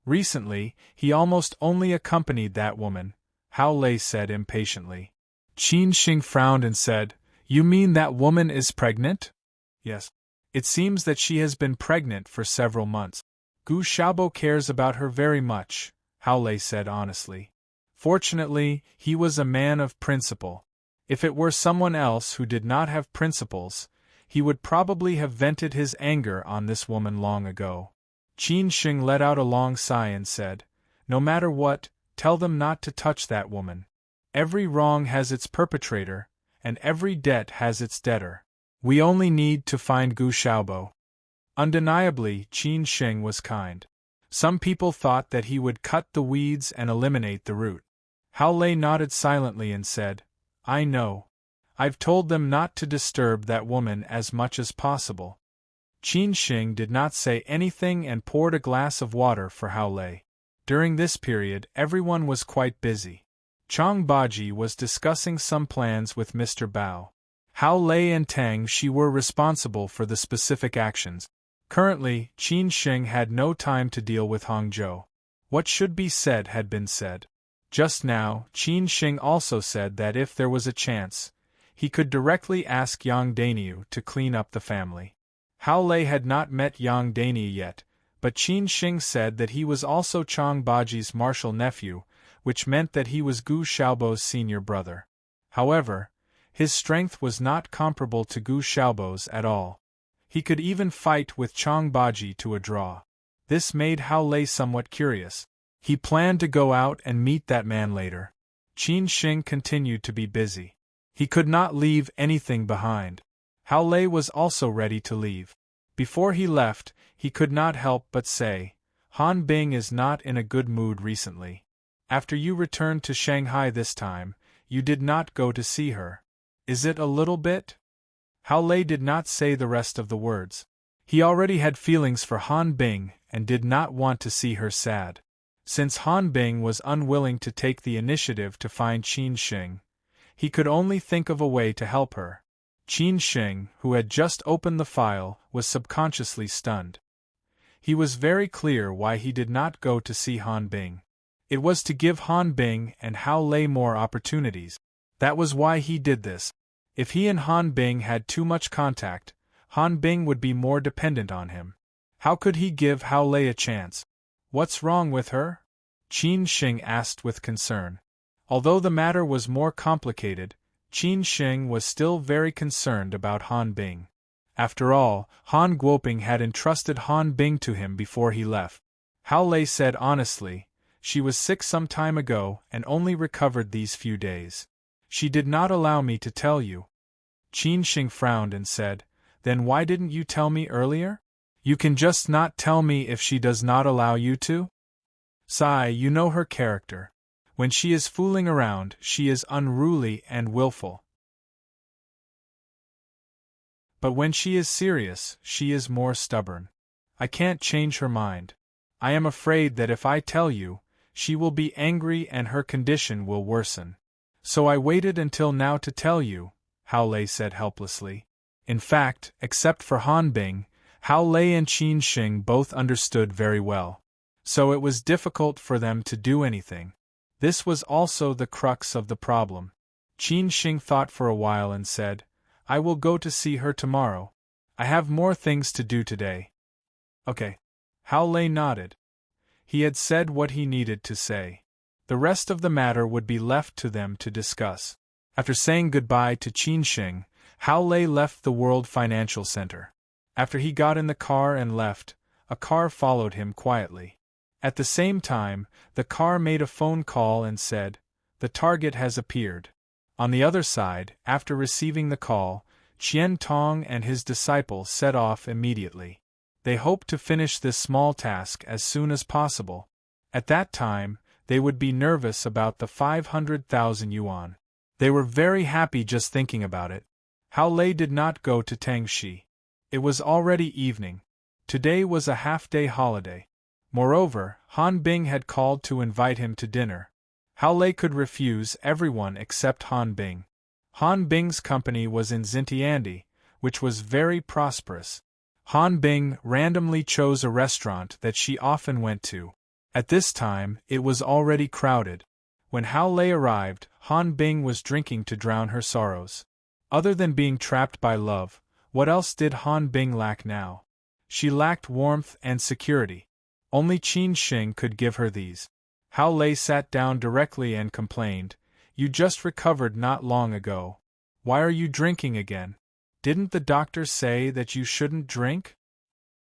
Recently, he almost only accompanied that woman, Hao Lei said impatiently. Qin Xing frowned and said, You mean that woman is pregnant? Yes. It seems that she has been pregnant for several months. Gu Xiaobo cares about her very much, Hao Lei said honestly. Fortunately, he was a man of principle. If it were someone else who did not have principles, he would probably have vented his anger on this woman long ago. Qin Xing let out a long sigh and said, No matter what, tell them not to touch that woman. Every wrong has its perpetrator, and every debt has its debtor. We only need to find Gu Xiaobo. Undeniably, Qin Xing was kind. Some people thought that he would cut the weeds and eliminate the root. Hao Lei nodded silently and said, I know. I've told them not to disturb that woman as much as possible. Qin Xing did not say anything and poured a glass of water for Hao Lei. During this period, everyone was quite busy. Chang Baji was discussing some plans with Mr. Bao. Hao Lei and Tang Shi were responsible for the specific actions. Currently, Qin Xing had no time to deal with Hangzhou. What should be said had been said. Just now, Qin Xing also said that if there was a chance, he could directly ask Yang Dainyu to clean up the family. Hao Lei had not met Yang Dainyu yet, but Qin Xing said that he was also Chang Baji's martial nephew, which meant that he was Gu Xiaobo's senior brother. However, his strength was not comparable to Gu Xiaobo's at all. He could even fight with Chang Baji to a draw. This made Hao Lei somewhat curious. He planned to go out and meet that man later. Qin Xing continued to be busy. He could not leave anything behind. Hao Lei was also ready to leave. Before he left, he could not help but say, Han Bing is not in a good mood recently. After you returned to Shanghai this time, you did not go to see her. Is it a little bit? Hao Lei did not say the rest of the words. He already had feelings for Han Bing and did not want to see her sad. Since Han Bing was unwilling to take the initiative to find Qin Xing, he could only think of a way to help her. Qin Xing, who had just opened the file, was subconsciously stunned. He was very clear why he did not go to see Han Bing. It was to give Han Bing and Hao Lei more opportunities. That was why he did this. If he and Han Bing had too much contact, Han Bing would be more dependent on him. How could he give Hao Lei a chance? What's wrong with her? Qin Xing asked with concern. Although the matter was more complicated, Qin Xing was still very concerned about Han Bing. After all, Han Guoping had entrusted Han Bing to him before he left. Hao Lei said honestly, she was sick some time ago and only recovered these few days. She did not allow me to tell you. Qin Xing frowned and said, Then why didn't you tell me earlier? You can just not tell me if she does not allow you to? Sai, you know her character. When she is fooling around, she is unruly and willful. But when she is serious, she is more stubborn. I can't change her mind. I am afraid that if I tell you, she will be angry and her condition will worsen. So I waited until now to tell you, Hao Lei said helplessly. In fact, except for Han Bing, Hao Lei and Qin Xing both understood very well. So it was difficult for them to do anything. This was also the crux of the problem. Qin Xing thought for a while and said, I will go to see her tomorrow. I have more things to do today. Okay. Hao Lei nodded. He had said what he needed to say. The rest of the matter would be left to them to discuss. After saying goodbye to Qin Xing, Hao Lei left the World Financial Center. After he got in the car and left, a car followed him quietly. At the same time, the car made a phone call and said, The target has appeared. On the other side, after receiving the call, Qian Tong and his disciple set off immediately. They hoped to finish this small task as soon as possible. At that time, they would be nervous about the 500,000 yuan. They were very happy just thinking about it. Hao Lei did not go to Tangxi. It was already evening. Today was a half-day holiday. Moreover, Han Bing had called to invite him to dinner. Hao Lei could refuse everyone except Han Bing. Han Bing's company was in Xintiandi, which was very prosperous. Han Bing randomly chose a restaurant that she often went to. At this time, it was already crowded. When Hao Lei arrived, Han Bing was drinking to drown her sorrows. Other than being trapped by love, what else did Han Bing lack now? She lacked warmth and security. Only Qin Shing could give her these. Hao Lei sat down directly and complained, "You just recovered not long ago. Why are you drinking again? Didn't the doctor say that you shouldn't drink?"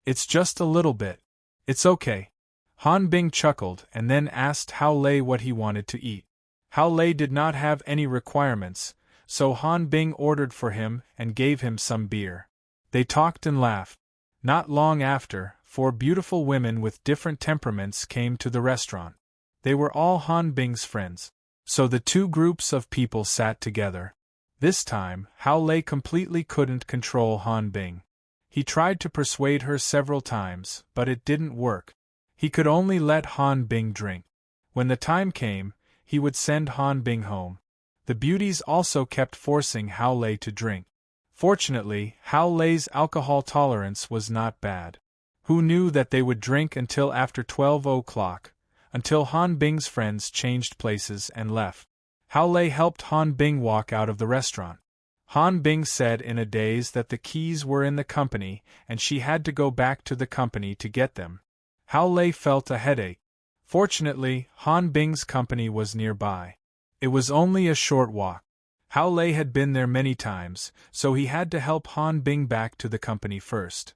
"It's just a little bit. It's okay." Han Bing chuckled and then asked Hao Lei what he wanted to eat. Hao Lei did not have any requirements, so Han Bing ordered for him and gave him some beer. They talked and laughed. Not long after, 4 beautiful women with different temperaments came to the restaurant. They were all Han Bing's friends. So the 2 groups of people sat together. This time, Hao Lei completely couldn't control Han Bing. He tried to persuade her several times, but it didn't work. He could only let Han Bing drink. When the time came, he would send Han Bing home. The beauties also kept forcing Hao Lei to drink. Fortunately, Hao Lei's alcohol tolerance was not bad. Who knew that they would drink until after 12 o'clock, until Han Bing's friends changed places and left. Hao Lei helped Han Bing walk out of the restaurant. Han Bing said in a daze that the keys were in the company and she had to go back to the company to get them. Hao Lei felt a headache. Fortunately, Han Bing's company was nearby. It was only a short walk. Hao Lei had been there many times, so he had to help Han Bing back to the company first.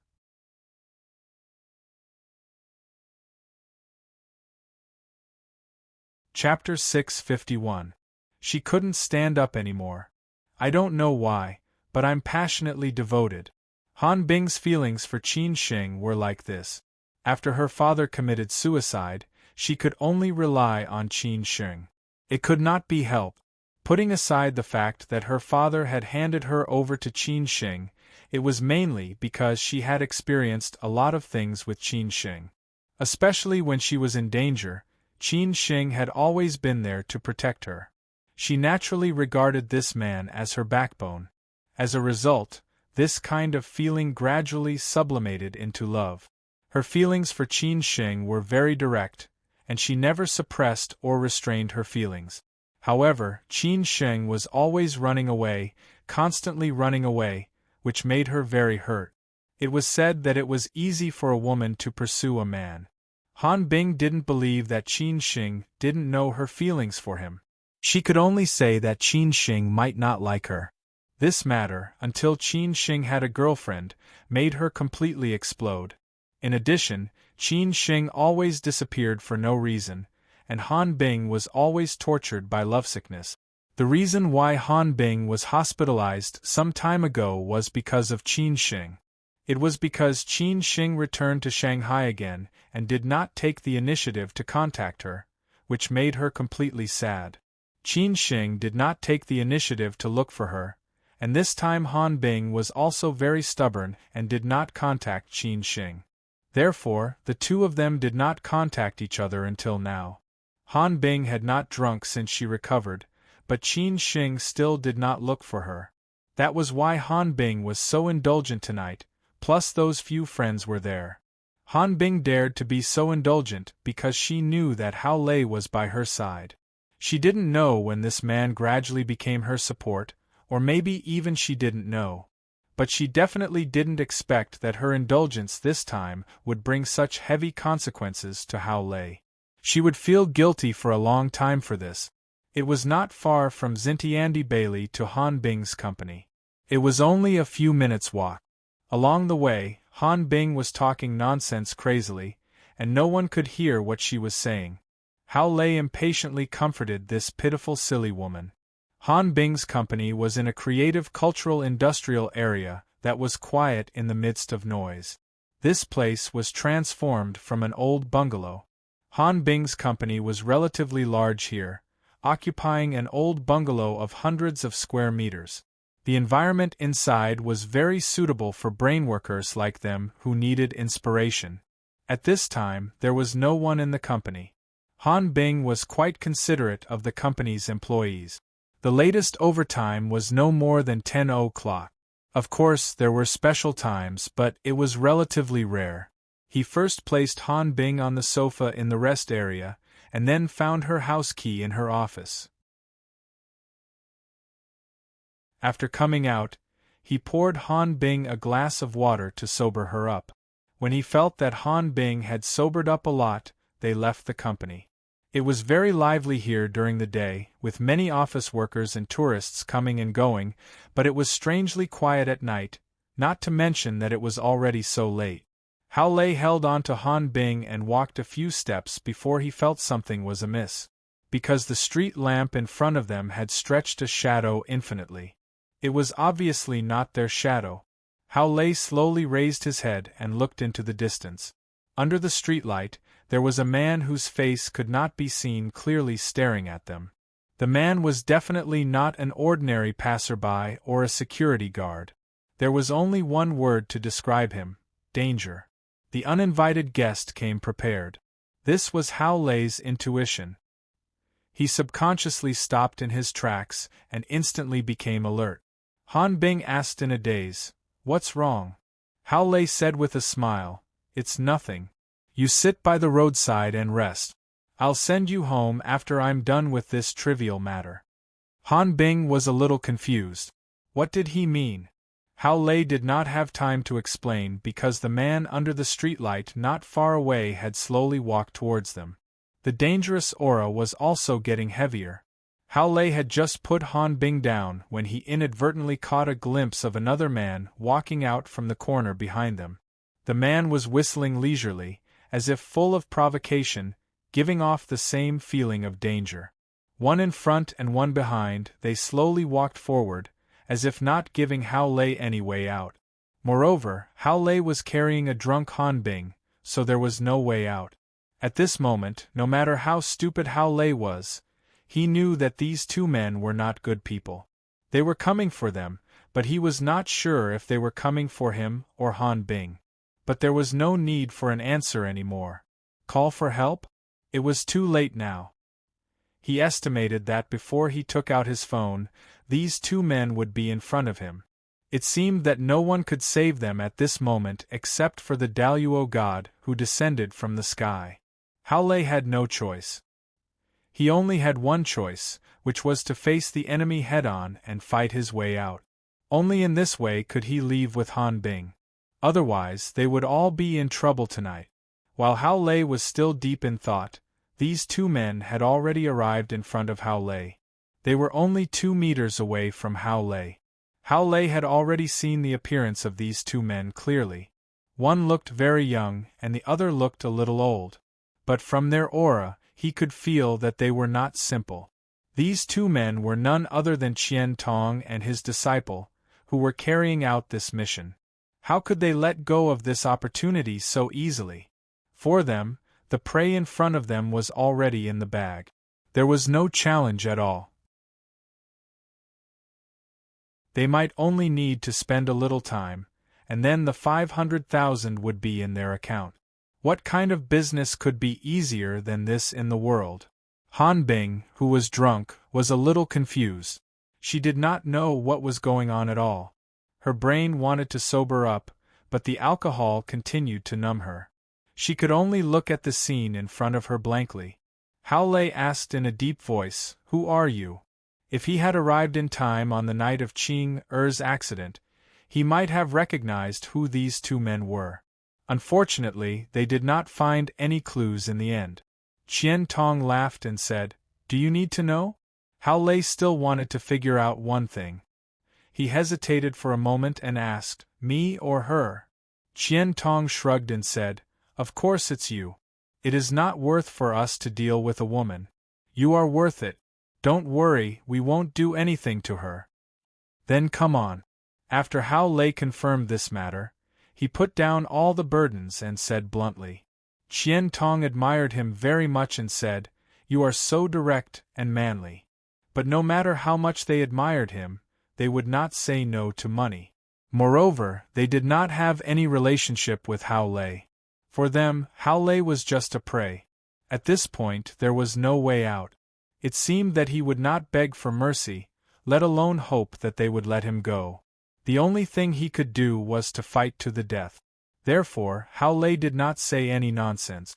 Chapter 651. She couldn't stand up anymore. I don't know why, but I'm passionately devoted. Han Bing's feelings for Qin Shing were like this. After her father committed suicide, she could only rely on Qin Shing. It could not be helped. Putting aside the fact that her father had handed her over to Qin Shing, it was mainly because she had experienced a lot of things with Qin Shing. Especially when she was in danger, Qin Shing had always been there to protect her. She naturally regarded this man as her backbone. As a result, this kind of feeling gradually sublimated into love. Her feelings for Qin Shing were very direct, and she never suppressed or restrained her feelings. However, Qin Shing was always running away, constantly running away, which made her very hurt. It was said that it was easy for a woman to pursue a man. Han Bing didn't believe that Qin Shing didn't know her feelings for him. She could only say that Qin Shing might not like her. This matter, until Qin Shing had a girlfriend, made her completely explode. In addition, Qin Shing always disappeared for no reason, and Han Bing was always tortured by lovesickness. The reason why Han Bing was hospitalized some time ago was because of Qin Shing. It was because Qin Shing returned to Shanghai again and did not take the initiative to contact her, which made her completely sad. Qin Shing did not take the initiative to look for her, and this time Han Bing was also very stubborn and did not contact Qin Shing. Therefore, the 2 of them did not contact each other until now. Han Bing had not drunk since she recovered, but Qin Shing still did not look for her. That was why Han Bing was so indulgent tonight, plus those few friends were there. Han Bing dared to be so indulgent because she knew that Hao Lei was by her side. She didn't know when this man gradually became her support, or maybe even she didn't know. But she definitely didn't expect that her indulgence this time would bring such heavy consequences to Hao Lei. She would feel guilty for a long time for this. It was not far from Xintiandi Bailey to Han Bing's company. It was only a few minutes' walk. Along the way, Han Bing was talking nonsense crazily, and no one could hear what she was saying. Hao Lei impatiently comforted this pitiful silly woman. Han Bing's company was in a creative cultural industrial area that was quiet in the midst of noise. This place was transformed from an old bungalow. Han Bing's company was relatively large here, occupying an old bungalow of hundreds of square meters. The environment inside was very suitable for brainworkers like them who needed inspiration. At this time, there was no one in the company. Han Bing was quite considerate of the company's employees. The latest overtime was no more than 10 o'clock. Of course, there were special times, but it was relatively rare. He first placed Han Bing on the sofa in the rest area, and then found her house key in her office. After coming out, he poured Han Bing a glass of water to sober her up. When he felt that Han Bing had sobered up a lot, they left the company. It was very lively here during the day, with many office workers and tourists coming and going, but it was strangely quiet at night, not to mention that it was already so late. Hao Lei held on to Han Bing and walked a few steps before he felt something was amiss, because the street lamp in front of them had stretched a shadow infinitely. It was obviously not their shadow. Hao Lei slowly raised his head and looked into the distance. Under the streetlight, there was a man whose face could not be seen clearly staring at them. The man was definitely not an ordinary passerby or a security guard. There was only one word to describe him: danger. The uninvited guest came prepared. This was Hao Lei's intuition. He subconsciously stopped in his tracks and instantly became alert. Han Bing asked in a daze, "What's wrong?" Hao Lei said with a smile, "It's nothing. You sit by the roadside and rest. I'll send you home after I'm done with this trivial matter." Han Bing was a little confused. What did he mean? Hao Lei did not have time to explain because the man under the streetlight not far away had slowly walked towards them. The dangerous aura was also getting heavier. Hao Lei had just put Han Bing down when he inadvertently caught a glimpse of another man walking out from the corner behind them. The man was whistling leisurely, as if full of provocation, giving off the same feeling of danger. One in front and one behind, they slowly walked forward, as if not giving Hao Lei any way out. Moreover, Hao Lei was carrying a drunk Han Bing, so there was no way out. At this moment, no matter how stupid Hao Lei was, he knew that these two men were not good people. They were coming for them, but he was not sure if they were coming for him or Han Bing. But there was no need for an answer anymore. Call for help? It was too late now. He estimated that before he took out his phone, these two men would be in front of him. It seemed that no one could save them at this moment except for the Daluo god who descended from the sky. Hao Lei had no choice. He only had one choice, which was to face the enemy head-on and fight his way out. Only in this way could he leave with Han Bing. Otherwise, they would all be in trouble tonight. While Hao Lei was still deep in thought, these two men had already arrived in front of Hao Lei. They were only 2 meters away from Hao Lei. Hao Lei had already seen the appearance of these two men clearly. One looked very young and the other looked a little old. But from their aura, he could feel that they were not simple. These two men were none other than Qian Tong and his disciple, who were carrying out this mission. How could they let go of this opportunity so easily? For them, the prey in front of them was already in the bag. There was no challenge at all. They might only need to spend a little time, and then the 500,000 would be in their account. What kind of business could be easier than this in the world? Han Bing, who was drunk, was a little confused. She did not know what was going on at all. Her brain wanted to sober up, but the alcohol continued to numb her. She could only look at the scene in front of her blankly. Hao Lei asked in a deep voice, "Who are you?" If he had arrived in time on the night of Qing Er's accident, he might have recognized who these two men were. Unfortunately, they did not find any clues in the end. Qian Tong laughed and said, "Do you need to know?" Hao Lei still wanted to figure out one thing. He hesitated for a moment and asked, "Me or her?" Qian Tong shrugged and said, "Of course it's you. It is not worth for us to deal with a woman. You are worth it. Don't worry, we won't do anything to her." Then come on. After Hao Lei confirmed this matter, he put down all the burdens and said bluntly. Qian Tong admired him very much and said, "You are so direct and manly." But no matter how much they admired him, they would not say no to money. Moreover, they did not have any relationship with Hao Lei. For them, Hao Lei was just a prey. At this point, there was no way out. It seemed that he would not beg for mercy, let alone hope that they would let him go. The only thing he could do was to fight to the death. Therefore, Hao Lei did not say any nonsense.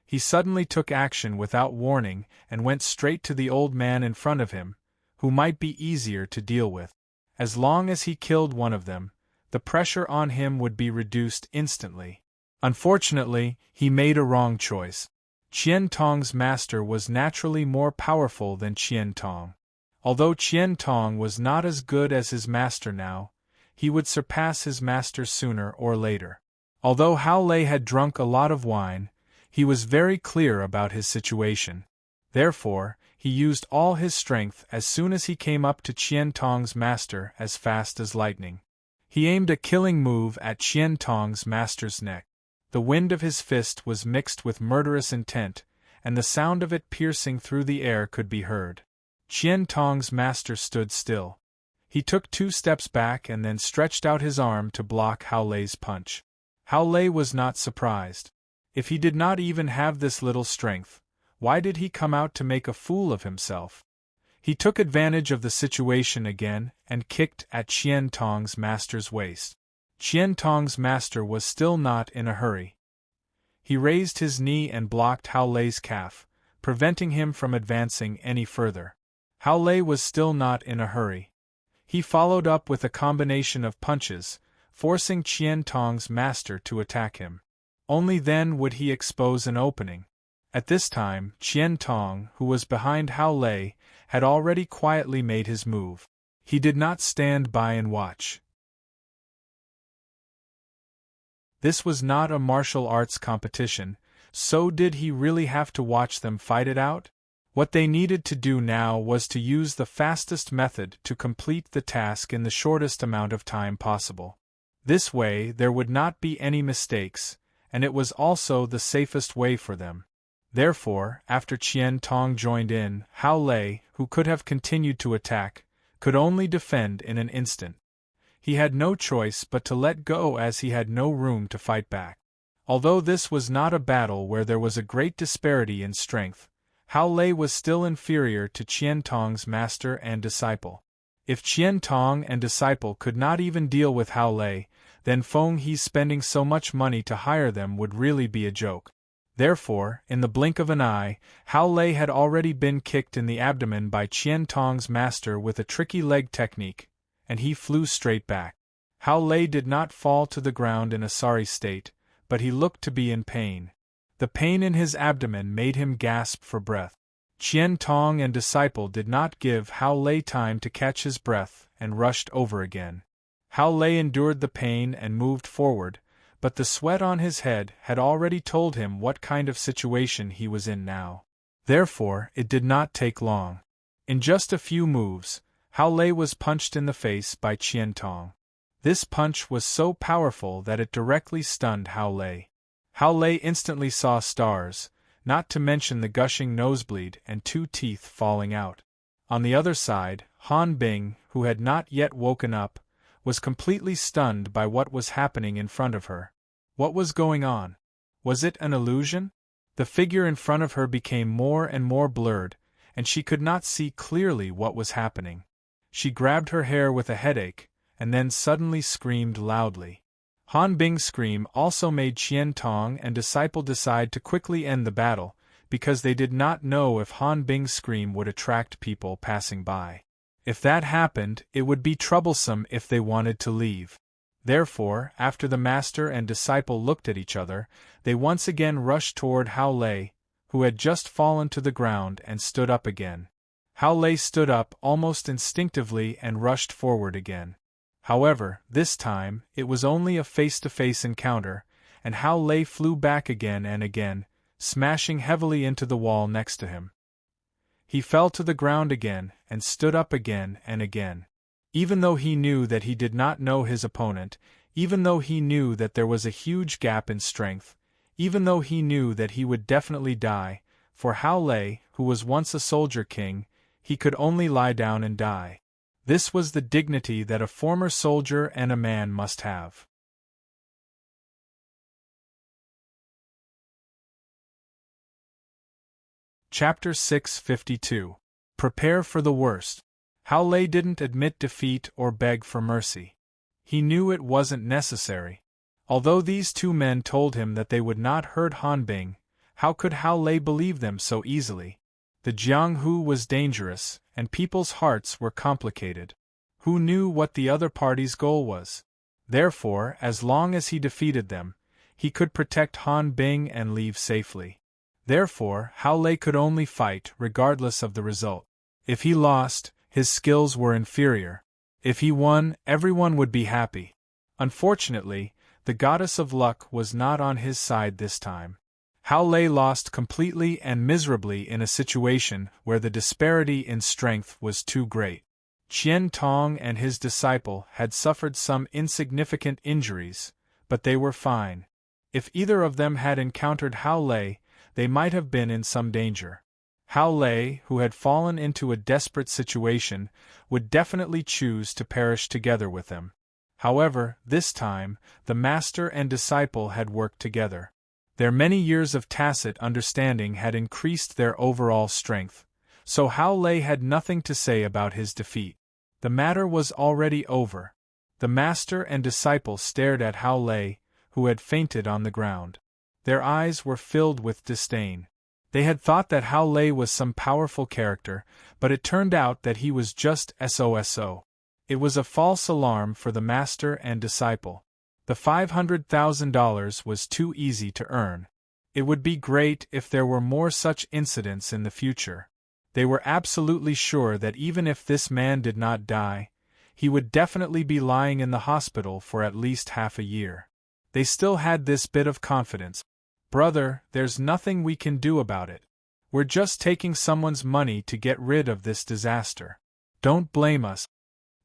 He suddenly took action without warning and went straight to the old man in front of him, who might be easier to deal with. As long as he killed one of them, the pressure on him would be reduced instantly. Unfortunately, he made a wrong choice. Qian Tong's master was naturally more powerful than Qian Tong. Although Qian Tong was not as good as his master now, he would surpass his master sooner or later. Although Hao Lei had drunk a lot of wine, he was very clear about his situation. Therefore, he used all his strength as soon as he came up to Qian Tong's master as fast as lightning. He aimed a killing move at Qian Tong's master's neck. The wind of his fist was mixed with murderous intent, and the sound of it piercing through the air could be heard. Qian Tong's master stood still. He took 2 steps back and then stretched out his arm to block Hao Lei's punch. Hao Lei was not surprised. If he did not even have this little strength, why did he come out to make a fool of himself? He took advantage of the situation again and kicked at Qian Tong's master's waist. Qian Tong's master was still not in a hurry. He raised his knee and blocked Hao Lei's calf, preventing him from advancing any further. Hao Lei was still not in a hurry. He followed up with a combination of punches, forcing Qian Tong's master to attack him. Only then would he expose an opening. At this time, Qian Tong, who was behind Hao Lei, had already quietly made his move. He did not stand by and watch. This was not a martial arts competition, so did he really have to watch them fight it out? What they needed to do now was to use the fastest method to complete the task in the shortest amount of time possible. This way there would not be any mistakes, and it was also the safest way for them. Therefore, after Qian Tong joined in, Hao Lei, who could have continued to attack, could only defend in an instant. He had no choice but to let go as he had no room to fight back. Although this was not a battle where there was a great disparity in strength, Hao Lei was still inferior to Qian Tong's master and disciple. If Qian Tong and disciple could not even deal with Hao Lei, then Feng He's spending so much money to hire them would really be a joke. Therefore, in the blink of an eye, Hao Lei had already been kicked in the abdomen by Qian Tong's master with a tricky leg technique, and he flew straight back. Hao Lei did not fall to the ground in a sorry state, but he looked to be in pain. The pain in his abdomen made him gasp for breath. Qian Tong and disciple did not give Hao Lei time to catch his breath and rushed over again. Hao Lei endured the pain and moved forward, but the sweat on his head had already told him what kind of situation he was in now. Therefore, it did not take long. In just a few moves, Hao Lei was punched in the face by Qian Tong. This punch was so powerful that it directly stunned Hao Lei. Hao Lei instantly saw stars, not to mention the gushing nosebleed and 2 teeth falling out. On the other side, Han Bing, who had not yet woken up, was completely stunned by what was happening in front of her. What was going on? Was it an illusion? The figure in front of her became more and more blurred, and she could not see clearly what was happening. She grabbed her hair with a headache, and then suddenly screamed loudly. Han Bing's scream also made Qian Tong and disciple decide to quickly end the battle, because they did not know if Han Bing's scream would attract people passing by. If that happened, it would be troublesome if they wanted to leave. Therefore, after the master and disciple looked at each other, they once again rushed toward Hao Lei, who had just fallen to the ground and stood up again. Hao Lei stood up almost instinctively and rushed forward again. However, this time, it was only a face-to-face encounter, and Hao Lei flew back again and again, smashing heavily into the wall next to him. He fell to the ground again and stood up again and again. Even though he knew that he did not know his opponent, even though he knew that there was a huge gap in strength, even though he knew that he would definitely die, for Hao Lei, who was once a soldier king, he could only lie down and die. This was the dignity that a former soldier and a man must have. Chapter 652. Prepare for the worst. Hao Lei didn't admit defeat or beg for mercy. He knew it wasn't necessary. Although these two men told him that they would not hurt Han Bing, how could Hao Lei believe them so easily? The Jianghu was dangerous, and people's hearts were complicated. Who knew what the other party's goal was? Therefore, as long as he defeated them, he could protect Han Bing and leave safely. Therefore, Hao Lei could only fight regardless of the result. If he lost, his skills were inferior. If he won, everyone would be happy. Unfortunately, the goddess of luck was not on his side this time. Hao Lei lost completely and miserably in a situation where the disparity in strength was too great. Qian Tong and his disciple had suffered some insignificant injuries, but they were fine. If either of them had encountered Hao Lei, they might have been in some danger. Hao Lei, who had fallen into a desperate situation, would definitely choose to perish together with them. However, this time, the master and disciple had worked together. Their many years of tacit understanding had increased their overall strength, so Hao Lei had nothing to say about his defeat. The matter was already over. The master and disciple stared at Hao Lei, who had fainted on the ground. Their eyes were filled with disdain. They had thought that Hao Lei was some powerful character, but it turned out that he was just SOSO. It was a false alarm for the master and disciple. The $500,000 was too easy to earn. It would be great if there were more such incidents in the future. They were absolutely sure that even if this man did not die, he would definitely be lying in the hospital for at least half a year. They still had this bit of confidence. Brother, there's nothing we can do about it. We're just taking someone's money to get rid of this disaster. Don't blame us.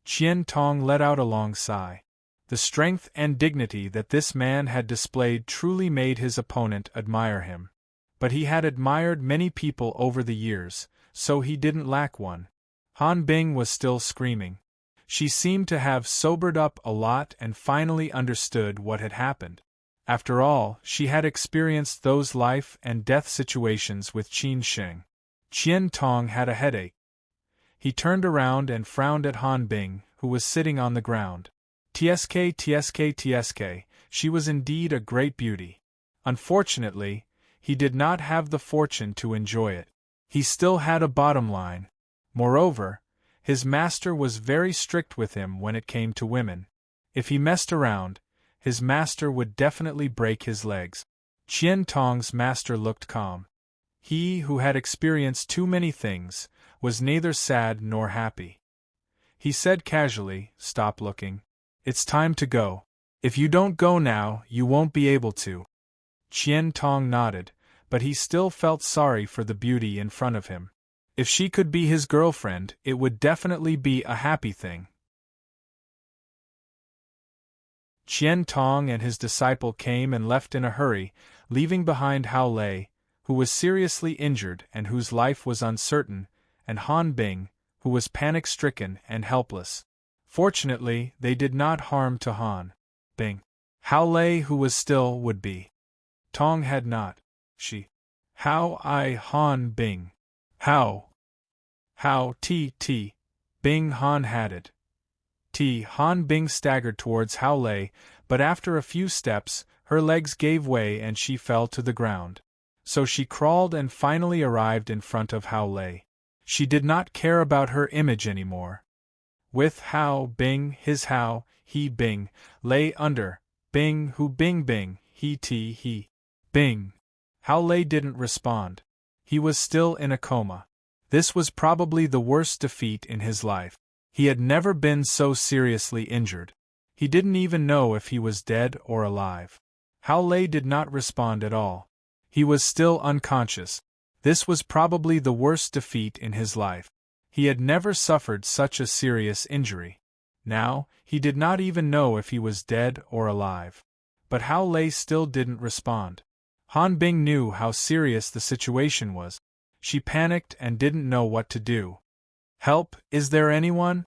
Qian Tong let out a long sigh. The strength and dignity that this man had displayed truly made his opponent admire him. But he had admired many people over the years, so he didn't lack one. Han Bing was still screaming. She seemed to have sobered up a lot and finally understood what had happened. After all, she had experienced those life and death situations with Qin Sheng. Qian Tong had a headache. He turned around and frowned at Han Bing, who was sitting on the ground. Tsk, she was indeed a great beauty. Unfortunately, he did not have the fortune to enjoy it. He still had a bottom line. Moreover, his master was very strict with him when it came to women. If he messed around, his master would definitely break his legs. Qian Tong's master looked calm. He, who had experienced too many things, was neither sad nor happy. He said casually, "Stop looking. It's time to go. If you don't go now, you won't be able to." Qian Tong nodded, but he still felt sorry for the beauty in front of him. If she could be his girlfriend, it would definitely be a happy thing. Qian Tong and his disciple came and left in a hurry, leaving behind Hao Lei, who was seriously injured and whose life was uncertain, and Han Bing, who was panic-stricken and helpless. Fortunately, they did not harm to Han Bing. Hao Lei, who was still, would be. Tong had not. She. How I Han Bing. How Bing Han had it. Han Bing staggered towards Hao Lei, but after a few steps, her legs gave way and she fell to the ground. So she crawled and finally arrived in front of Hao Lei. She did not care about her image anymore. With Hao Bing, his Hao, he Bing, lay under, Bing who Bing, he Bing. Hao Lei didn't respond. He was still in a coma. This was probably the worst defeat in his life. He had never been so seriously injured. He didn't even know if he was dead or alive. Hao Lei did not respond at all. He was still unconscious. This was probably the worst defeat in his life. He had never suffered such a serious injury. Now, he did not even know if he was dead or alive. But Hao Lei still didn't respond. Han Bing knew how serious the situation was. She panicked and didn't know what to do. "Help, is there anyone?"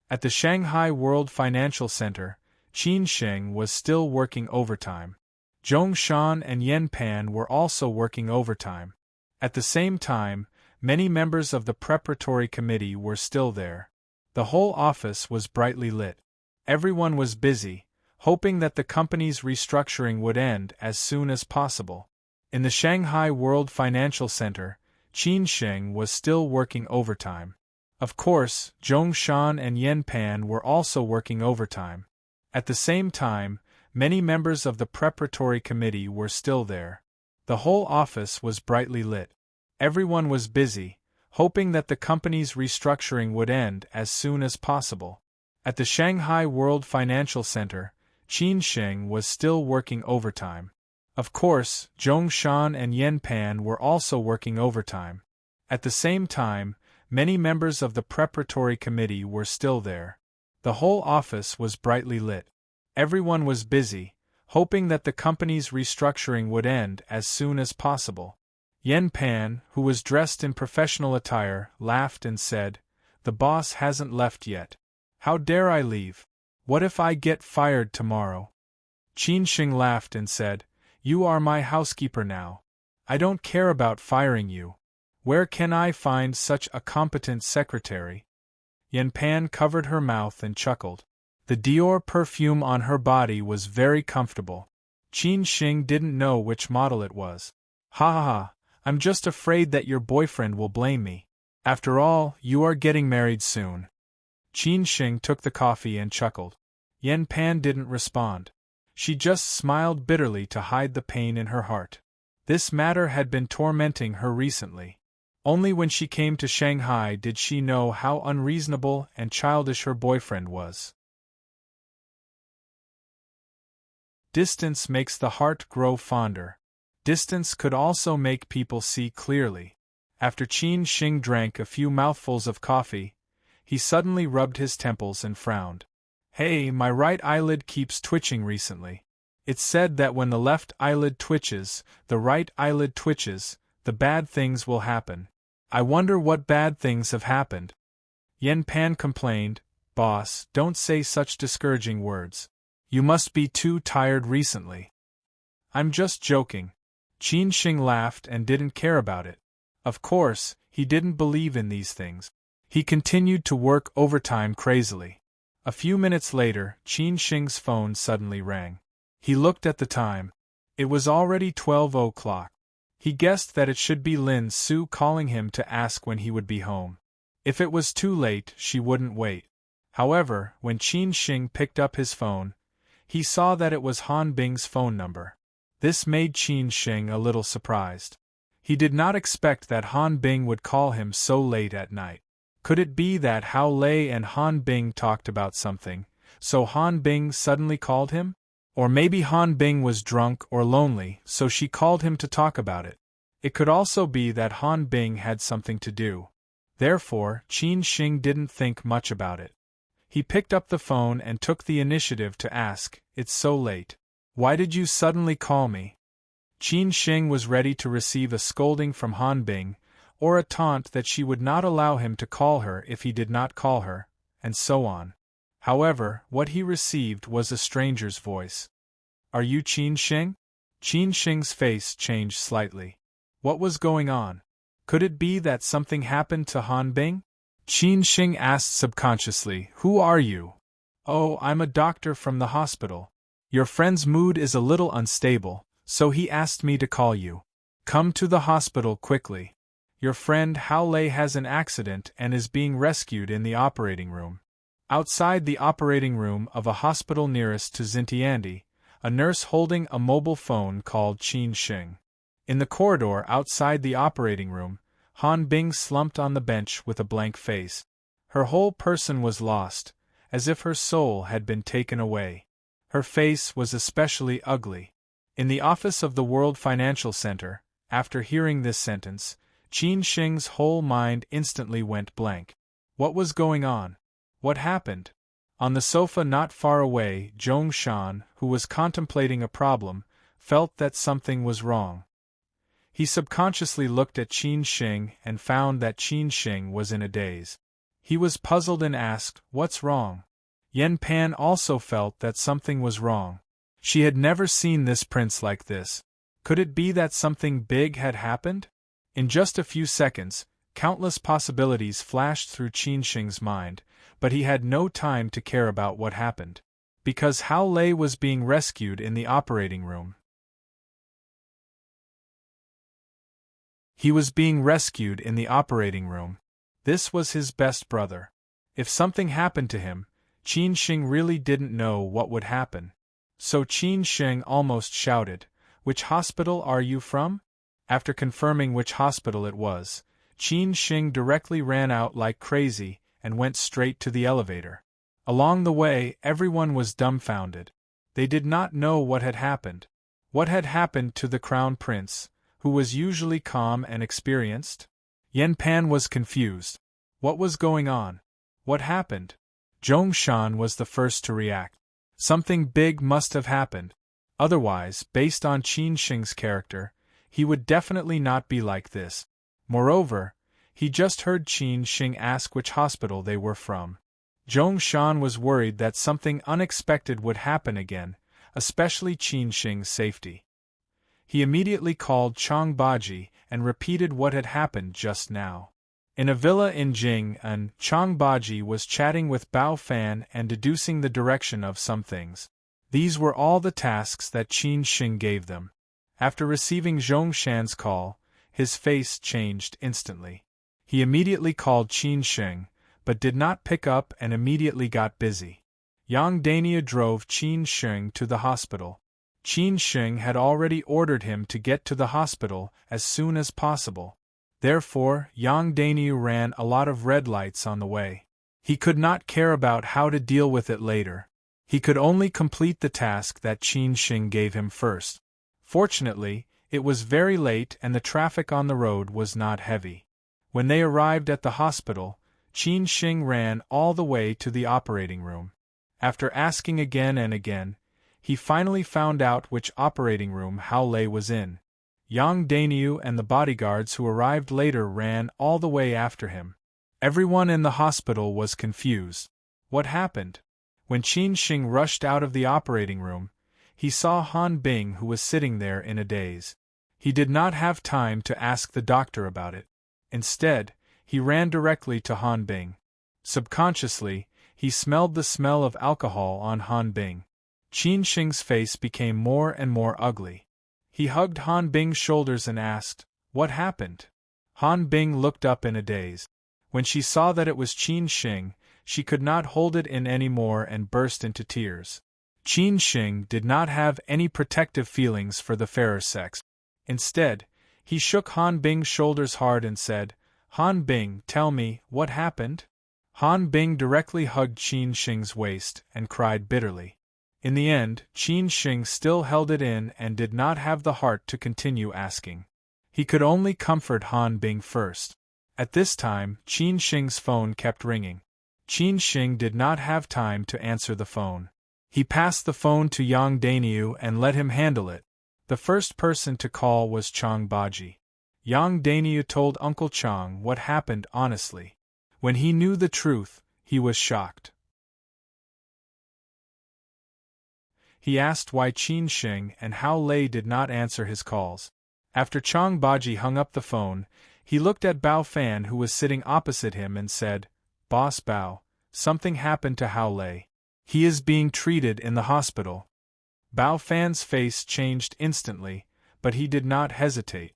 At the Shanghai World Financial Center, Qin Sheng was still working overtime. Zhong Shan and Yen Pan were also working overtime. At the same time, many members of the preparatory committee were still there. The whole office was brightly lit. Everyone was busy, hoping that the company's restructuring would end as soon as possible. In the Shanghai World Financial Center, Qin Sheng was still working overtime. Of course, Zhongshan and Yen Pan were also working overtime. At the same time, many members of the preparatory committee were still there. The whole office was brightly lit. Everyone was busy, hoping that the company's restructuring would end as soon as possible. At the Shanghai World Financial Center, Qin Sheng was still working overtime. Of course, Zhongshan and Yen Pan were also working overtime. At the same time, many members of the preparatory committee were still there. The whole office was brightly lit. Everyone was busy, hoping that the company's restructuring would end as soon as possible. Yen Pan, who was dressed in professional attire, laughed and said, "The boss hasn't left yet. How dare I leave? What if I get fired tomorrow?" Qin Sheng laughed and said, "You are my housekeeper now. I don't care about firing you. Where can I find such a competent secretary?" Yen Pan covered her mouth and chuckled. The Dior perfume on her body was very comfortable. Qin Sheng didn't know which model it was. "Ha ha ha, I'm just afraid that your boyfriend will blame me. After all, you are getting married soon." Qin Sheng took the coffee and chuckled. Yen Pan didn't respond. She just smiled bitterly to hide the pain in her heart. This matter had been tormenting her recently. Only when she came to Shanghai did she know how unreasonable and childish her boyfriend was. Distance makes the heart grow fonder. Distance could also make people see clearly. After Qin Sheng drank a few mouthfuls of coffee, he suddenly rubbed his temples and frowned. "Hey, my right eyelid keeps twitching recently. It's said that when the left eyelid twitches, the right eyelid twitches, the bad things will happen. I wonder what bad things have happened." Yen Pan complained, "Boss, don't say such discouraging words. You must be too tired recently." "I'm just joking." Qin Sheng laughed and didn't care about it. Of course, he didn't believe in these things. He continued to work overtime crazily. A few minutes later, Qin Sheng's phone suddenly rang. He looked at the time. It was already 12 o'clock. He guessed that it should be Lin Su calling him to ask when he would be home. If it was too late, she wouldn't wait. However, when Qin Sheng picked up his phone, he saw that it was Han Bing's phone number. This made Qin Sheng a little surprised. He did not expect that Han Bing would call him so late at night. Could it be that Hao Lei and Han Bing talked about something, so Han Bing suddenly called him? Or maybe Han Bing was drunk or lonely, so she called him to talk about it. It could also be that Han Bing had something to do. Therefore, Qin Sheng didn't think much about it. He picked up the phone and took the initiative to ask, "It's so late. Why did you suddenly call me?" Qin Sheng was ready to receive a scolding from Han Bing, or a taunt that she would not allow him to call her if he did not call her, and so on. However, what he received was a stranger's voice. "Are you Qin Sheng?" Qin Sheng's face changed slightly. What was going on? Could it be that something happened to Han Bing? Qin Sheng asked subconsciously, "Who are you?" "Oh, I'm a doctor from the hospital. Your friend's mood is a little unstable, so he asked me to call you. Come to the hospital quickly. Your friend Hao Lei has an accident and is being rescued in the operating room." Outside the operating room of a hospital nearest to Xintiandi, a nurse holding a mobile phone called Qin Sheng. In the corridor outside the operating room, Han Bing slumped on the bench with a blank face. Her whole person was lost, as if her soul had been taken away. Her face was especially ugly. In the office of the World Financial Center, after hearing this sentence, Qin Sheng's whole mind instantly went blank. What was going on? What happened? On the sofa not far away, Zhongshan, who was contemplating a problem, felt that something was wrong. He subconsciously looked at Qin Sheng and found that Qin Sheng was in a daze. He was puzzled and asked, "What's wrong?" Yen Pan also felt that something was wrong. She had never seen this prince like this. Could it be that something big had happened? In just a few seconds, Countless possibilities flashed through Qin Shing's mind, but he had no time to care about what happened. Because Hao Lei was being rescued in the operating room. He was being rescued in the operating room. This was his best brother. If something happened to him, Qin Shing really didn't know what would happen. So Qin Shing almost shouted, "Which hospital are you from?" After confirming which hospital it was, Qin Shing directly ran out like crazy and went straight to the elevator. Along the way, everyone was dumbfounded. They did not know what had happened. What had happened to the crown prince, who was usually calm and experienced? Yen Pan was confused. What was going on? What happened? Zhongshan was the first to react. Something big must have happened. Otherwise, based on Qin Shing's character, he would definitely not be like this. Moreover, he just heard Qin Shing ask which hospital they were from. Zhongshan was worried that something unexpected would happen again, especially Qin Shing's safety. He immediately called Chang Baji and repeated what had happened just now. In a villa in Jing'an, Chang Baji was chatting with Bao Fan and deducing the direction of some things. These were all the tasks that Qin Shing gave them. After receiving Zhongshan's call, his face changed instantly. He immediately called Qin Shing, but did not pick up and immediately got busy. Yang Dania drove Qin Shing to the hospital. Qin Shing had already ordered him to get to the hospital as soon as possible. Therefore, Yang Daniu ran a lot of red lights on the way. He could not care about how to deal with it later. He could only complete the task that Qin Shing gave him first. Fortunately, it was very late and the traffic on the road was not heavy. When they arrived at the hospital, Qin Shing ran all the way to the operating room. After asking again and again, he finally found out which operating room Hao Lei was in. Yang Daniu and the bodyguards who arrived later ran all the way after him. Everyone in the hospital was confused. What happened? When Qin Shing rushed out of the operating room, he saw Han Bing who was sitting there in a daze. He did not have time to ask the doctor about it. Instead, he ran directly to Han Bing. Subconsciously, he smelled the smell of alcohol on Han Bing. Qin Shing's face became more and more ugly. He hugged Han Bing's shoulders and asked, "What happened?" Han Bing looked up in a daze. When she saw that it was Qin Shing, she could not hold it in any more and burst into tears. Qin Shing did not have any protective feelings for the fairer sex. Instead, he shook Han Bing's shoulders hard and said, "Han Bing, tell me, what happened?" Han Bing directly hugged Qin Shing's waist and cried bitterly. In the end, Qin Shing still held it in and did not have the heart to continue asking. He could only comfort Han Bing first. At this time, Qin Shing's phone kept ringing. Qin Shing did not have time to answer the phone. He passed the phone to Yang Daniu and let him handle it. The first person to call was Chang Baji. Yang Daniu told Uncle Chang what happened honestly. When he knew the truth, he was shocked. He asked why Qin Shing and Hao Lei did not answer his calls. After Chang Baji hung up the phone, he looked at Bao Fan who was sitting opposite him and said, "Boss Bao, something happened to Hao Lei. He is being treated in the hospital." Bao Fan's face changed instantly, but he did not hesitate.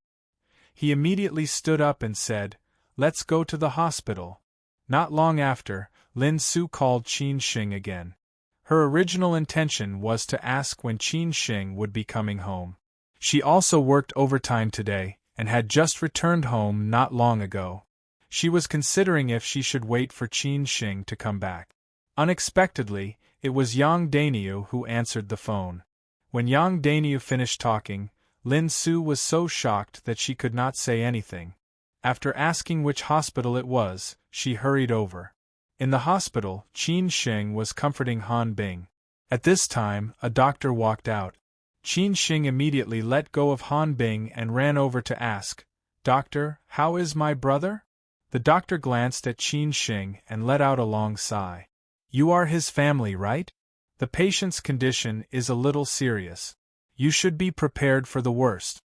He immediately stood up and said, "Let's go to the hospital." Not long after, Lin Su called Qin Shing again. Her original intention was to ask when Qin Shing would be coming home. She also worked overtime today, and had just returned home not long ago. She was considering if she should wait for Qin Shing to come back. Unexpectedly, it was Yang Daniu who answered the phone. When Yang Daniu finished talking, Lin Su was so shocked that she could not say anything. After asking which hospital it was, she hurried over. In the hospital, Qin Shing was comforting Han Bing. At this time, a doctor walked out. Qin Shing immediately let go of Han Bing and ran over to ask, "Doctor, how is my brother?" The doctor glanced at Qin Shing and let out a long sigh. "You are his family, right? The patient's condition is a little serious. You should be prepared for the worst."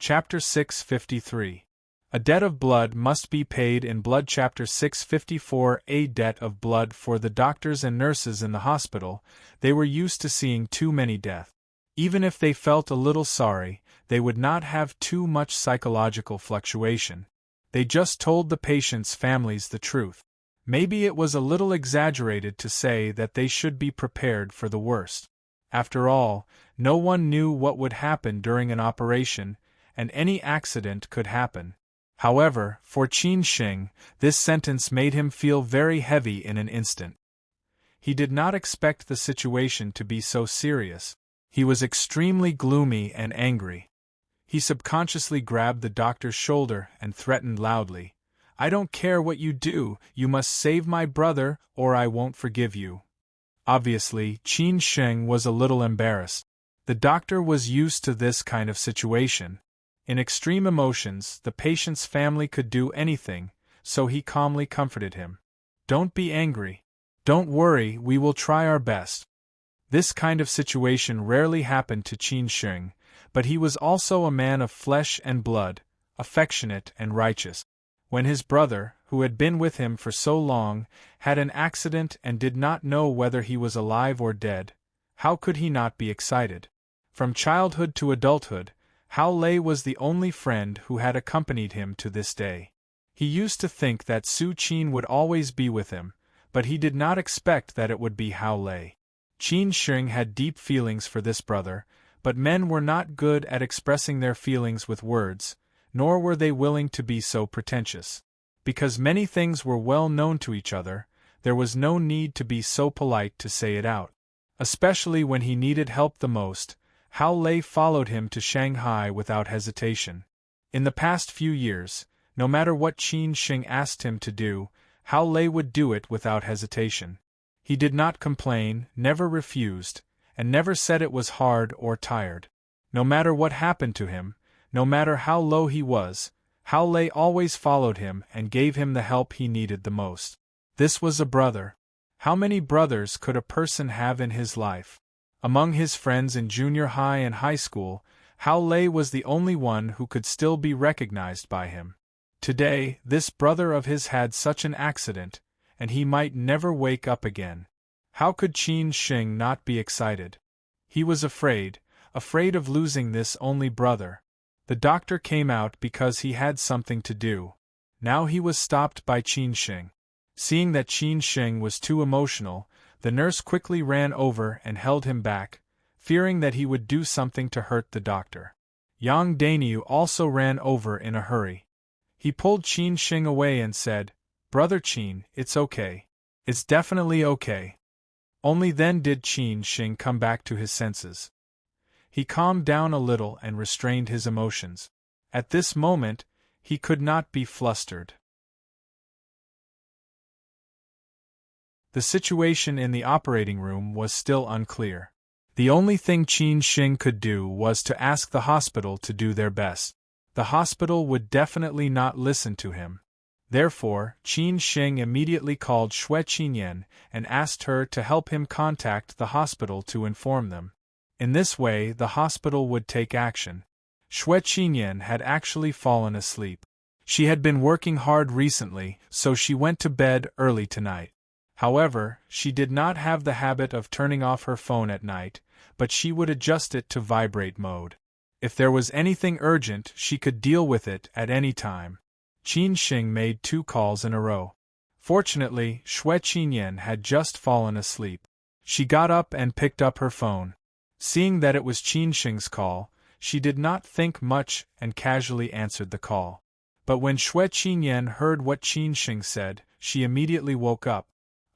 Chapter 653. A debt of blood must be paid in blood. Chapter 654. A debt of blood for the doctors and nurses in the hospital. They were used to seeing too many deaths. Even if they felt a little sorry, they would not have too much psychological fluctuation. They just told the patients' families the truth. Maybe it was a little exaggerated to say that they should be prepared for the worst. After all, no one knew what would happen during an operation, and any accident could happen. However, for Qin Sheng, this sentence made him feel very heavy in an instant. He did not expect the situation to be so serious. He was extremely gloomy and angry. He subconsciously grabbed the doctor's shoulder and threatened loudly, "I don't care what you do, you must save my brother, or I won't forgive you." Obviously, Qin Sheng was a little embarrassed. The doctor was used to this kind of situation. In extreme emotions, the patient's family could do anything, so he calmly comforted him. "Don't be angry. Don't worry, we will try our best." This kind of situation rarely happened to Qin Sheng, but he was also a man of flesh and blood, affectionate and righteous. When his brother, who had been with him for so long, had an accident and did not know whether he was alive or dead, how could he not be excited? From childhood to adulthood, Hao Lei was the only friend who had accompanied him to this day. He used to think that Su Qin would always be with him, but he did not expect that it would be Hao Lei. Qin Sheng had deep feelings for this brother, but men were not good at expressing their feelings with words, nor were they willing to be so pretentious. Because many things were well known to each other, there was no need to be so polite to say it out. Especially when he needed help the most, Hao Lei followed him to Shanghai without hesitation. In the past few years, no matter what Qin Sheng asked him to do, Hao Lei would do it without hesitation. He did not complain, never refused, and never said it was hard or tired. No matter what happened to him, no matter how low he was, Hao Lei always followed him and gave him the help he needed the most. This was a brother. How many brothers could a person have in his life? Among his friends in junior high and high school, Hao Lei was the only one who could still be recognized by him. Today, this brother of his had such an accident, and he might never wake up again. How could Qin Sheng not be excited? He was afraid of losing this only brother. The doctor came out because he had something to do. Now he was stopped by Qin Sheng. Seeing that Qin Sheng was too emotional, the nurse quickly ran over and held him back, fearing that he would do something to hurt the doctor. Yang Dainyu also ran over in a hurry. He pulled Qin Sheng away and said, "Brother Qin, it's okay. It's definitely okay." Only then did Qin Sheng come back to his senses. He calmed down a little and restrained his emotions. At this moment, he could not be flustered. The situation in the operating room was still unclear. The only thing Qin Sheng could do was to ask the hospital to do their best. The hospital would definitely not listen to him. Therefore, Qin Sheng immediately called Xue Qinyan and asked her to help him contact the hospital to inform them. In this way, the hospital would take action. Xue Qinyan had actually fallen asleep. She had been working hard recently, so she went to bed early tonight. However, she did not have the habit of turning off her phone at night, but she would adjust it to vibrate mode. If there was anything urgent, she could deal with it at any time. Qin Sheng made 2 calls in a row. Fortunately, Xue Qinyan had just fallen asleep. She got up and picked up her phone. Seeing that it was Qin Sheng's call, she did not think much and casually answered the call. But when Xue Qinyan heard what Qin Sheng said, she immediately woke up.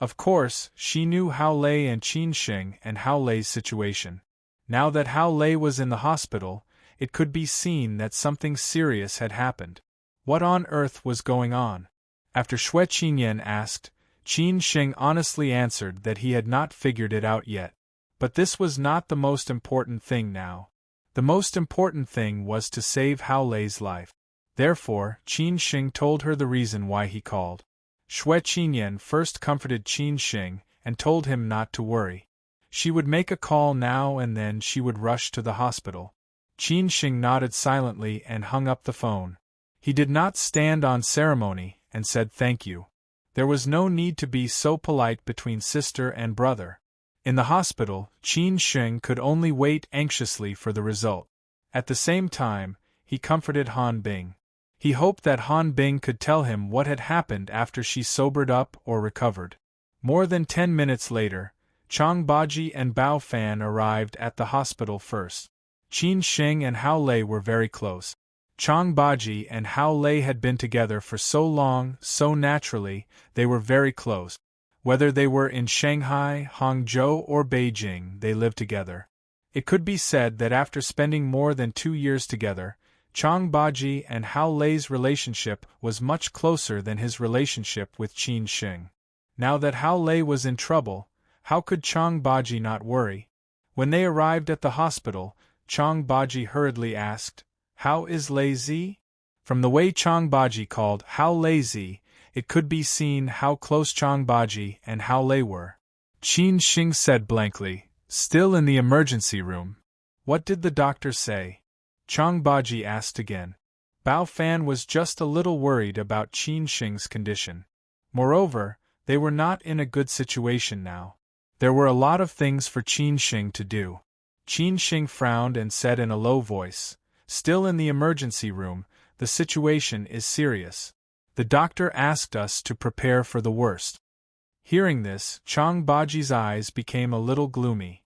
Of course, she knew Hao Lei and Qin Sheng and Hao Lei's situation. Now that Hao Lei was in the hospital, it could be seen that something serious had happened. What on earth was going on? After Xue Qinyan asked, Qin Sheng honestly answered that he had not figured it out yet. But this was not the most important thing now. The most important thing was to save Hao Lei's life. Therefore, Qin Sheng told her the reason why he called. Xue Qinyan first comforted Qin Sheng and told him not to worry. She would make a call now and then she would rush to the hospital. Qin Sheng nodded silently and hung up the phone. He did not stand on ceremony, and said thank you. There was no need to be so polite between sister and brother. In the hospital, Qin Sheng could only wait anxiously for the result. At the same time, he comforted Han Bing. He hoped that Han Bing could tell him what had happened after she sobered up or recovered. More than 10 minutes later, Chang Baji and Bao Fan arrived at the hospital first. Qin Sheng and Hao Lei were very close. Chang Baji and Hao Lei had been together for so long, so naturally, they were very close. Whether they were in Shanghai, Hangzhou, or Beijing, they lived together. It could be said that after spending more than 2 years together, Chang Baji and Hao Lei's relationship was much closer than his relationship with Qin Sheng. Now that Hao Lei was in trouble, how could Chang Baji not worry? When they arrived at the hospital, Chang Baji hurriedly asked, "How is Lei Zi?" From the way Chang Baji called Hao Lei Zi, it could be seen how close Chang Baji and Hao Lei were. Qin Sheng said blankly, "Still in the emergency room." "What did the doctor say?" Chang Baji asked again. Bao Fan was just a little worried about Qin Sheng's condition. Moreover, they were not in a good situation now. There were a lot of things for Qin Sheng to do. Qin Sheng frowned and said in a low voice, "Still in the emergency room, the situation is serious. The doctor asked us to prepare for the worst." Hearing this, Chang Baji's eyes became a little gloomy.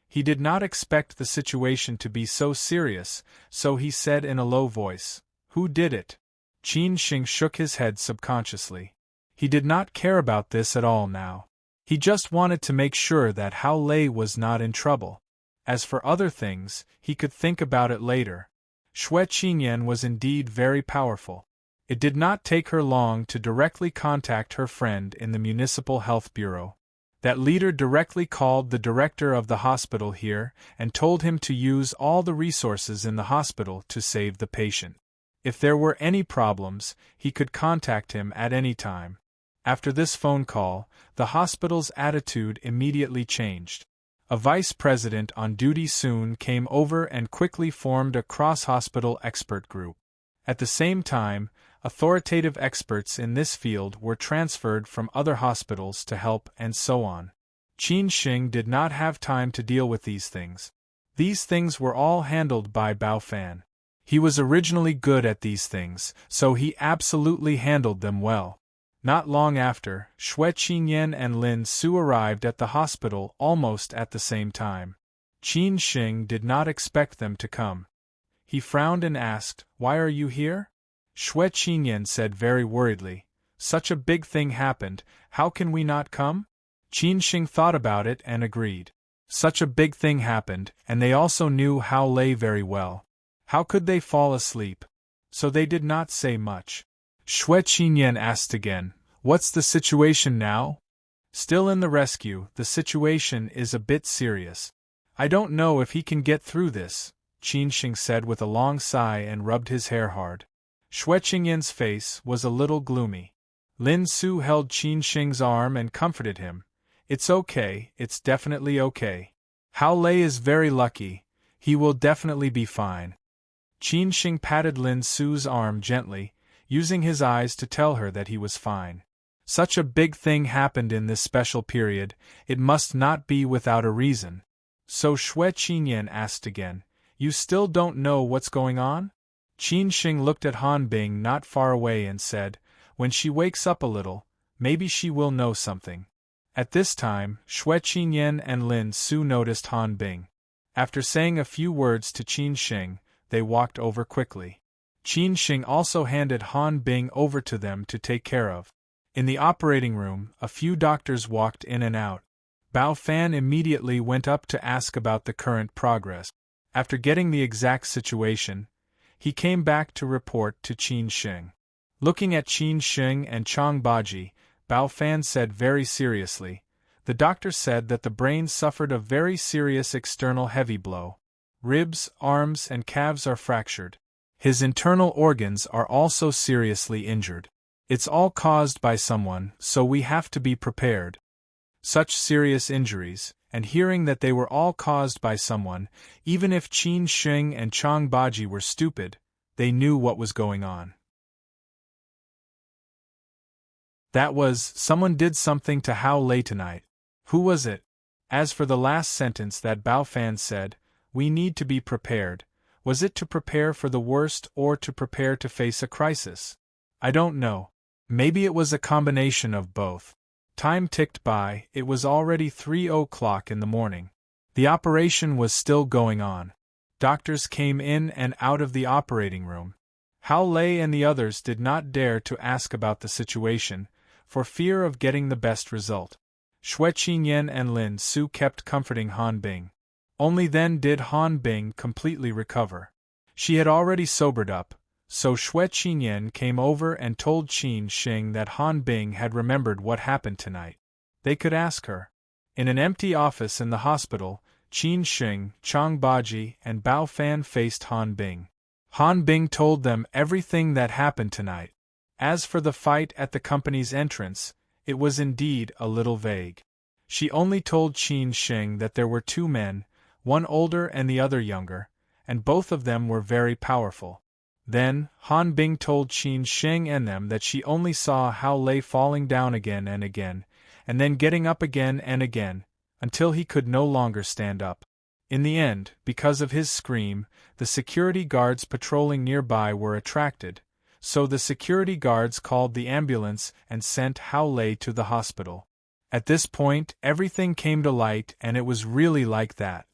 He did not expect the situation to be so serious, so he said in a low voice, "Who did it?" Qin Sheng shook his head subconsciously. He did not care about this at all now. He just wanted to make sure that Hao Lei was not in trouble. As for other things, he could think about it later. Xue Qinyan was indeed very powerful. It did not take her long to directly contact her friend in the Municipal Health Bureau. That leader directly called the director of the hospital here and told him to use all the resources in the hospital to save the patient. If there were any problems, he could contact him at any time. After this phone call, the hospital's attitude immediately changed. A vice president on duty soon came over and quickly formed a cross-hospital expert group. At the same time, authoritative experts in this field were transferred from other hospitals to help and so on. Qin Sheng did not have time to deal with these things. These things were all handled by Bao Fan. He was originally good at these things, so he absolutely handled them well. Not long after, Xue Qinyan and Lin Su arrived at the hospital almost at the same time. Qin Sheng did not expect them to come. He frowned and asked, "Why are you here?" Xue Qinyan said very worriedly, "Such a big thing happened, how can we not come?" Qin Sheng thought about it and agreed. Such a big thing happened, and they also knew Hao Lei very well. How could they fall asleep? So they did not say much. Xue Qinyan asked again, "What's the situation now?" "Still in the rescue, the situation is a bit serious. I don't know if he can get through this," Qin Sheng said with a long sigh and rubbed his hair hard. Xue Qinyan's face was a little gloomy. Lin Su held Qin Sheng's arm and comforted him. "It's okay, it's definitely okay. Hao Lei is very lucky, he will definitely be fine." Qin Sheng patted Lin Su's arm gently, using his eyes to tell her that he was fine. Such a big thing happened in this special period, it must not be without a reason. So Xue Qinyan asked again, "You still don't know what's going on?" Qin Sheng looked at Han Bing not far away and said, "When she wakes up a little, maybe she will know something." At this time, Xue Qinyan and Lin Su noticed Han Bing. After saying a few words to Qin Sheng, they walked over quickly. Qin Sheng also handed Han Bing over to them to take care of. In the operating room, a few doctors walked in and out. Bao Fan immediately went up to ask about the current progress. After getting the exact situation, he came back to report to Qin Sheng. Looking at Qin Sheng and Chang Baji, Bao Fan said very seriously, "The doctor said that the brain suffered a very serious external heavy blow. Ribs, arms, and calves are fractured. His internal organs are also seriously injured. It's all caused by someone, so we have to be prepared." Such serious injuries, and hearing that they were all caused by someone, even if Qin Sheng and Chang Baji were stupid, they knew what was going on. That was, someone did something to Hao Lei tonight. Who was it? As for the last sentence that Bao Fan said, we need to be prepared. Was it to prepare for the worst or to prepare to face a crisis? I don't know. Maybe it was a combination of both. Time ticked by, it was already 3 o'clock in the morning. The operation was still going on. Doctors came in and out of the operating room. Hao Lei and the others did not dare to ask about the situation, for fear of getting the best result. Xue Qinyan and Lin Su kept comforting Han Bing. Only then did Han Bing completely recover. She had already sobered up, so Xue Qinyan came over and told Qin Sheng that Han Bing had remembered what happened tonight. They could ask her. In an empty office in the hospital, Qin Sheng, Chang Baji, and Bao Fan faced Han Bing. Han Bing told them everything that happened tonight. As for the fight at the company's entrance, it was indeed a little vague. She only told Qin Sheng that there were two men, one older and the other younger, and both of them were very powerful. Then, Han Bing told Qin Sheng and them that she only saw Hao Lei falling down again, and then getting up again and again, until he could no longer stand up. In the end, because of his scream, the security guards patrolling nearby were attracted, so the security guards called the ambulance and sent Hao Lei to the hospital. At this point, everything came to light, and it was really like that.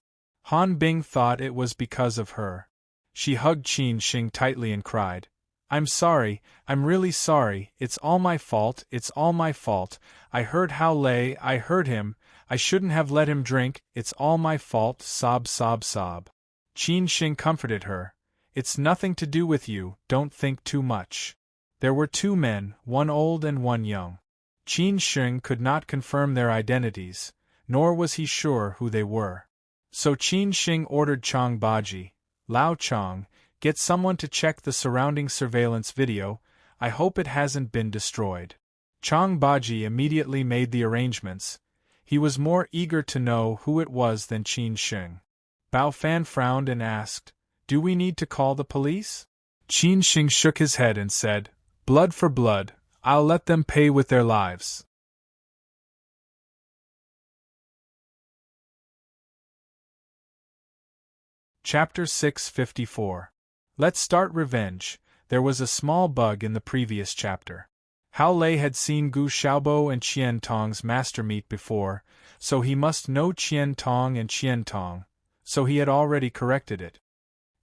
Han Bing thought it was because of her. She hugged Qin Sheng tightly and cried, "I'm sorry, I'm really sorry, it's all my fault, it's all my fault, I heard Hao Lei, I heard him, I shouldn't have let him drink, it's all my fault, sob sob sob." Qin Sheng comforted her, "It's nothing to do with you, don't think too much." There were two men, one old and one young. Qin Sheng could not confirm their identities, nor was he sure who they were. So Qin Sheng ordered Chang Baji, "Lao Chang, get someone to check the surrounding surveillance video, I hope it hasn't been destroyed." Chang Baji immediately made the arrangements. He was more eager to know who it was than Qin Sheng. Bao Fan frowned and asked, "Do we need to call the police?" Qin Sheng shook his head and said, "Blood for blood, I'll let them pay with their lives." Chapter 654. Let's start revenge. There was a small bug in the previous chapter. Hao Lei had seen Gu Xiaobo and Qian Tong's master meet before, so he must know Qian Tong and Qian Tong, so he had already corrected it.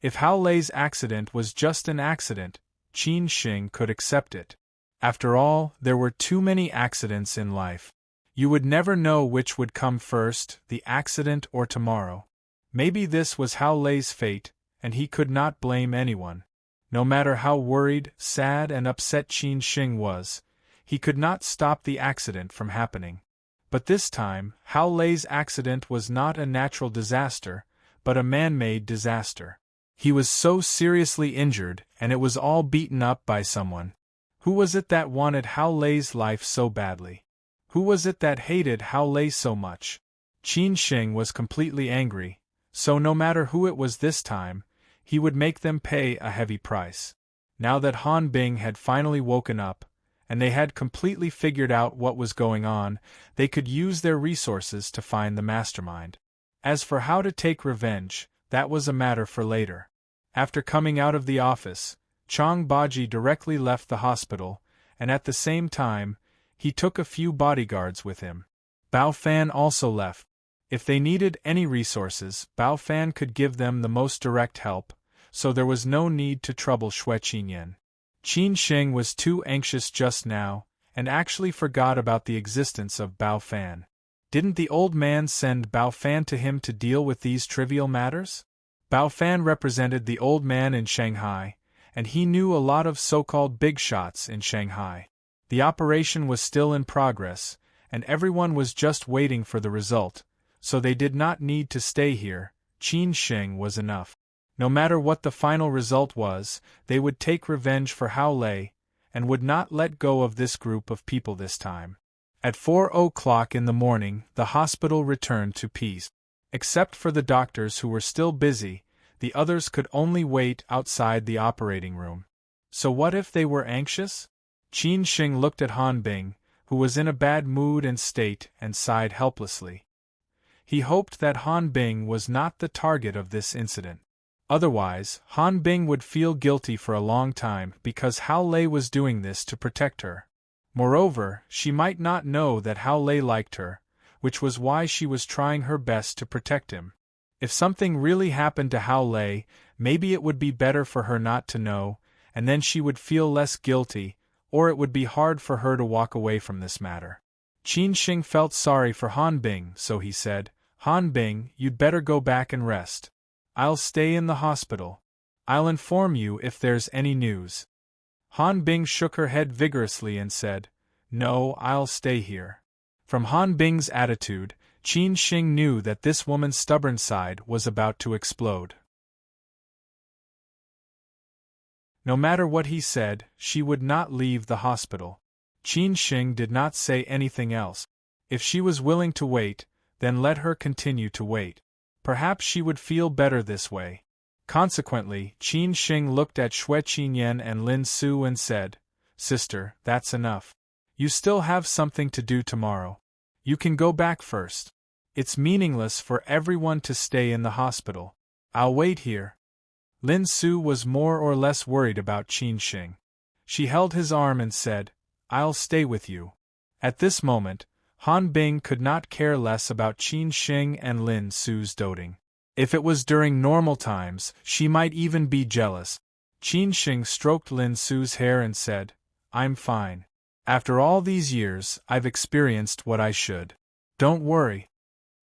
If Hao Lei's accident was just an accident, Qin Sheng could accept it. After all, there were too many accidents in life. You would never know which would come first, the accident or tomorrow. Maybe this was Hao Lei's fate, and he could not blame anyone. No matter how worried, sad and upset Qin Sheng was, he could not stop the accident from happening. But this time, Hao Lei's accident was not a natural disaster, but a man-made disaster. He was so seriously injured, and it was all beaten up by someone. Who was it that wanted Hao Lei's life so badly? Who was it that hated Hao Lei so much? Qin Sheng was completely angry, so no matter who it was this time, he would make them pay a heavy price. Now that Han Bing had finally woken up, and they had completely figured out what was going on, they could use their resources to find the mastermind. As for how to take revenge, that was a matter for later. After coming out of the office, Chang Baji directly left the hospital, and at the same time, he took a few bodyguards with him. Bao Fan also left. If they needed any resources, Bao Fan could give them the most direct help, so there was no need to trouble Xue Qinyan. Qin Sheng was too anxious just now, and actually forgot about the existence of Bao Fan. Didn't the old man send Bao Fan to him to deal with these trivial matters? Bao Fan represented the old man in Shanghai, and he knew a lot of so-called big shots in Shanghai. The operation was still in progress, and everyone was just waiting for the result, so they did not need to stay here. Qin Sheng was enough. No matter what the final result was, they would take revenge for Hao Lei, and would not let go of this group of people this time. At 4 o'clock in the morning, the hospital returned to peace. Except for the doctors who were still busy, the others could only wait outside the operating room. So what if they were anxious? Qin Sheng looked at Han Bing, who was in a bad mood and state, and sighed helplessly. He hoped that Han Bing was not the target of this incident. Otherwise, Han Bing would feel guilty for a long time because Hao Lei was doing this to protect her. Moreover, she might not know that Hao Lei liked her, which was why she was trying her best to protect him. If something really happened to Hao Lei, maybe it would be better for her not to know, and then she would feel less guilty, or it would be hard for her to walk away from this matter. Qin Sheng felt sorry for Han Bing, so he said, Han Bing, you'd better go back and rest. I'll stay in the hospital. I'll inform you if there's any news. Han Bing shook her head vigorously and said, No, I'll stay here. From Han Bing's attitude, Qin Sheng knew that this woman's stubborn side was about to explode. No matter what he said, she would not leave the hospital. Qin Sheng did not say anything else. If she was willing to wait, then let her continue to wait. Perhaps she would feel better this way. Consequently, Qin Sheng looked at Xue Qinyan and Lin Su and said, Sister, that's enough. You still have something to do tomorrow. You can go back first. It's meaningless for everyone to stay in the hospital. I'll wait here. Lin Su was more or less worried about Qin Sheng. She held his arm and said, I'll stay with you. At this moment, Han Bing could not care less about Qin Sheng and Lin Su's doting. If it was during normal times, she might even be jealous. Qin Sheng stroked Lin Su's hair and said, I'm fine. After all these years, I've experienced what I should. Don't worry.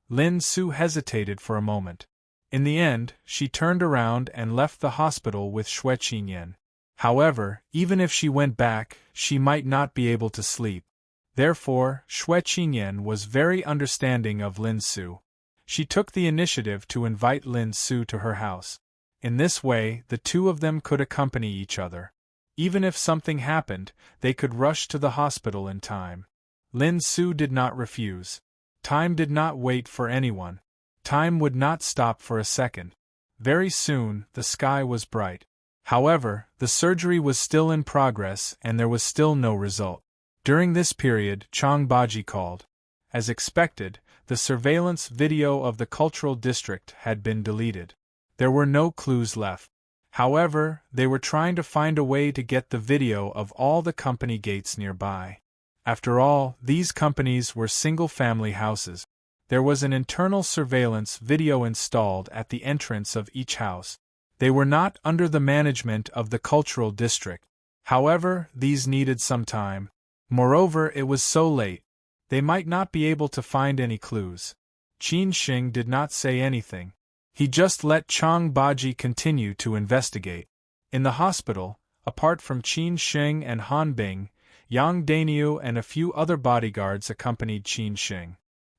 Lin Su hesitated for a moment. In the end, she turned around and left the hospital with Xue Qinyan. However, even if she went back, she might not be able to sleep. Therefore, Xue Qinyan was very understanding of Lin Su. She took the initiative to invite Lin Su to her house. In this way, the two of them could accompany each other. Even if something happened, they could rush to the hospital in time. Lin Su did not refuse. Time did not wait for anyone. Time would not stop for a second. Very soon, the sky was bright. However, the surgery was still in progress and there was still no result. During this period, Chang Baji called. As expected, the surveillance video of the cultural district had been deleted. There were no clues left. However, they were trying to find a way to get the video of all the company gates nearby. After all, these companies were single-family houses. There was an internal surveillance video installed at the entrance of each house. They were not under the management of the cultural district. However, these needed some time. Moreover, it was so late. They might not be able to find any clues. Qin Sheng did not say anything. He just let Chang Baji continue to investigate. In the hospital, apart from Qin Sheng and Han Bing, Yang Dainiu and a few other bodyguards accompanied Qin Sheng.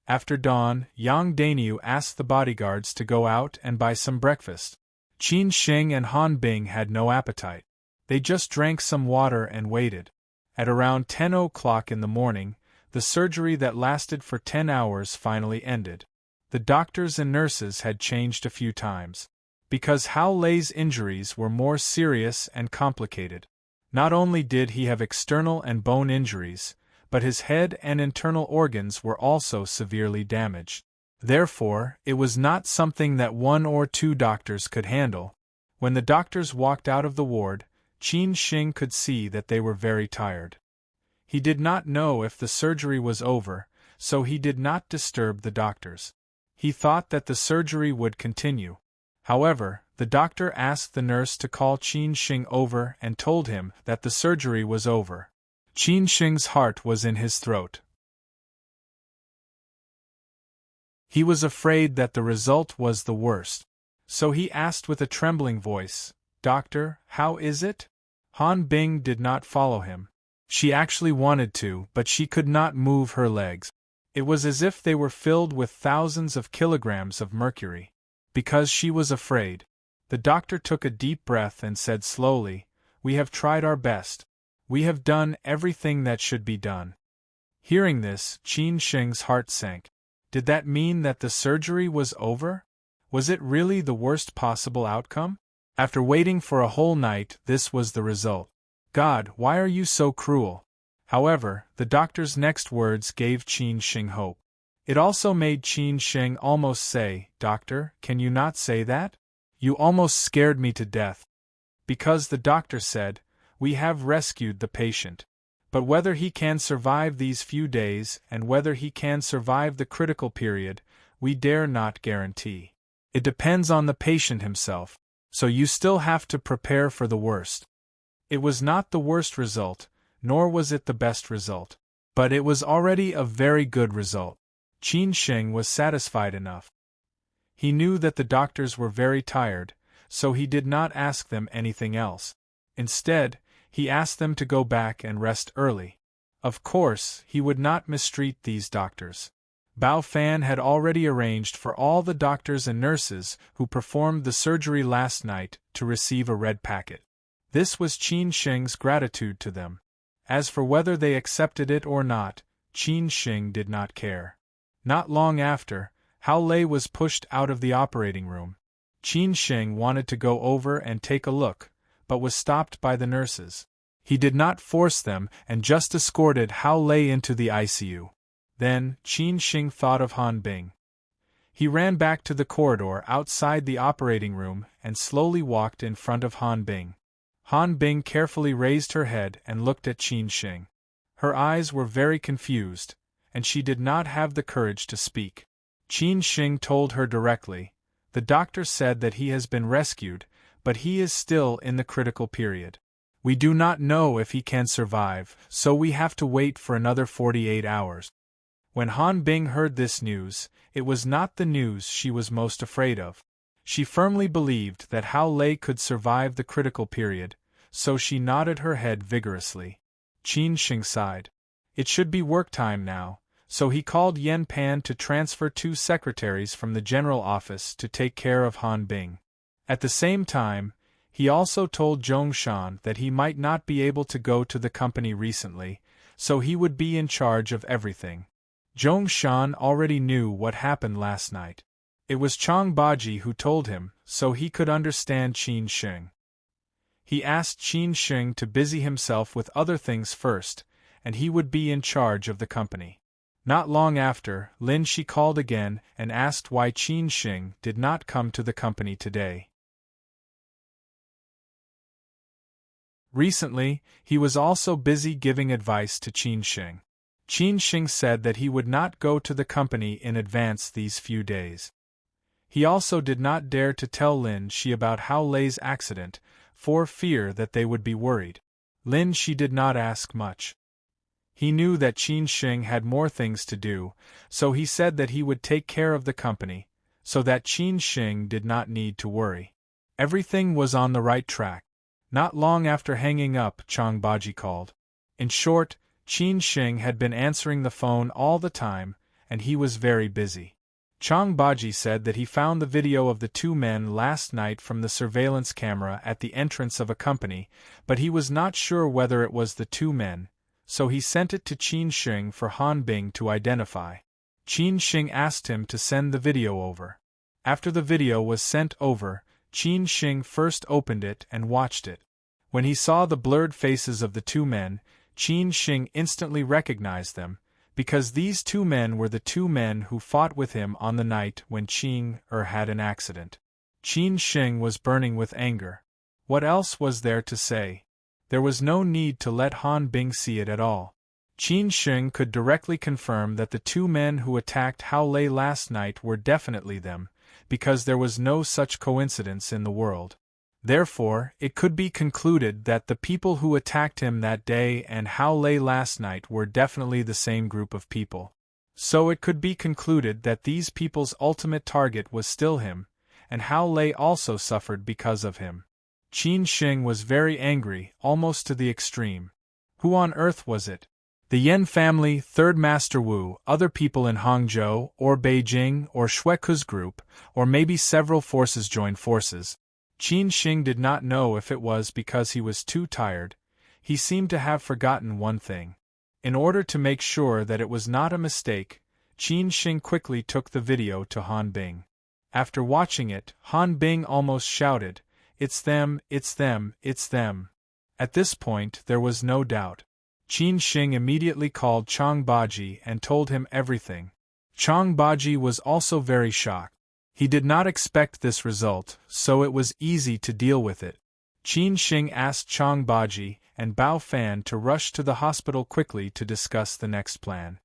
After dawn, Yang Dainiu asked the bodyguards to go out and buy some breakfast. Qin Sheng and Han Bing had no appetite. They just drank some water and waited. At around 10 o'clock in the morning, the surgery that lasted for 10 hours finally ended. The doctors and nurses had changed a few times. Because Hao Lei's injuries were more serious and complicated. Not only did he have external and bone injuries, but his head and internal organs were also severely damaged. Therefore, it was not something that 1 or 2 doctors could handle. When the doctors walked out of the ward, Qin Sheng could see that they were very tired. He did not know if the surgery was over, so he did not disturb the doctors. He thought that the surgery would continue. However, the doctor asked the nurse to call Qin Sheng over and told him that the surgery was over. Qin Sheng's heart was in his throat. He was afraid that the result was the worst. So he asked with a trembling voice, "Doctor, how is it?" Han Bing did not follow him. She actually wanted to, but she could not move her legs. It was as if they were filled with thousands of kilograms of mercury. Because she was afraid. The doctor took a deep breath and said slowly, "We have tried our best. We have done everything that should be done. Hearing this, Qin Sheng's heart sank. Did that mean that the surgery was over? Was it really the worst possible outcome? After waiting for a whole night, this was the result. God, why are you so cruel? However, the doctor's next words gave Qin Sheng hope. It also made Qin Sheng almost say, "Doctor, can you not say that? You almost scared me to death." Because the doctor said, "We have rescued the patient. But whether he can survive these few days and whether he can survive the critical period, we dare not guarantee. It depends on the patient himself, so you still have to prepare for the worst." It was not the worst result, nor was it the best result. But it was already a very good result. Qin Sheng was satisfied enough. He knew that the doctors were very tired, so he did not ask them anything else. Instead, he asked them to go back and rest early. Of course, he would not mistreat these doctors. Bao Fan had already arranged for all the doctors and nurses who performed the surgery last night to receive a red packet. This was Qin Sheng's gratitude to them. As for whether they accepted it or not, Qin Sheng did not care. Not long after, Hao Lei was pushed out of the operating room. Qin Sheng wanted to go over and take a look, but was stopped by the nurses. He did not force them and just escorted Hao Lei into the ICU. Then, Qin Sheng thought of Han Bing. He ran back to the corridor outside the operating room and slowly walked in front of Han Bing. Han Bing carefully raised her head and looked at Qin Sheng. Her eyes were very confused, and she did not have the courage to speak. Qin Sheng told her directly, "The doctor said that he has been rescued, but he is still in the critical period. We do not know if he can survive, so we have to wait for another 48 hours. When Han Bing heard this news, it was not the news she was most afraid of. She firmly believed that Hao Lei could survive the critical period, so she nodded her head vigorously. Qin Sheng sighed. It should be work time now, so he called Yen Pan to transfer 2 secretaries from the general office to take care of Han Bing. At the same time, he also told Zhong Shan that he might not be able to go to the company recently, so he would be in charge of everything. Zhong Shan already knew what happened last night. It was Chang Baji who told him, so he could understand Qin Sheng. He asked Qin Sheng to busy himself with other things first, and he would be in charge of the company. Not long after, Lin Shi called again and asked why Qin Sheng did not come to the company today. Recently, he was also busy giving advice to Qin Sheng. Qin Sheng said that he would not go to the company in advance these few days. He also did not dare to tell Lin Shi about Hao Lei's accident, for fear that they would be worried. Lin Shi did not ask much. He knew that Qin Sheng had more things to do, so he said that he would take care of the company, so that Qin Sheng did not need to worry. Everything was on the right track. Not long after hanging up, Chang Baji called. In short, Qin Sheng had been answering the phone all the time, and he was very busy. Chang Baji said that he found the video of the 2 men last night from the surveillance camera at the entrance of a company, but he was not sure whether it was the 2 men, so he sent it to Qin Sheng for Han Bing to identify. Qin Sheng asked him to send the video over. After the video was sent over, Qin Sheng first opened it and watched it. When he saw the blurred faces of the 2 men, Qin Sheng instantly recognized them, because these 2 men were the 2 men who fought with him on the night when Qin had an accident. Qin Sheng was burning with anger. What else was there to say? There was no need to let Han Bing see it at all. Qin Sheng could directly confirm that the 2 men who attacked Hao Lei last night were definitely them, because there was no such coincidence in the world. Therefore, it could be concluded that the people who attacked him that day and Hao Lei last night were definitely the same group of people. So it could be concluded that these people's ultimate target was still him, and Hao Lei also suffered because of him. Qin Sheng was very angry, almost to the extreme. Who on earth was it? The Yen family, Third Master Wu, other people in Hangzhou, or Beijing, or Xueku's group, or maybe several forces joined forces. Qin Sheng did not know if it was because he was too tired. He seemed to have forgotten one thing. In order to make sure that it was not a mistake, Qin Shing quickly took the video to Han Bing. After watching it, Han Bing almost shouted, "It's them, it's them, it's them." At this point there was no doubt. Qin Shing immediately called Chang Baji and told him everything. Chang Baji was also very shocked. He did not expect this result, so it was easy to deal with it. Qin Shing asked Chang Baji and Bao Fan to rush to the hospital quickly to discuss the next plan.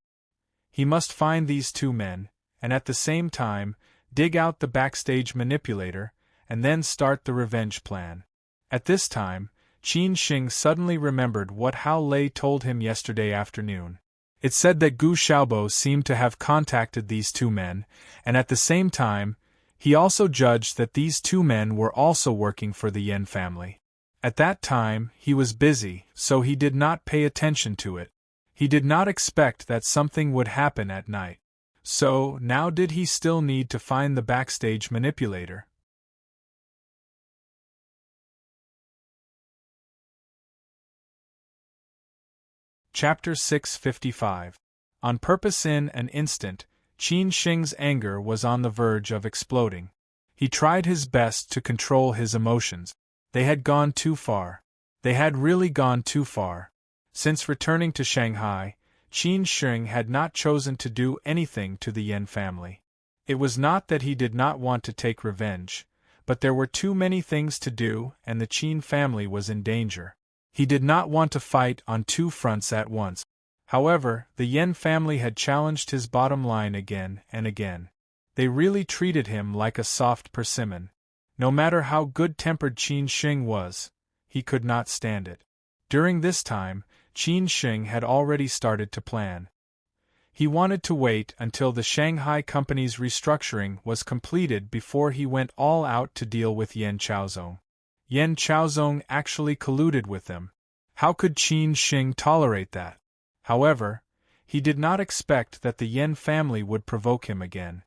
He must find these two men, and at the same time, dig out the backstage manipulator, and then start the revenge plan. At this time, Qin Shing suddenly remembered what Hao Lei told him yesterday afternoon. It said that Gu Xiaobo seemed to have contacted these two men, and at the same time, he also judged that these two men were also working for the Yen family. At that time, he was busy, so he did not pay attention to it. He did not expect that something would happen at night. So, now did he still need to find the backstage manipulator? Chapter 655. On purpose. In an instant, Qin Shing's anger was on the verge of exploding. He tried his best to control his emotions. They had gone too far. They had really gone too far. Since returning to Shanghai, Qin Shing had not chosen to do anything to the Yen family. It was not that he did not want to take revenge, but there were too many things to do and the Qin family was in danger. He did not want to fight on two fronts at once. However, the Yen family had challenged his bottom line again and again. They really treated him like a soft persimmon. No matter how good-tempered Qin Shing was, he could not stand it. During this time, Qin Shing had already started to plan. He wanted to wait until the Shanghai company's restructuring was completed before he went all out to deal with Yen Chaozong. Yen Chaozong actually colluded with them. How could Qin Shing tolerate that? However, he did not expect that the Yen family would provoke him again.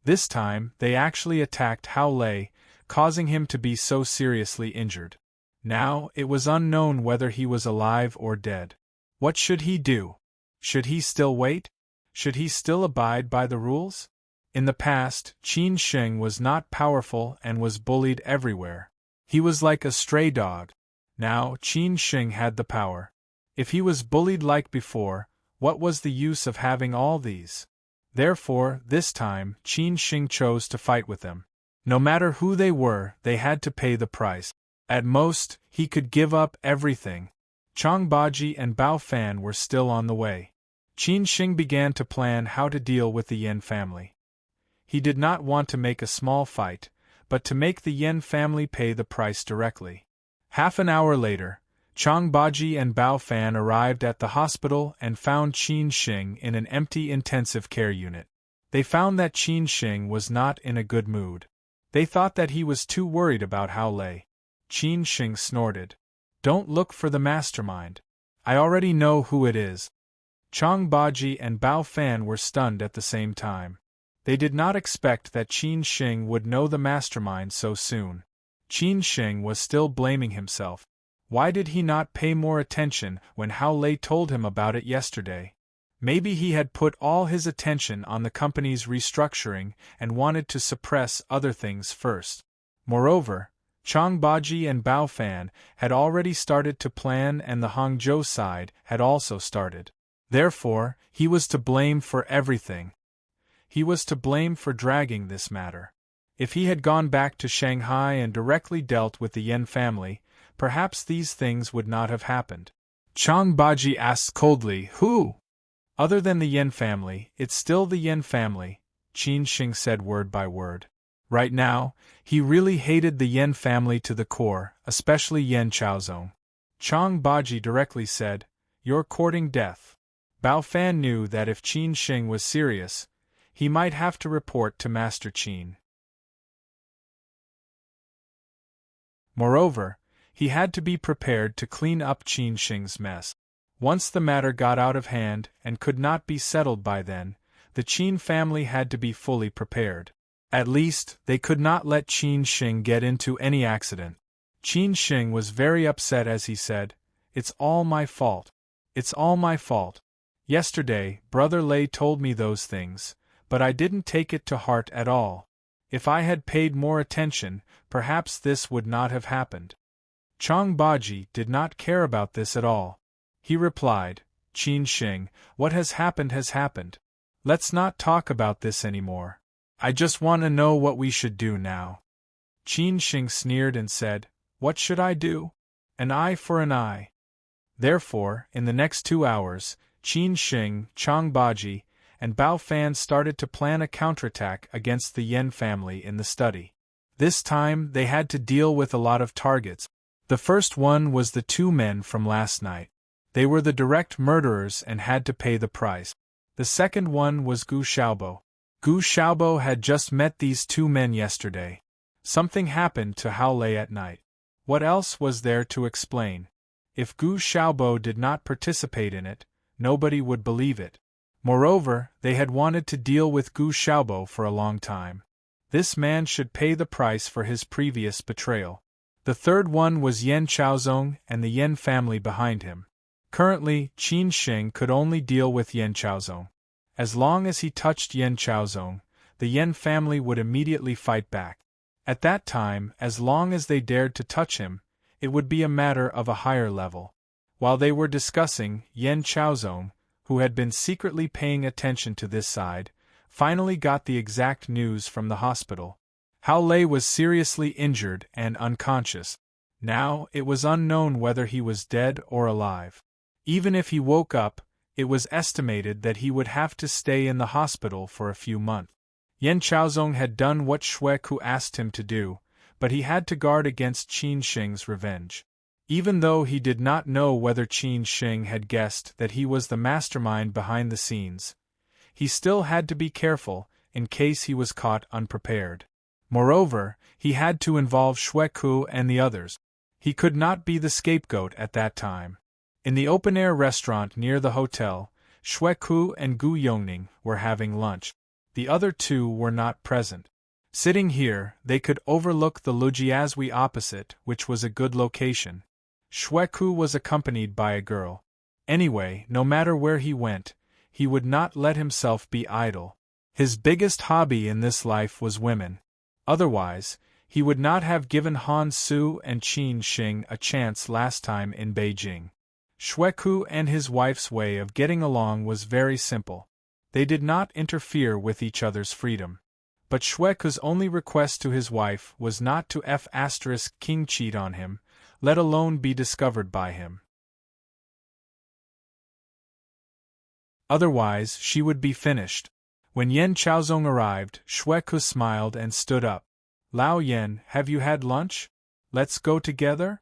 This time, they actually attacked Hao Lei, causing him to be so seriously injured. Now, it was unknown whether he was alive or dead. What should he do? Should he still wait? Should he still abide by the rules? In the past, Qin Shing was not powerful and was bullied everywhere. He was like a stray dog. Now, Qin Shing had the power. If he was bullied like before, what was the use of having all these? Therefore, this time, Qin Shing chose to fight with them. No matter who they were, they had to pay the price. At most, he could give up everything. Chang Baji and Bao Fan were still on the way. Qin Shing began to plan how to deal with the Yen family. He did not want to make a small fight, but to make the Yen family pay the price directly. Half an hour later, Chang Baji and Bao Fan arrived at the hospital and found Qin Shing in an empty intensive care unit. They found that Qin Shing was not in a good mood. They thought that he was too worried about Hao Lei. Qin Shing snorted. "Don't look for the mastermind. I already know who it is." Chang Baji and Bao Fan were stunned at the same time. They did not expect that Qin Shing would know the mastermind so soon. Qin Shing was still blaming himself. Why did he not pay more attention when Hao Lei told him about it yesterday? Maybe he had put all his attention on the company's restructuring and wanted to suppress other things first. Moreover, Chang Baji and Bao Fan had already started to plan and the Hangzhou side had also started. Therefore, he was to blame for everything. He was to blame for dragging this matter. If he had gone back to Shanghai and directly dealt with the Yen family, perhaps these things would not have happened. Chang Baji asked coldly, "Who?" "Other than the Yen family, it's still the Yen family," Qin Shing said word by word. Right now, he really hated the Yen family to the core, especially Yen Chaozong. Chang Baji directly said, "You're courting death." Bao Fan knew that if Qin Shing was serious, he might have to report to Master Qin. Moreover, he had to be prepared to clean up Qin Shing's mess. Once the matter got out of hand and could not be settled by then, the Qin family had to be fully prepared. At least, they could not let Qin Shing get into any accident. Qin Shing was very upset as he said, "It's all my fault. It's all my fault. Yesterday, Brother Lei told me those things, but I didn't take it to heart at all. If I had paid more attention, perhaps this would not have happened. Chang Baji did not care about this at all. He replied, Qin Xing, what has happened has happened. Let's not talk about this anymore. I just want to know what we should do now. Qin Xing sneered and said, What should I do? An eye for an eye. Therefore, in the next 2 hours, Qin Xing, Chang Baji, and Bao Fan started to plan a counterattack against the Yen family in the study. This time, they had to deal with a lot of targets. The first one was the 2 men from last night. They were the direct murderers and had to pay the price. The second one was Gu Xiaobo. Gu Xiaobo had just met these 2 men yesterday. Something happened to Hao Lei at night. What else was there to explain? If Gu Xiaobo did not participate in it, nobody would believe it. Moreover, they had wanted to deal with Gu Xiaobo for a long time. This man should pay the price for his previous betrayal. The third one was Yen Chaozong and the Yen family behind him. Currently, Qin Xing could only deal with Yen Chaozong. As long as he touched Yen Chaozong, the Yen family would immediately fight back. At that time, as long as they dared to touch him, it would be a matter of a higher level. While they were discussing, Yen Chaozong, who had been secretly paying attention to this side, finally got the exact news from the hospital. Hao Lei was seriously injured and unconscious. Now, it was unknown whether he was dead or alive. Even if he woke up, it was estimated that he would have to stay in the hospital for a few months. Yen Chaozong had done what Xue Ku asked him to do, but he had to guard against Qin Xing's revenge. Even though he did not know whether Qin Xing had guessed that he was the mastermind behind the scenes, he still had to be careful in case he was caught unprepared. Moreover, he had to involve Xue Ku and the others. He could not be the scapegoat at that time. In the open-air restaurant near the hotel, Xue Ku and Gu Yongning were having lunch. The other 2 were not present. Sitting here, they could overlook the Lujiazui opposite, which was a good location. Xue Ku was accompanied by a girl. Anyway, no matter where he went, he would not let himself be idle. His biggest hobby in this life was women. Otherwise, he would not have given Han Su and Qin Xing a chance last time in Beijing. Xue Ku and his wife's way of getting along was very simple. They did not interfere with each other's freedom. But Xue Ku's only request to his wife was not to King cheat on him, let alone be discovered by him. Otherwise, she would be finished. When Yen Chaozong arrived, Xue Ku smiled and stood up. Lao Yen, have you had lunch? Let's go together?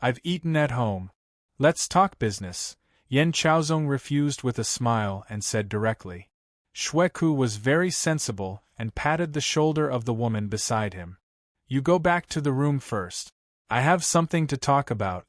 I've eaten at home. Let's talk business. Yen Chaozong refused with a smile and said directly. Xue Ku was very sensible and patted the shoulder of the woman beside him. You go back to the room first. I have something to talk about.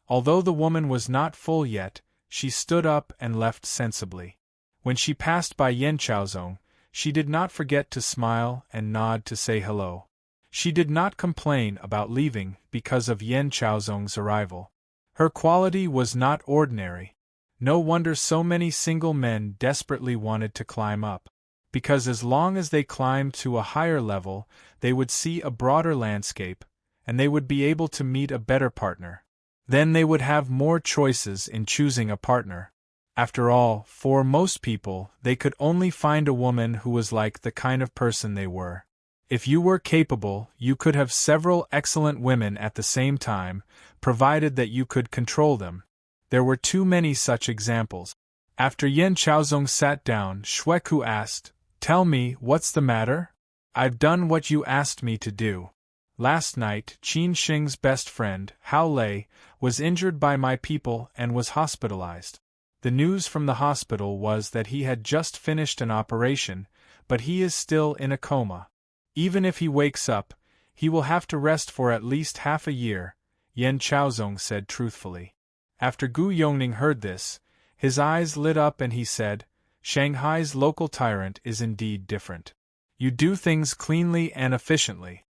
Although the woman was not full yet, she stood up and left sensibly. When she passed by Yen Chaozong, she did not forget to smile and nod to say hello. She did not complain about leaving because of Yen Chaozong's arrival. Her quality was not ordinary. No wonder so many single men desperately wanted to climb up. Because as long as they climbed to a higher level, they would see a broader landscape, and they would be able to meet a better partner. Then they would have more choices in choosing a partner. After all, for most people, they could only find a woman who was like the kind of person they were. If you were capable, you could have several excellent women at the same time, provided that you could control them. There were too many such examples. After Yen Chaozong sat down, Xue Ku asked, Tell me, what's the matter? I've done what you asked me to do. Last night, Qin Xing's best friend, Hao Lei, was injured by my people and was hospitalized. The news from the hospital was that he had just finished an operation, but he is still in a coma. Even if he wakes up, he will have to rest for at least half a year, Yen Chaozong said truthfully. After Gu Yongning heard this, his eyes lit up and he said, Shanghai's local tyrant is indeed different. You do things cleanly and efficiently.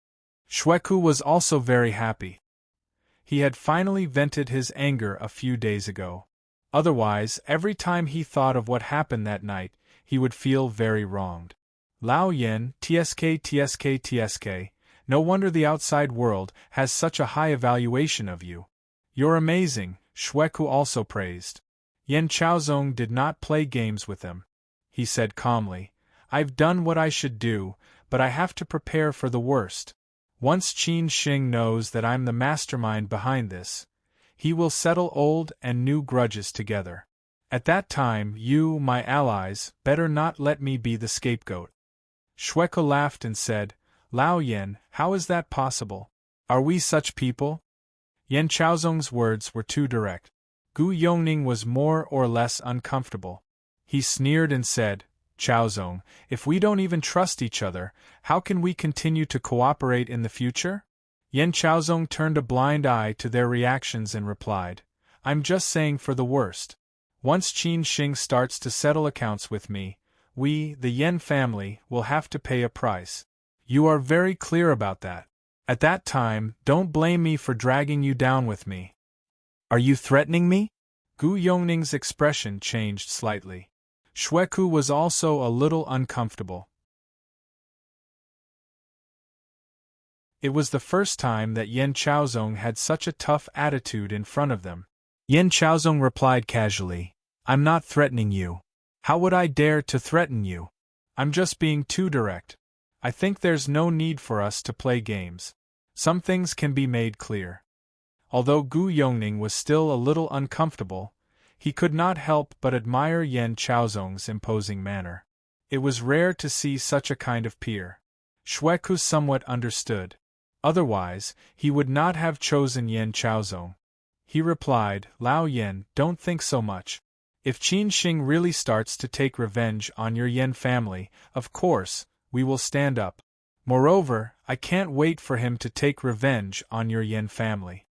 Xue Ku was also very happy. He had finally vented his anger a few days ago. Otherwise, every time he thought of what happened that night, he would feel very wronged. Lao Yen, tsk, no wonder the outside world has such a high evaluation of you. You're amazing, Xueku also praised. Yen Chaozong did not play games with him. He said calmly, I've done what I should do, but I have to prepare for the worst. Once Qin Xing knows that I'm the mastermind behind this, he will settle old and new grudges together. At that time you, my allies, better not let me be the scapegoat. Xueku laughed and said, Lao Yen, how is that possible? Are we such people? Yen Chaozong's words were too direct. Gu Yongning was more or less uncomfortable. He sneered and said, Chaozong, if we don't even trust each other, how can we continue to cooperate in the future? Yen Chaozong turned a blind eye to their reactions and replied, I'm just saying for the worst. Once Qin Xing starts to settle accounts with me, we, the Yen family, will have to pay a price. You are very clear about that. At that time, don't blame me for dragging you down with me. Are you threatening me? Gu Yongning's expression changed slightly. Xueku was also a little uncomfortable. It was the first time that Yen Chaozong had such a tough attitude in front of them. Yen Chaozong replied casually, I'm not threatening you. How would I dare to threaten you? I'm just being too direct. I think there's no need for us to play games. Some things can be made clear. Although Gu Yongning was still a little uncomfortable, he could not help but admire Yen Chaozong's imposing manner. It was rare to see such a kind of peer. Xueku somewhat understood. Otherwise, he would not have chosen Yen Chaozong. He replied, Lao Yen, don't think so much. If Qin Xing really starts to take revenge on your Yen family, of course, we will stand up. Moreover, I can't wait for him to take revenge on your Yen family.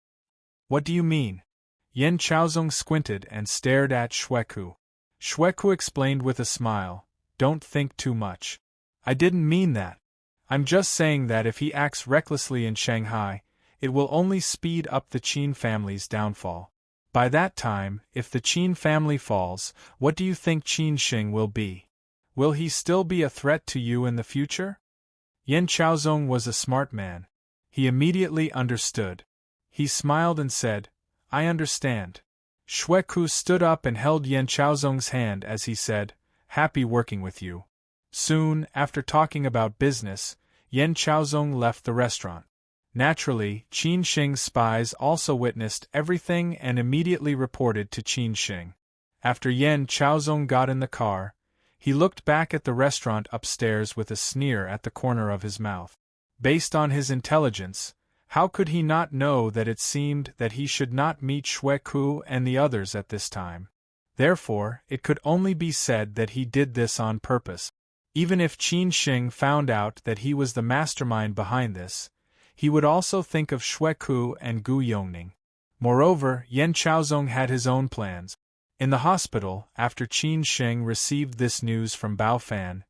What do you mean? Yen Chaozong squinted and stared at Xueku. Xueku explained with a smile, don't think too much. I didn't mean that. I'm just saying that if he acts recklessly in Shanghai, it will only speed up the Qin family's downfall. By that time, if the Qin family falls, what do you think Qin Xing will be? Will he still be a threat to you in the future? Yen Chaozong was a smart man. He immediately understood. He smiled and said, I understand. Xueku stood up and held Yen Chaozong's hand as he said, Happy working with you. Soon, after talking about business, Yen Chaozong left the restaurant. Naturally, Qin Xing's spies also witnessed everything and immediately reported to Qin Xing. After Yen Chaozong got in the car, he looked back at the restaurant upstairs with a sneer at the corner of his mouth. Based on his intelligence, how could he not know that it seemed that he should not meet Xueku and the others at this time? Therefore, it could only be said that he did this on purpose. Even if Qin Xing found out that he was the mastermind behind this, he would also think of Xueku and Gu Yongning. Moreover, Yen Chaozong had his own plans. In the hospital, after Qin Xing received this news from Bao Fan,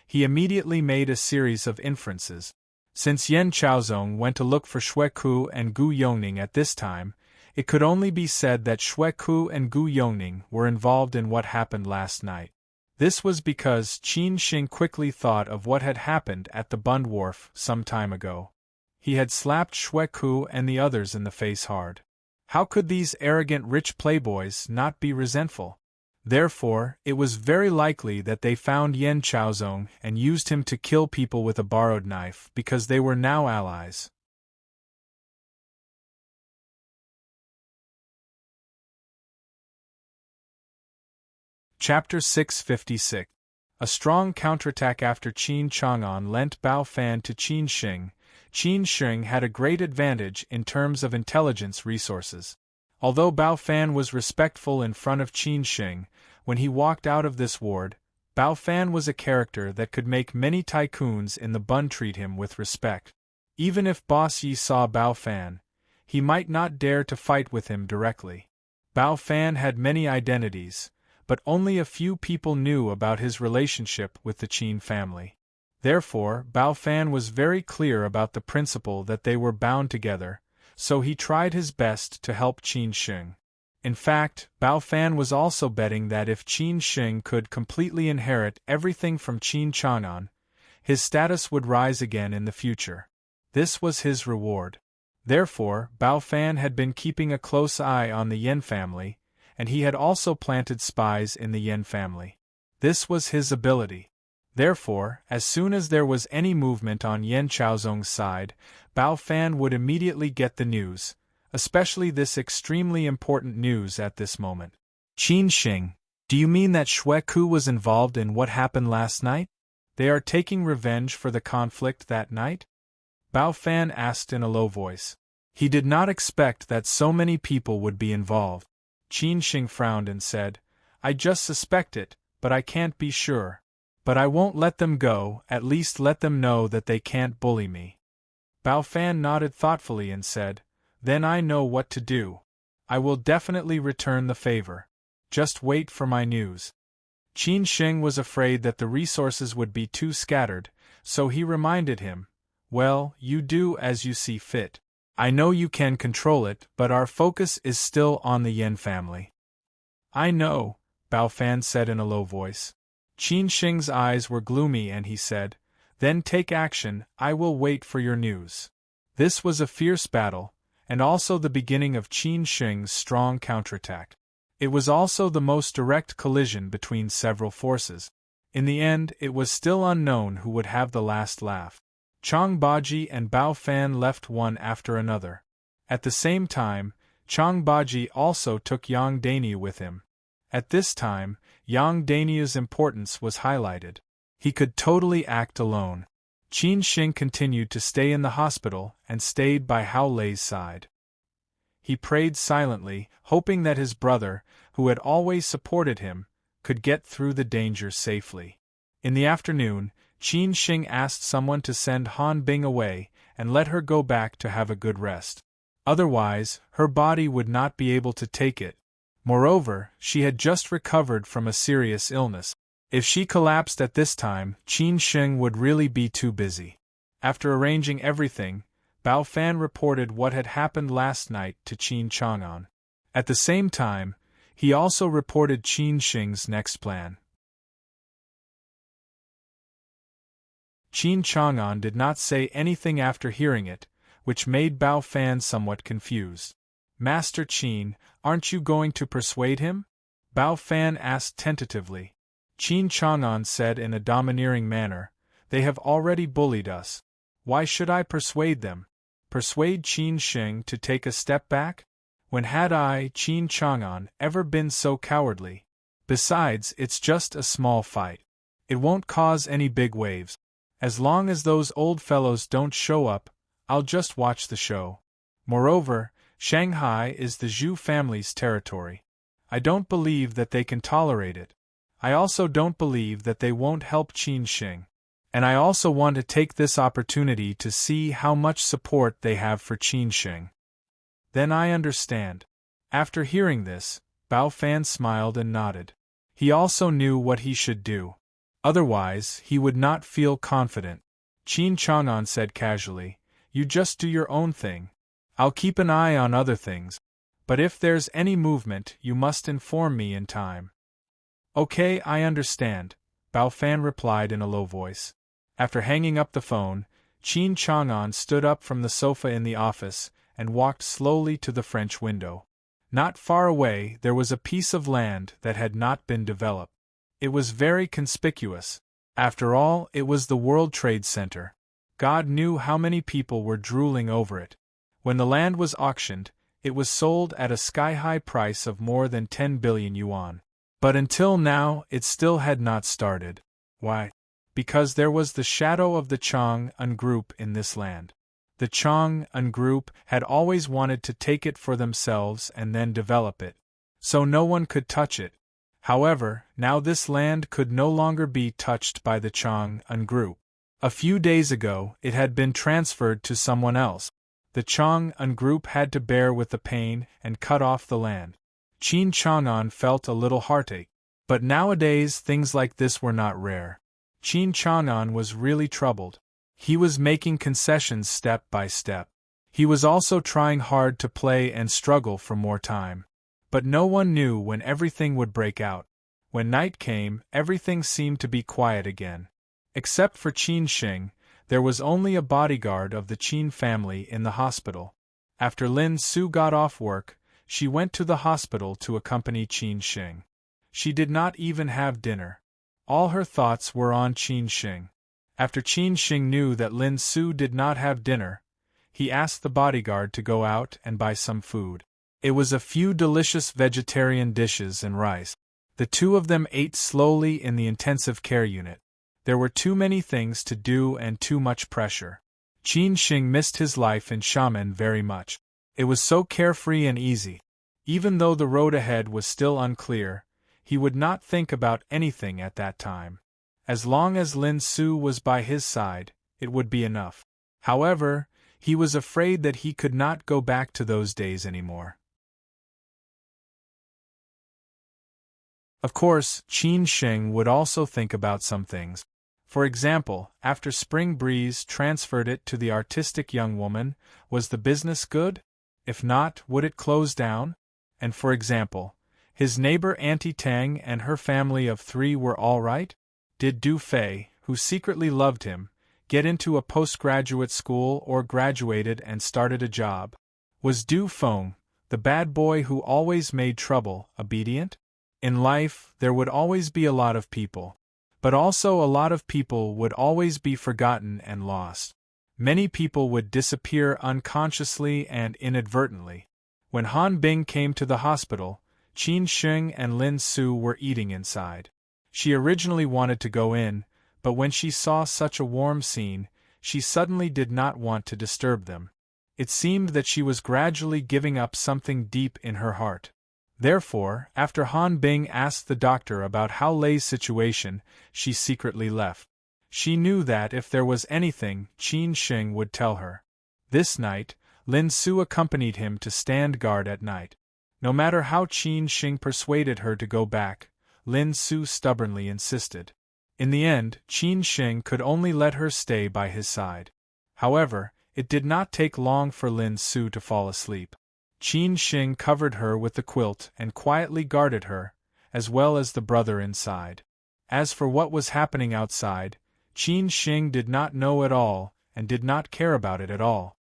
he immediately made a series of inferences. Since Yen Chaozong went to look for Xueku and Gu Yongning at this time, it could only be said that Xueku and Gu Yongning were involved in what happened last night. This was because Qin Xing quickly thought of what had happened at the Bund Wharf some time ago. He had slapped Xueku and the others in the face hard. How could these arrogant rich playboys not be resentful? Therefore, it was very likely that they found Yen Chaozong and used him to kill people with a borrowed knife because they were now allies. Chapter 656. A strong counterattack. After Qin Chang'an lent Bao Fan to Qin Xing, Qin Xing had a great advantage in terms of intelligence resources. Although Bao Fan was respectful in front of Qin Xing, when he walked out of this ward, Bao Fan was a character that could make many tycoons in the Bund treat him with respect. Even if Boss Yi saw Bao Fan, he might not dare to fight with him directly. Bao Fan had many identities, but only a few people knew about his relationship with the Qin family. Therefore, Bao Fan was very clear about the principle that they were bound together, so he tried his best to help Qin Xing. In fact, Bao Fan was also betting that if Qin Sheng could completely inherit everything from Qin Chang'an, his status would rise again in the future. This was his reward. Therefore, Bao Fan had been keeping a close eye on the Yan family, and he had also planted spies in the Yan family. This was his ability. Therefore, as soon as there was any movement on Yan Chaozong's side, Bao Fan would immediately get the news, especially this extremely important news at this moment. Qin Sheng, do you mean that Xue Ku was involved in what happened last night? They are taking revenge for the conflict that night? Bao Fan asked in a low voice. He did not expect that so many people would be involved. Qin Sheng frowned and said, I just suspect it, but I can't be sure. But I won't let them go, at least let them know that they can't bully me. Bao Fan nodded thoughtfully and said, Then I know what to do. I will definitely return the favor. Just wait for my news. Qin Sheng was afraid that the resources would be too scattered, so he reminded him, Well, you do as you see fit. I know you can control it, but our focus is still on the Yan family. I know, Bao Fan said in a low voice. Qin Sheng's eyes were gloomy and he said, Then take action, I will wait for your news. This was a fierce battle, and also the beginning of Qin Sheng's strong counterattack. It was also the most direct collision between several forces. In the end, it was still unknown who would have the last laugh. Chang Baji and Bao Fan left one after another. At the same time, Chang Baji also took Yang Daniu with him. At this time, Yang Daniu's importance was highlighted. He could totally act alone. Qin Sheng continued to stay in the hospital and stayed by Hao Lei's side. He prayed silently, hoping that his brother, who had always supported him, could get through the danger safely. In the afternoon, Qin Sheng asked someone to send Han Bing away and let her go back to have a good rest. Otherwise, her body would not be able to take it. Moreover, she had just recovered from a serious illness. If she collapsed at this time, Qin Sheng would really be too busy. After arranging everything, Bao Fan reported what had happened last night to Qin Chang'an. At the same time, he also reported Qin Sheng's next plan. Qin Chang'an did not say anything after hearing it, which made Bao Fan somewhat confused. Master Qin, aren't you going to persuade him? Bao Fan asked tentatively. Qin Chang'an said in a domineering manner, They have already bullied us. Why should I persuade them? Persuade Qin Sheng to take a step back? When had I, Qin Chang'an, ever been so cowardly? Besides, it's just a small fight. It won't cause any big waves. As long as those old fellows don't show up, I'll just watch the show. Moreover, Shanghai is the Zhu family's territory. I don't believe that they can tolerate it. I also don't believe that they won't help Qin Sheng. And I also want to take this opportunity to see how much support they have for Qin Sheng. Then I understand. After hearing this, Bao Fan smiled and nodded. He also knew what he should do. Otherwise, he would not feel confident. Qin Chang'an said casually, You just do your own thing. I'll keep an eye on other things. But if there's any movement, you must inform me in time. Okay, I understand, Bao Fan replied in a low voice. After hanging up the phone, Qin Chang'an stood up from the sofa in the office and walked slowly to the French window. Not far away there was a piece of land that had not been developed. It was very conspicuous. After all, it was the World Trade Center. God knew how many people were drooling over it. When the land was auctioned, it was sold at a sky-high price of more than 10 billion yuan. But until now, it still had not started. Why? Because there was the shadow of the Chang'an Group in this land. The Chang'an Group had always wanted to take it for themselves and then develop it. So no one could touch it. However, now this land could no longer be touched by the Chang'an Group. A few days ago, it had been transferred to someone else. The Chang'an Group had to bear with the pain and cut off the land. Qin Chang'an felt a little heartache. But nowadays things like this were not rare. Qin Chang'an was really troubled. He was making concessions step by step. He was also trying hard to play and struggle for more time. But no one knew when everything would break out. When night came, everything seemed to be quiet again. Except for Qin Sheng, there was only a bodyguard of the Qin family in the hospital. After Lin Su got off work, she went to the hospital to accompany Qin Sheng. She did not even have dinner. All her thoughts were on Qin Sheng. After Qin Sheng knew that Lin Su did not have dinner, he asked the bodyguard to go out and buy some food. It was a few delicious vegetarian dishes and rice. The two of them ate slowly in the intensive care unit. There were too many things to do and too much pressure. Qin Sheng missed his life in Xiamen very much. It was so carefree and easy. Even though the road ahead was still unclear, he would not think about anything at that time. As long as Lin Su was by his side, it would be enough. However, he was afraid that he could not go back to those days anymore. Of course, Qin Sheng would also think about some things. For example, after Spring Breeze transferred it to the artistic young woman, was the business good? If not, would it close down? And for example, his neighbor Auntie Tang and her family of 3 were all right? Did Du Fei, who secretly loved him, get into a postgraduate school or graduated and started a job? Was Du Feng, the bad boy who always made trouble, obedient? In life, there would always be a lot of people. But also a lot of people would always be forgotten and lost. Many people would disappear unconsciously and inadvertently. When Han Bing came to the hospital, Qin Sheng and Lin Su were eating inside. She originally wanted to go in, but when she saw such a warm scene, she suddenly did not want to disturb them. It seemed that she was gradually giving up something deep in her heart. Therefore, after Han Bing asked the doctor about Hao Lei's situation, she secretly left. She knew that if there was anything, Qin Sheng would tell her. This night, Lin Su accompanied him to stand guard at night. No matter how Qin Sheng persuaded her to go back, Lin Su stubbornly insisted. In the end, Qin Sheng could only let her stay by his side. However, it did not take long for Lin Su to fall asleep. Qin Sheng covered her with the quilt and quietly guarded her, as well as the brother inside. As for what was happening outside, Qin Sheng did not know at all and did not care about it at all.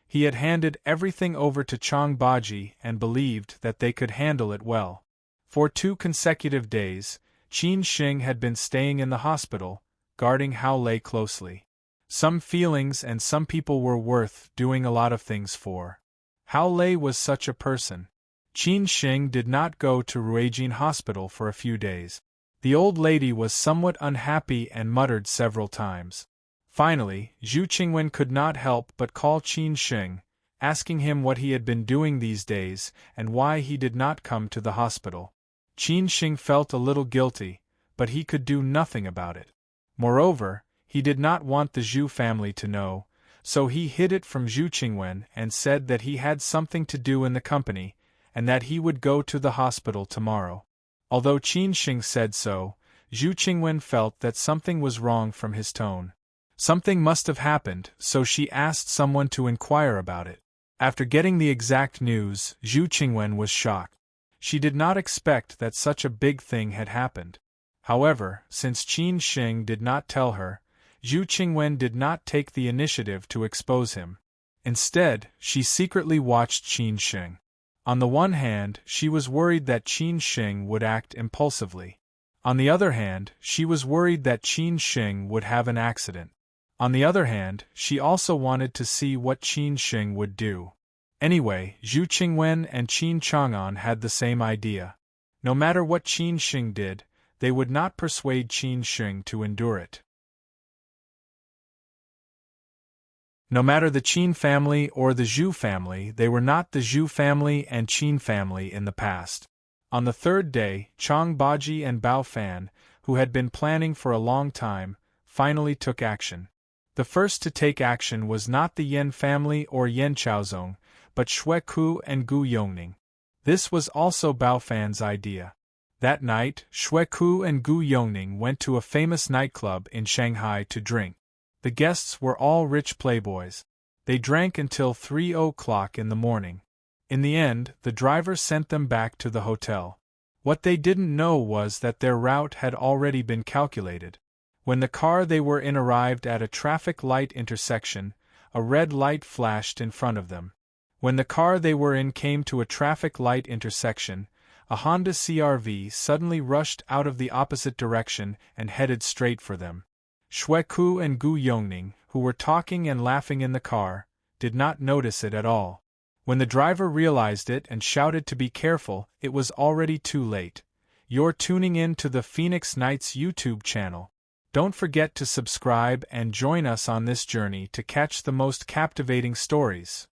He had handed everything over to Chang Baji and believed that they could handle it well. For 2 consecutive days, Qin Sheng had been staying in the hospital, guarding Hao Lei closely. Some feelings and some people were worth doing a lot of things for. Hao Lei was such a person. Qin Sheng did not go to Ruijin Hospital for a few days. The old lady was somewhat unhappy and muttered several times. Finally, Zhu Qingwen could not help but call Qin Sheng, asking him what he had been doing these days and why he did not come to the hospital. Qin Sheng felt a little guilty, but he could do nothing about it. Moreover, he did not want the Zhu family to know, so he hid it from Zhu Qingwen and said that he had something to do in the company, and that he would go to the hospital tomorrow. Although Qin Sheng said so, Zhu Qingwen felt that something was wrong from his tone. Something must have happened, so she asked someone to inquire about it. After getting the exact news, Zhu Qingwen was shocked. She did not expect that such a big thing had happened. However, since Qin Sheng did not tell her, Zhu Qingwen did not take the initiative to expose him. Instead, she secretly watched Qin Sheng. On the one hand, she was worried that Qin Sheng would act impulsively. On the other hand, she was worried that Qin Sheng would have an accident. On the other hand, she also wanted to see what Qin Sheng would do. Anyway, Zhu Qingwen and Qin Chang'an had the same idea. No matter what Qin Sheng did, they would not persuade Qin Sheng to endure it. No matter the Qin family or the Zhu family, they were not the Zhu family and Qin family in the past. On the 3rd day, Chang Baji and Bao Fan, who had been planning for a long time, finally took action. The first to take action was not the Yan family or Yan Chaozong, but Xue Ku and Gu Yongning. This was also Bao Fan's idea. That night, Xue Ku and Gu Yongning went to a famous nightclub in Shanghai to drink. The guests were all rich playboys. They drank until 3 o'clock in the morning. In the end, the driver sent them back to the hotel. What they didn't know was that their route had already been calculated. When the car they were in arrived at a traffic light intersection, a red light flashed in front of them. When the car they were in came to a traffic light intersection, a Honda CR-V suddenly rushed out of the opposite direction and headed straight for them. Shueku and Gu Yongning, who were talking and laughing in the car, did not notice it at all. When the driver realized it and shouted to be careful, it was already too late. You're tuning in to the Phoenix Nights YouTube channel. Don't forget to subscribe and join us on this journey to catch the most captivating stories.